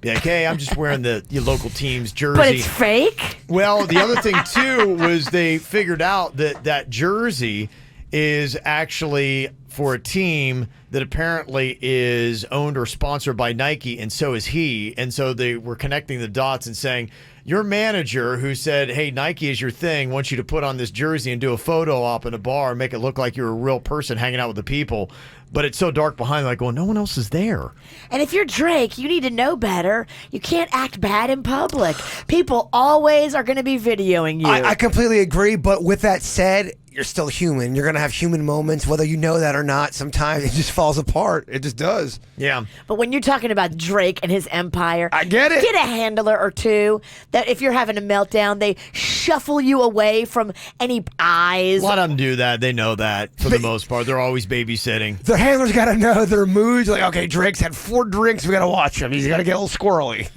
be like, hey, I'm just wearing the local team's jersey. But it's fake? Well, the other thing, too, was they figured out that jersey is actually for a team that apparently is owned or sponsored by Nike, and so is he. And so they were connecting the dots and saying, your manager who said, hey, Nike is your thing, wants you to put on this jersey and do a photo op in a bar and make it look like you're a real person hanging out with the people. But it's so dark behind, like, well, no one else is there. And if you're Drake, you need to know better. You can't act bad in public. People always are going to be videoing you. I completely agree, but with that said, you're still human. You're going to have human moments, whether you know that or not. Sometimes it just falls apart. It just does. Yeah. But when you're talking about Drake and his empire, I get it. Get a handler or two that if you're having a meltdown, they shuffle you away from any eyes. A lot of them do that. They know that for the most part. They're always babysitting. The handler's got to know their moods. Like, okay, Drake's had 4 drinks. We got to watch him. He's got to get a little squirrely.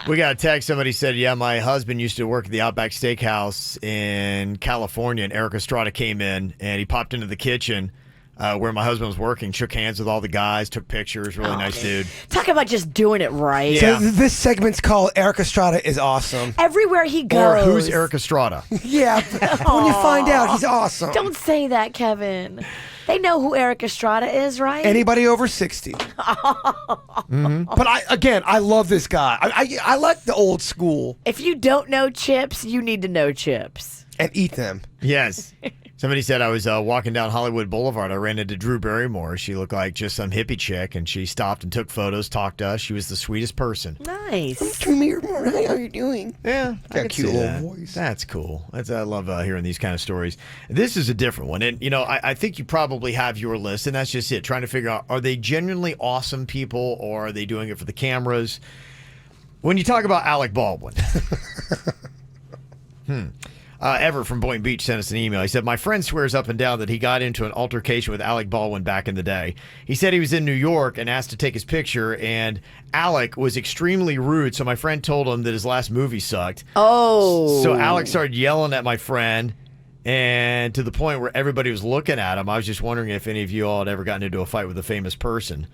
We got a text. Somebody said, yeah, my husband used to work at the Outback Steakhouse in California, and Eric Estrada came in, and he popped into the kitchen where my husband was working, shook hands with all the guys, took pictures. Really nice dude. Talk about just doing it right. Yeah. So this segment's called Eric Estrada is Awesome. Everywhere he goes. Or who's Eric Estrada? Yeah, when you find out, he's awesome. Don't say that, Kevin. They know who Eric Estrada is, right? Anybody over 60. Mm-hmm. But I love this guy. I like the old school. If you don't know Chips, you need to know Chips. And eat them. Yes. Somebody said I was walking down Hollywood Boulevard. I ran into Drew Barrymore. She looked like just some hippie chick, and she stopped and took photos, talked to us. She was the sweetest person. Nice. Drew Barrymore, hey, how you doing? Yeah, got a cute little voice. That's cool. I love hearing these kind of stories. This is a different one, and I think you probably have your list, and that's just it. Trying to figure out, are they genuinely awesome people, or are they doing it for the cameras? When you talk about Alec Baldwin. Ever from Boynton Beach sent us an email. He said, my friend swears up and down that he got into an altercation with Alec Baldwin back in the day. He said he was in New York and asked to take his picture, and Alec was extremely rude, so my friend told him that his last movie sucked. Oh. So Alec started yelling at my friend, and to the point where everybody was looking at him. I was just wondering if any of you all had ever gotten into a fight with a famous person.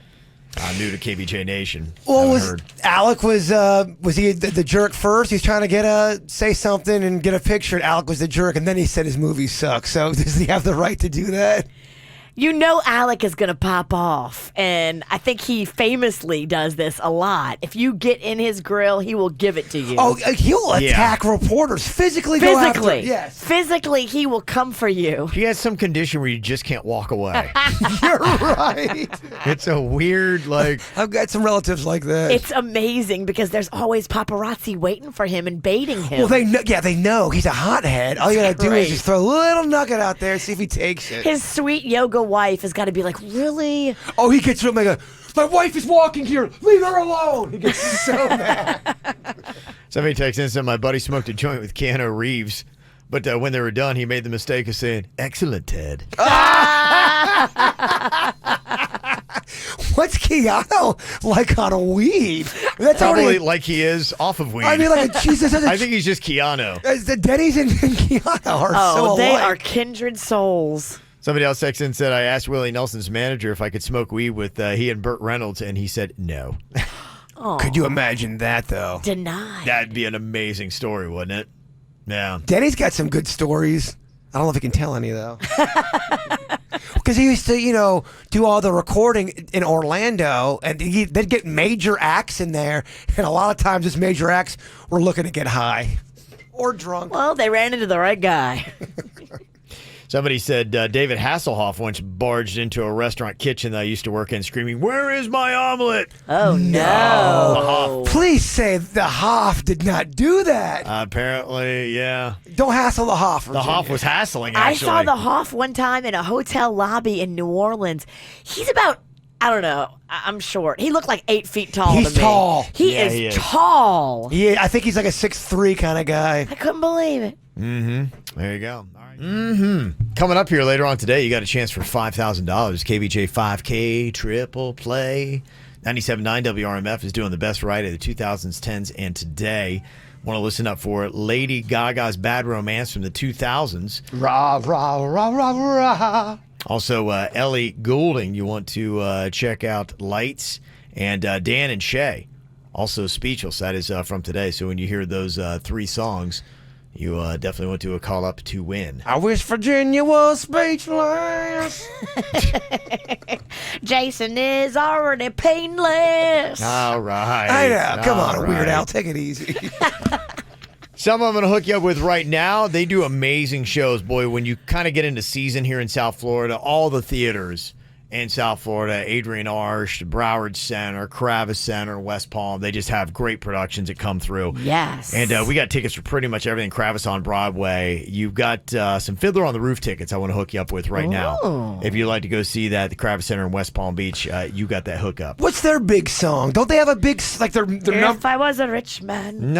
I'm new to KVJ Nation. Well, Alec was he the jerk first? He's trying to say something and get a picture. And Alec was the jerk, and then he said his movie sucks. So does he have the right to do that? You know Alec is going to pop off, and I think he famously does this a lot. If you get in his grill, he will give it to you. Oh, he'll attack reporters. Physically go after. Yes. Physically, he will come for you. He has some condition where you just can't walk away. You're right. It's a weird, like... I've got some relatives like that. It's amazing because there's always paparazzi waiting for him and baiting him. Well, they know. He's a hothead. All you got to do is just throw a little nugget out there and see if he takes it. His sweet yoga wife has got to be like, really? Oh, he gets real mega. My wife is walking here. Leave her alone. He gets so mad. Somebody texted in and said, my buddy smoked a joint with Keanu Reeves, but when they were done, he made the mistake of saying, excellent, Ted. What's Keanu like on a weed? That's Probably already, like he is off of weed. I mean, like Jesus. I think he's just Keanu. The Denny's and Keanu are so they alike. are kindred souls. Somebody else texted in and said, I asked Willie Nelson's manager if I could smoke weed with he and Burt Reynolds, and he said no. Could you imagine that, though? Denied. That'd be an amazing story, wouldn't it? Yeah. Denny's got some good stories. I don't know if he can tell any, though. Because he used to, do all the recording in Orlando, and they'd get major acts in there, and a lot of times those major acts were looking to get high or drunk. Well, they ran into the right guy. Somebody said David Hasselhoff once barged into a restaurant kitchen that I used to work in screaming, where is my omelet? Oh, no. Please say the Hoff did not do that. Apparently, yeah. Don't hassle the Hoff. The Hoff was hassling, I actually. saw the Hoff one time in a hotel lobby in New Orleans. He's about, I don't know, I'm short. He looked like 8 feet tall to me. He's tall. He is tall. Yeah, I think he's like a 6'3" kind of guy. I couldn't believe it. Mm-hmm. There you go. All right. Mm-hmm. Coming up here later on today, you got a chance for $5,000. KVJ 5K triple play. 97.9 WRMF is doing the best variety of the 2000s, 10s, and today. Want to listen up for Lady Gaga's Bad Romance from the 2000s. Rah, rah, rah, rah, rah. Also, Ellie Goulding, you want to check out Lights. And Dan and Shay, also Speechless. That is from today. So when you hear those 3 songs, you definitely want to call up to win. I wish Virginia was speechless. Jason is already painless. All right. I know. Come on, All Weird right. Al. Take it easy. Some I'm going to hook you up with right now. They do amazing shows, boy. When you kind of get into season here in South Florida, all the theaters in South Florida, Adrian Arsh, Broward Center, Kravis Center, West Palm, they just have great productions that come through. Yes. And we got tickets for pretty much everything Kravis on Broadway. You've got some Fiddler on the Roof tickets I want to hook you up with right now. If you'd like to go see that at the Kravis Center in West Palm Beach, you got that hookup. What's their big song? Don't they have a big, like their If I was a rich man.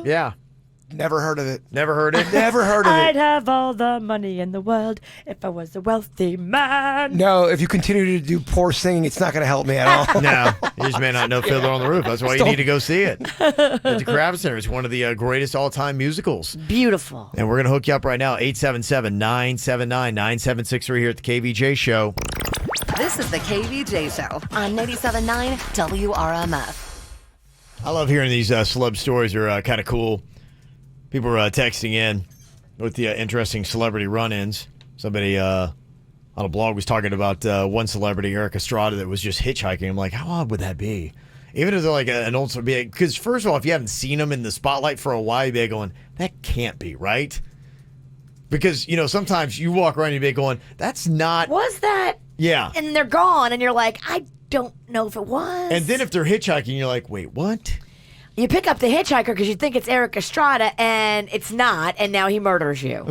Yeah. Never heard of it. Never heard it? Never heard of I'd it. have all the money in the world if I was a wealthy man. No, if you continue to do poor singing, it's not going to help me at all. No, you just may not know Fiddler on the Roof. That's why you need to go see it. At the Kravis Center. It's one of the greatest all-time musicals. Beautiful. And we're going to hook you up right now, 877-979-9763 here at the KVJ Show. This is the KVJ Show on 97.9 WRMF. I love hearing these celeb stories. They're kind of cool. People are texting in with the interesting celebrity run-ins. Somebody on a blog was talking about one celebrity, Eric Estrada, that was just hitchhiking. I'm like, how odd would that be? Even if they're like an old celebrity. Because first of all, if you haven't seen them in the spotlight for a while, you'd be going, that can't be, right? Because, sometimes you walk around and you'd be going, that's not... Was that? Yeah. And they're gone, and you're like, I don't know if it was. And then if they're hitchhiking, you're like, wait, what? You pick up the hitchhiker because you think it's Eric Estrada, and it's not, and now he murders you.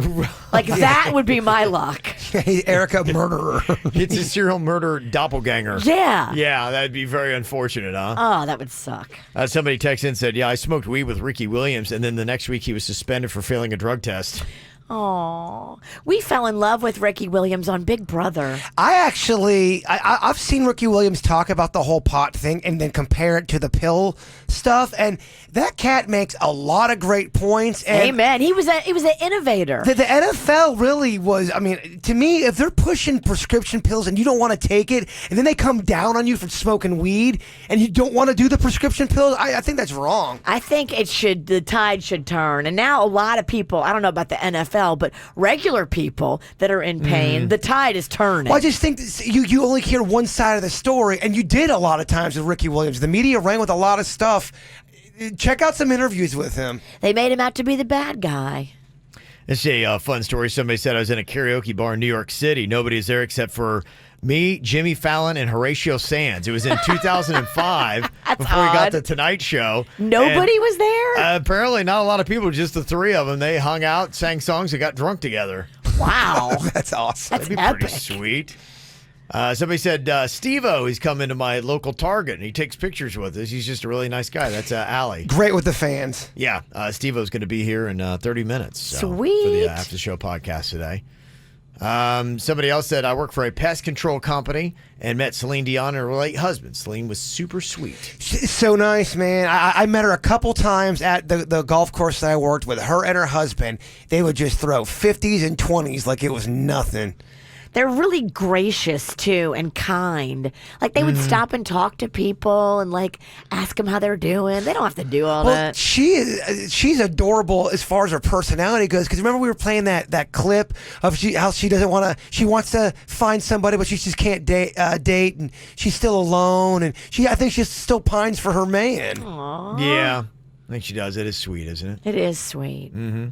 Like, that would be my luck. Hey, Erica, murderer. It's a serial murder doppelganger. Yeah. Yeah, that'd be very unfortunate, huh? Oh, that would suck. Somebody texted in and said, yeah, I smoked weed with Ricky Williams, and then the next week he was suspended for failing a drug test. Oh, we fell in love with Ricky Williams on Big Brother. I've seen Ricky Williams talk about the whole pot thing and then compare it to the pill stuff, and that cat makes a lot of great points. And Amen. He was an innovator. The NFL really was. I mean, to me, if they're pushing prescription pills and you don't want to take it, and then they come down on you for smoking weed, and you don't want to do the prescription pills, I think that's wrong. I think the tide should turn. And now a lot of people, I don't know about the NFL, but regular people that are in pain, the tide is turning. Well, I just think you only hear one side of the story, and you did a lot of times with Ricky Williams. The media ran with a lot of stuff. Check out some interviews with him. They made him out to be the bad guy. It's a fun story. Somebody said I was in a karaoke bar in New York City. Nobody's there except for me, Jimmy Fallon, and Horatio Sands. It was in 2005 before we got the Tonight Show. Nobody was there? Apparently not a lot of people, just the three of them. They hung out, sang songs, and got drunk together. Wow. That's awesome. That's That'd be epic. pretty sweet. Somebody said, Steve-O, he's come into my local Target, and he takes pictures with us. He's just a really nice guy. That's Allie. Great with the fans. Yeah, Steve-O's going to be here in 30 minutes. Sweet. For the After Show podcast today. Somebody else said, I work for a pest control company and met Celine Dion and her late husband. Celine was super sweet. She's so nice, man. I met her a couple times at the golf course that I worked with. Her and her husband, they would just throw 50s and 20s like it was nothing. They're really gracious, too, and kind. Like, they would stop and talk to people and, like, ask them how they're doing. They don't have to do all that. She's adorable as far as her personality goes. Because remember we were playing that clip of how she doesn't want to, she wants to find somebody, but she just can't date, and she's still alone. And I think she still pines for her man. Aww. Yeah, I think she does. It is sweet, isn't it? It is sweet. Mm-hmm.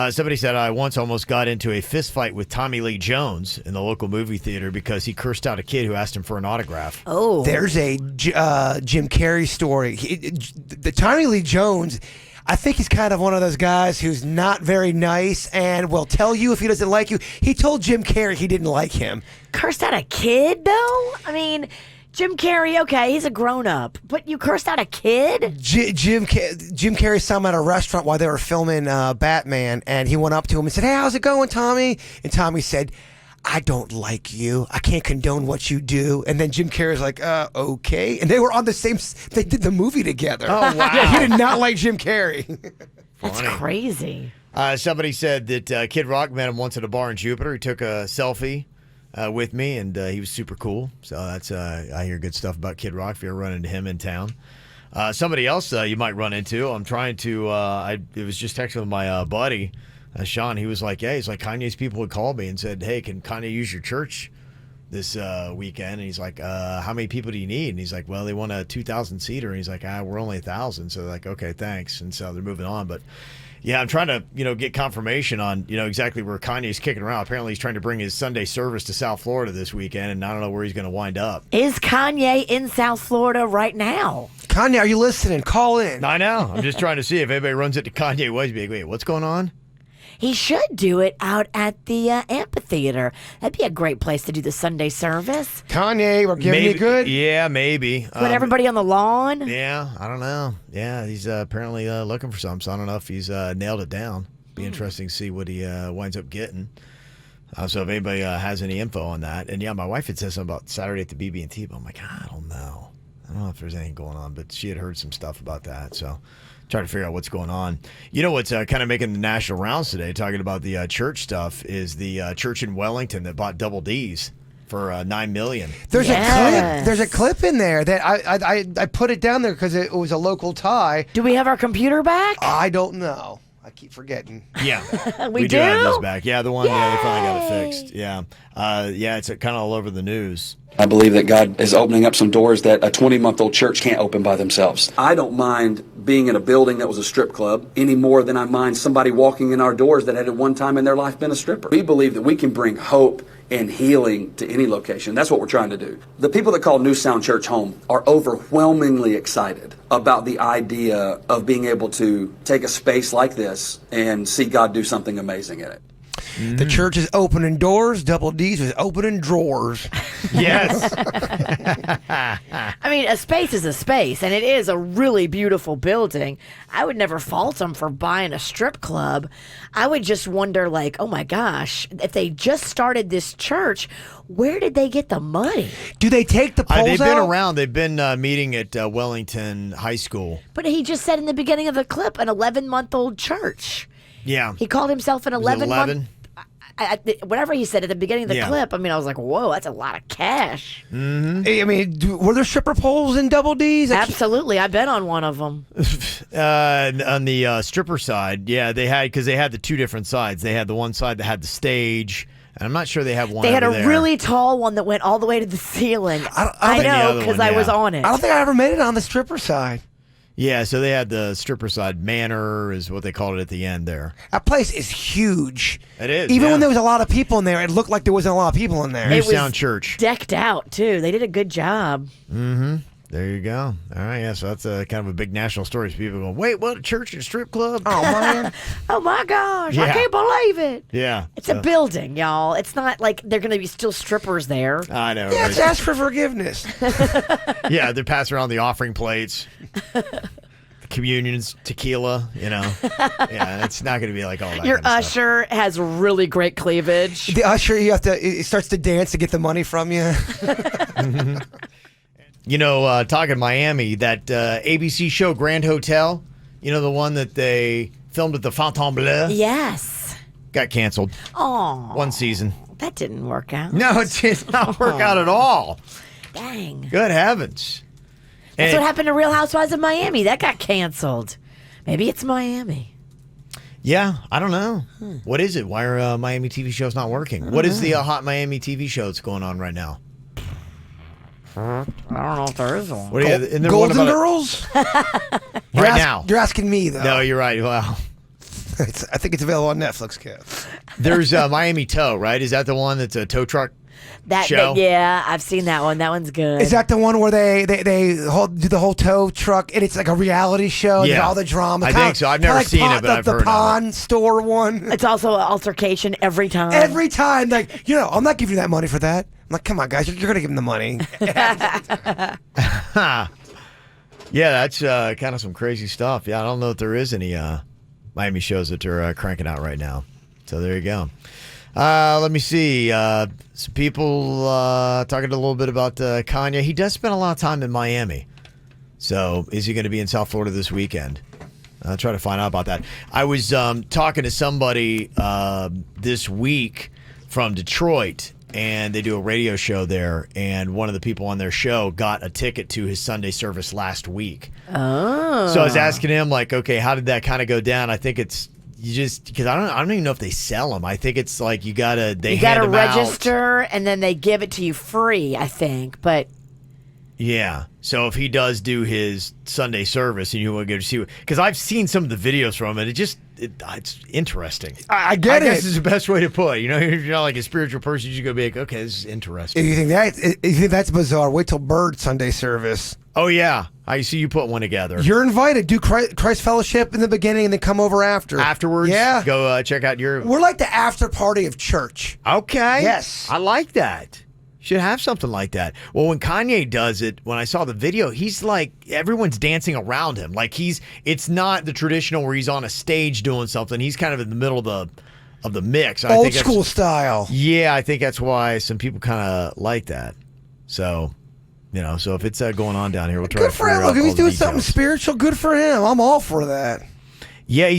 Somebody said, I once almost got into a fist fight with Tommy Lee Jones in the local movie theater because he cursed out a kid who asked him for an autograph. Oh. There's a Jim Carrey story. The Tommy Lee Jones, I think he's kind of one of those guys who's not very nice and will tell you if he doesn't like you. He told Jim Carrey he didn't like him. Cursed out a kid, though? I mean, Jim Carrey, okay, he's a grown-up, but you cursed out a kid? Jim Carrey saw him at a restaurant while they were filming Batman, and he went up to him and said, "Hey, how's it going, Tommy?" And Tommy said, "I don't like you. I can't condone what you do." And then Jim Carrey's like, okay. And they were on the same, they did the movie together. Oh, wow. Yeah, he did not like Jim Carrey. That's crazy. Somebody said that Kid Rock met him once at a bar in Jupiter. He took a selfie with me, and he was super cool. So that's I hear good stuff about Kid Rock if you ever run into him in town. Somebody else you might run into, I'm trying to, it was just texting with my buddy, Sean. He was like, he's like, Kanye's people would call me and said, hey, can Kanye use your church this weekend? And he's like, how many people do you need? And he's like, well, they want a 2,000 seater. And he's like, we're only 1,000. So they're like, okay, thanks. And so they're moving on. But yeah, I'm trying to, get confirmation on, exactly where Kanye's kicking around. Apparently he's trying to bring his Sunday service to South Florida this weekend, and I don't know where he's going to wind up. Is Kanye in South Florida right now? Kanye, are you listening? Call in. I know. I'm just trying to see if anybody runs into Kanye West. Be like, wait, what's going on? He should do it out at the amphitheater. That'd be a great place to do the Sunday service. Kanye, we're giving you good? Yeah, maybe. Put everybody on the lawn? Yeah, I don't know. Yeah, he's apparently looking for something, so I don't know if he's nailed it down. Be interesting to see what he winds up getting. So if anybody has any info on that. And yeah, my wife had said something about Saturday at the BB&T, but I'm like, I don't know. I don't know if there's anything going on, but she had heard some stuff about that, so trying to figure out what's going on. You know what's kind of making the national rounds today, talking about the church stuff, is the church in Wellington that bought Double D's for $9 million. There's a clip in there that I put it down there because it was a local tie. Do we have our computer back? I don't know. I keep forgetting. Yeah, we do have do? this back. Yeah, the one. Yeah, they finally got it fixed. Yeah, it's kind of all over the news. I believe that God is opening up some doors that a 20-month-old church can't open by themselves. I don't mind being in a building that was a strip club any more than I mind somebody walking in our doors that had at one time in their life been a stripper. We believe that we can bring hope and healing to any location. That's what we're trying to do. The people that call New Sound Church home are overwhelmingly excited about the idea of being able to take a space like this and see God do something amazing in it. The church is opening doors. Double D's is opening drawers. Yes. I mean, a space is a space, and it is a really beautiful building. I would never fault them for buying a strip club. I would just wonder, like, oh my gosh, if they just started this church, where did they get the money? Do they take the poles They've been out? around. They've been meeting at Wellington High School. But he just said in the beginning of the clip, an 11-month-old church. Yeah. He called himself an Was it 11-month. Whatever he said at the beginning of the Yeah. clip, I mean, I was like, whoa, that's a lot of cash. I mean, were there stripper poles in Double D's? Absolutely. I've been on one of them. On the stripper side, yeah, they had, because they had the two different sides. They had the one side that had the stage, and I'm not sure they have one They had a over there. really tall one that went all the way to the ceiling. I think the know, other because one, I was yeah. on it. I don't think I ever made it on the stripper side. Yeah, so they had the stripper side. Manor is what they called it at the end there. That place is huge. It is, Even yeah. when there was a lot of people in there, it looked like there wasn't a lot of people in there. New It was Sound Church. decked out, too. They did a good job. Mm-hmm. There you go. All right, yeah, so that's kind of a big national story. So people go, wait, what, a church and a strip club? Oh, man. Oh, my gosh. I Yeah. can't believe it. Yeah. It's a building, y'all. It's not like they're going to be still strippers there. I know. Yeah, right? just ask for forgiveness. Yeah, they're passing around the offering plates. Communions, tequila, Yeah, it's not going to be like all that. Your kind of stuff. usher has really great cleavage. The usher, it starts to dance to get the money from you. Talking Miami, that ABC show Grand Hotel, the one that they filmed at the Fontainebleau, Yes. got canceled. Oh, One season. that didn't work out. No, it did not work out at all. Dang. Good heavens. That's And- what happened to Real Housewives of Miami. That got canceled. Maybe it's Miami. Yeah, I don't know. What is it? Why are Miami TV shows not working? What is the hot Miami TV show that's going on right now? I don't know if there is one. What do you, and then what Golden about Girls? now? You're asking me, though. No, you're right. Well, I think it's available on Netflix, Kev. there's Miami Tow, right? Is that the one that's a tow truck show? Yeah, I've seen that one. That one's good. Is that the one where they do the whole tow truck and it's like a reality show? And Yeah. all the drama. I think so. I've never seen it, but I've the heard of it. pawn store one. It's also an altercation every time. Every time, like, I'm not giving you that money for that. I'm like, come on, guys, you're gonna give him the money. Yeah, that's kind of some crazy stuff. Yeah, I don't know if there is any Miami shows that they're cranking out right now. So there you go. Let me see. Some people talking a little bit about Kanye. He does spend a lot of time in Miami. So is he going to be in South Florida this weekend? I'll try to find out about that. I was talking to somebody this week from Detroit, and they do a radio show there, and one of the people on their show got a ticket to his Sunday service last week. Oh. So I was asking him, like, okay, how did that kind of go down? I think it's because I don't even know if they sell them. I think it's like you gotta hand them register and then they give it to you free, I think. But yeah. So if he does do his Sunday service and you want to go to see, because I've seen some of the videos from it, it's interesting. I get I guess it. is the best way to put it. If you're not like a spiritual person, you go be like, okay, this is interesting. You think that's bizarre? Wait till Bird Sunday service. Oh yeah, I see you put one together. You're invited. Do Christ Fellowship in the beginning and then come over afterwards. Yeah. Go check out your. We're like the after party of church. Okay. Yes. I like that. Should have something like that. Well, when Kanye does it, when I saw the video, he's like, everyone's dancing around him. Like it's not the traditional where he's on a stage doing something. He's kind of in the middle of the mix. I Old think school style. Yeah, I think that's why some people kind of like that. So, so if it's going on down here, we'll try Good to for figure him. out Look, if he's all the doing something details. spiritual, good for him. I'm all for that. Yeah,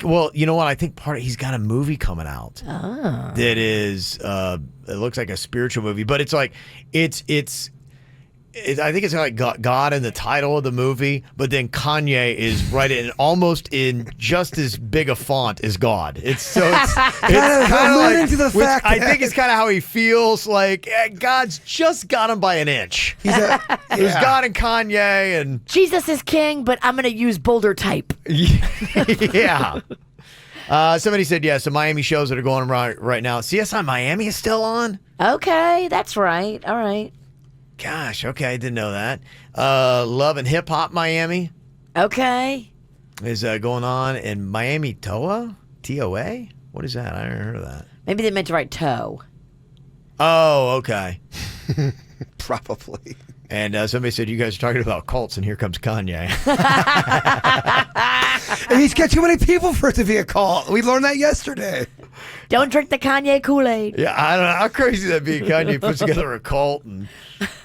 well, you know what? I think he's got a movie coming out that is, it looks like a spiritual movie, but it's like, I think it's like God in the title of the movie, but then Kanye is right in almost in just as big a font as God. It's kind of alluding to the fact I that- think it's kind of how he feels like God's just got him by an inch. There's God and Kanye and Jesus is king, but I'm going to use bolder type. yeah. Somebody said, yeah, some Miami shows that are going on right now. CSI Miami is still on? Okay, that's right. All right. Gosh, okay, I didn't know that. Love and Hip Hop Miami Okay. is going on in Miami Toa? TOA? What is that? I never heard of that. Maybe they meant to write toe. Oh, okay. Probably. And somebody said you guys are talking about cults, and here comes Kanye. And he's got too many people for it to be a cult. We learned that yesterday. Don't drink the Kanye Kool-Aid. Yeah, I don't know how crazy that'd be. Kanye puts together a cult, and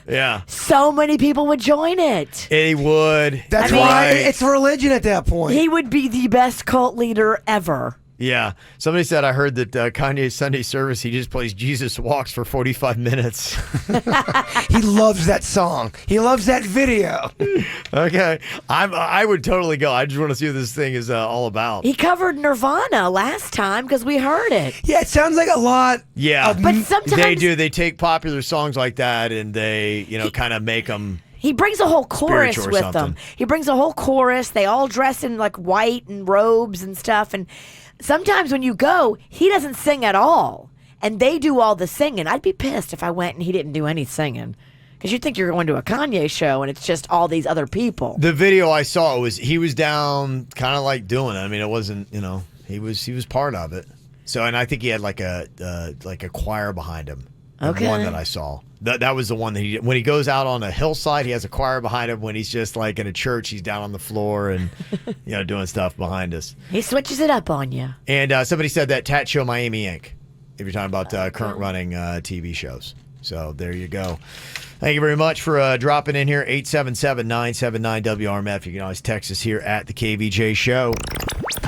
yeah, so many people would join it. he would. That's why it's religion at that point. He would be the best cult leader ever. Yeah. Somebody said, I heard that Kanye's Sunday service, he just plays Jesus Walks for 45 minutes. He loves that song. He loves that video. Okay. I would totally go. I just want to see what this thing is all about. He covered Nirvana last time because we heard it. Yeah, it sounds like a lot. Yeah. But sometimes they do. They take popular songs like that and they, kind of make them. He brings a whole chorus Spiritual or with something. them. He brings a whole chorus. They all dress in like white and robes and stuff. And sometimes when you go, he doesn't sing at all. And they do all the singing. I'd be pissed if I went and he didn't do any singing. Because you'd think you're going to a Kanye show and it's just all these other people. The video I saw he was down kind of like doing it. I mean, it wasn't, he was part of it. So, and I think he had like a choir behind him. Okay. The one that I saw. That was the one that when he goes out on a hillside, he has a choir behind him. When he's just like in a church, he's down on the floor and doing stuff behind us. He switches it up on you. And somebody said that Tat Show Miami Inc. If you're talking about current running TV shows. So there you go. Thank you very much for dropping in here. 877-979-WRMF. You can always text us here at the KVJ Show.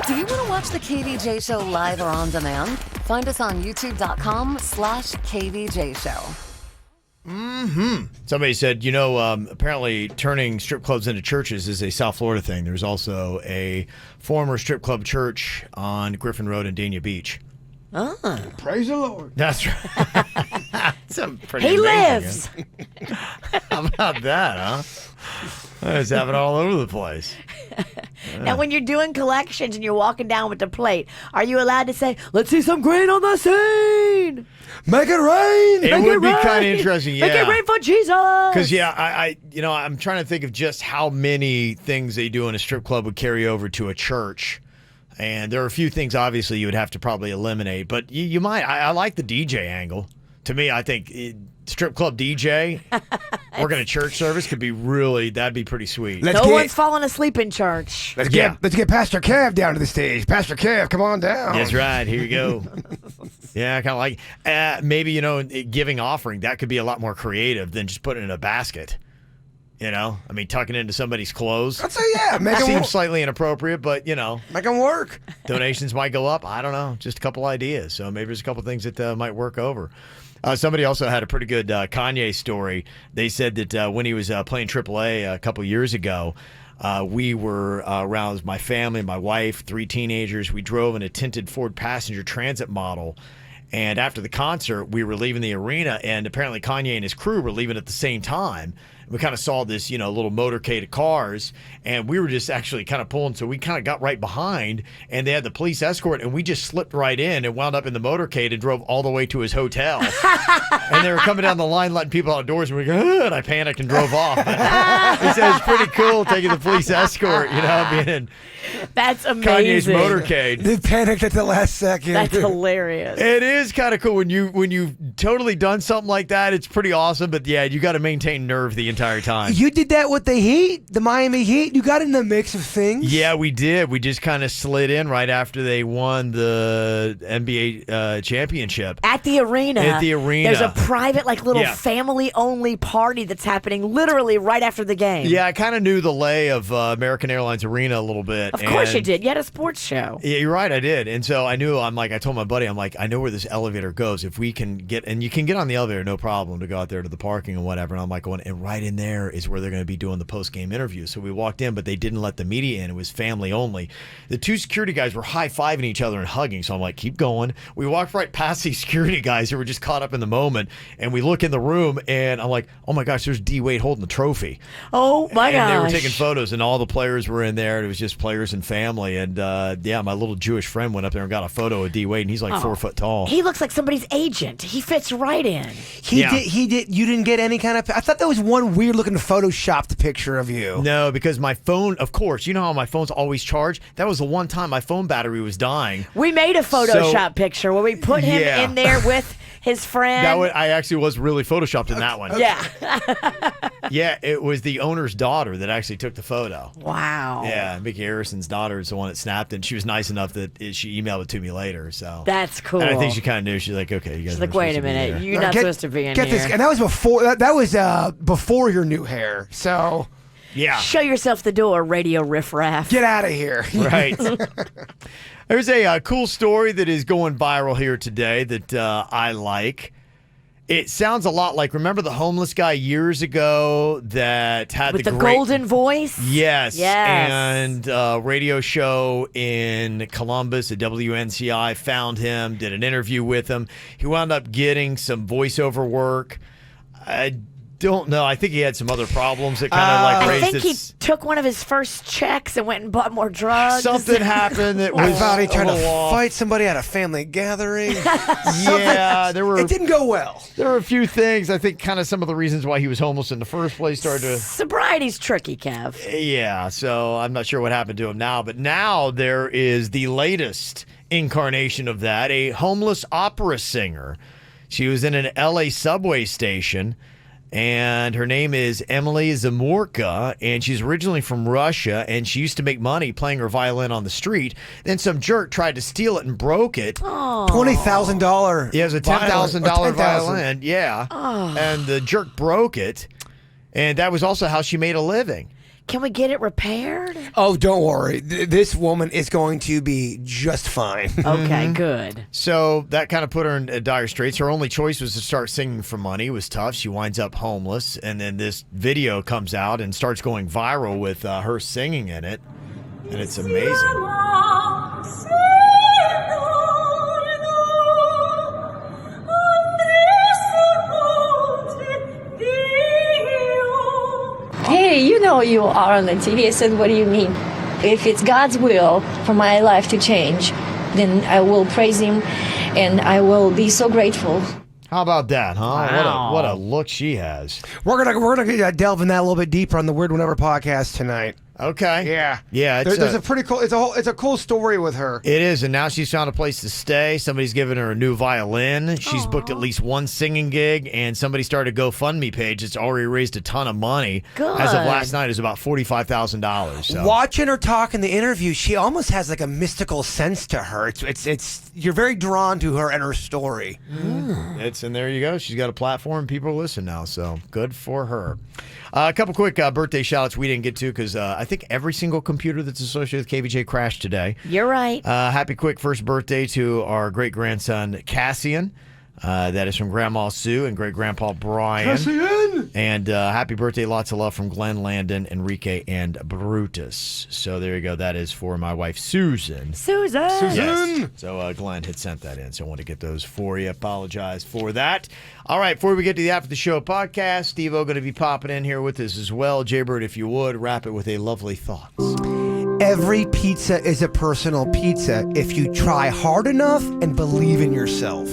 Do you want to watch the KVJ Show live or on demand? Find us on youtube.com/KVJ Show. Somebody said, apparently turning strip clubs into churches is a South Florida thing. There's also a former strip club church on Griffin Road in Dania Beach. Oh. Praise the Lord. That's right. That's pretty He amazing, lives. How about that, huh? It's happening all over the place. Now, when you're doing collections and you're walking down with the plate, are you allowed to say, let's see some grain on the scene? Make it rain. It would be kind of interesting, yeah. Make it rain for Jesus. Because, I'm trying to think of just how many things they do in a strip club would carry over to a church. And there are a few things, obviously, you would have to probably eliminate. But you might. I like the DJ angle. To me, I think strip club DJ working a church service could be that'd be pretty sweet. No one's falling asleep in church. Let's get Pastor Kev down to the stage. Pastor Kev, come on down. That's right. Here you go. Yeah, I kind of like maybe, giving offering. That could be a lot more creative than just putting it in a basket. Tucking into somebody's clothes. I'd say, yeah. Seems slightly inappropriate, but, Make them work. Donations might go up. I don't know. Just a couple ideas. So maybe there's a couple things that might work over. Somebody also had a pretty good Kanye story. They said that when he was playing AAA a couple years ago, we were around my family, my wife, 3 teenagers. We drove in a tinted Ford passenger transit model. And after the concert, we were leaving the arena, and apparently Kanye and his crew were leaving at the same time. We kind of saw this, little motorcade of cars, and we were just actually kind of pulling. So we kind of got right behind, and they had the police escort, and we just slipped right in and wound up in the motorcade and drove all the way to his hotel. And they were coming down the line, letting people outdoors, and we go, and I panicked and drove off. He said it's pretty cool taking the police escort, being in That's amazing. Kanye's motorcade. They panicked at the last second. That's hilarious. It is kind of cool when you've totally done something like that. It's pretty awesome, but yeah, you got to maintain nerve the entire time. You did that with the Heat, the Miami Heat. You got in the mix of things. Yeah, we did. We just kind of slid in right after they won the NBA championship. At the arena. There's a private, little family-only party that's happening literally right after the game. Yeah, I kind of knew the lay of American Airlines Arena a little bit. Of course you did. You had a sports show. Yeah, you're right, I did. And so I knew, I told my buddy, I know where this elevator goes. If we can get, and you can get on the elevator, no problem, to go out there to the parking and whatever. And I'm going, and right in there is where they're going to be doing the post-game interview. So we walked in, but they didn't let the media in. It was family only. The 2 security guys were high-fiving each other and hugging. So I'm like, keep going. We walked right past these security guys who were just caught up in the moment. And we look in the room, and I'm like, oh my gosh, there's D. Wade holding the trophy. Oh my gosh. And they were taking photos, and all the players were in there. And it was just players and family. And my little Jewish friend went up there and got a photo of D. Wade, and he's 4 foot tall. He looks like somebody's agent. He fits right in. He did. You didn't get any kind of. I thought there was one weird looking photoshopped picture of you. No, because my phone, of course, you know how my phone's always charged? That was the one time my phone battery was dying. We made a Photoshop picture where we put him Yeah. in there with his friend. I actually was really photoshopped in that one. Yeah. Yeah, it was the owner's daughter that actually took the photo. Wow. Yeah, Mickey Harrison's daughter is the one that snapped it. And she was nice enough that she emailed it to me later. So That's cool. And I think she kind of knew. She's like, okay, you guys. She's like, wait a minute, you're not supposed to be in Get here. this, and that was before. That was before your new hair. So yeah, Show yourself the door, radio riffraff. get out of here. Right. There's a cool story that is going viral here today that I like. It sounds a lot like, remember the homeless guy years ago that had With the the great, golden voice? Yes. Yes. And a radio show in Columbus at WNCI found him, did an interview with him. He wound up getting some voiceover work. I don't know. I think he had some other problems that kind of like I raised think he his... took one of his first checks and went and bought more drugs. Something happened that was I thought he tried to a little off. fight somebody at a family gathering. Yeah, there were. It didn't go well. There were a few things. I think kind of some of the reasons why he was homeless in the first place started to. Sobriety's tricky, Kev. Yeah, so I'm not sure what happened to him now, but now there is the latest incarnation of that, a homeless opera singer. She was in an LA subway station, and her name is Emily Zamorka, and she's originally from Russia, and she used to make money playing her violin on the street. Then some jerk tried to steal it and broke it. $20,000. Yeah, it was a $10,000 $10,000. violin. Yeah. And the jerk broke it, and that was also how she made a living. Can we get it repaired? Oh, don't worry. This woman is going to be just fine. Okay, good. So that kind of put her in dire straits. Her only choice was to start singing for money. It was tough. She winds up homeless, and then this video comes out and starts going viral with her singing in it, and it's amazing. Hey, you know you are on the TV. I said, what do you mean? If it's God's will for my life to change, then I will praise him and I will be so grateful. How about that, huh? Wow. What a look she has. We're gonna delve in that a little bit deeper on the Weird Whenever podcast tonight. Okay. Yeah. Yeah. There's a pretty cool. It's a cool story with her. It is, and now she's found a place to stay. Somebody's given her a new violin. She's booked at least one singing gig, and somebody started a GoFundMe page. It's already raised a ton of money. Good. As of last night, it's about $45,000. So. Watching her talk in the interview, she almost has like a mystical sense to her. It's you're very drawn to her and her story. And there you go. She's got a platform. People listen now, so good for her. A couple quick birthday shout-outs we didn't get to because I think every single computer that's associated with KVJ crashed today. You're right. Happy quick first birthday to our great-grandson, Cassian. That is from Grandma Sue and great-grandpa Brian. Cassian! And happy birthday, lots of love from Glenn, Landon, Enrique, and Brutus. So there you go. That is for my wife, Susan. Susan! Yes. So Glenn had sent that in, so I want to get those for you. Apologize for that. All right, before we get to the After the Show podcast, Steve-O going to be popping in here with us as well. Jbird, if you would, wrap it with a lovely thought. Every pizza is a personal pizza if you try hard enough and believe in yourself.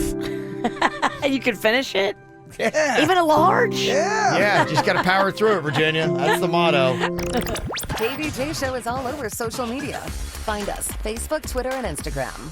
You can finish it? Yeah. Even a large? Yeah, just got to power through it, Virginia. That's the motto. KVJ Show is all over social media. Find us Facebook, Twitter, and Instagram.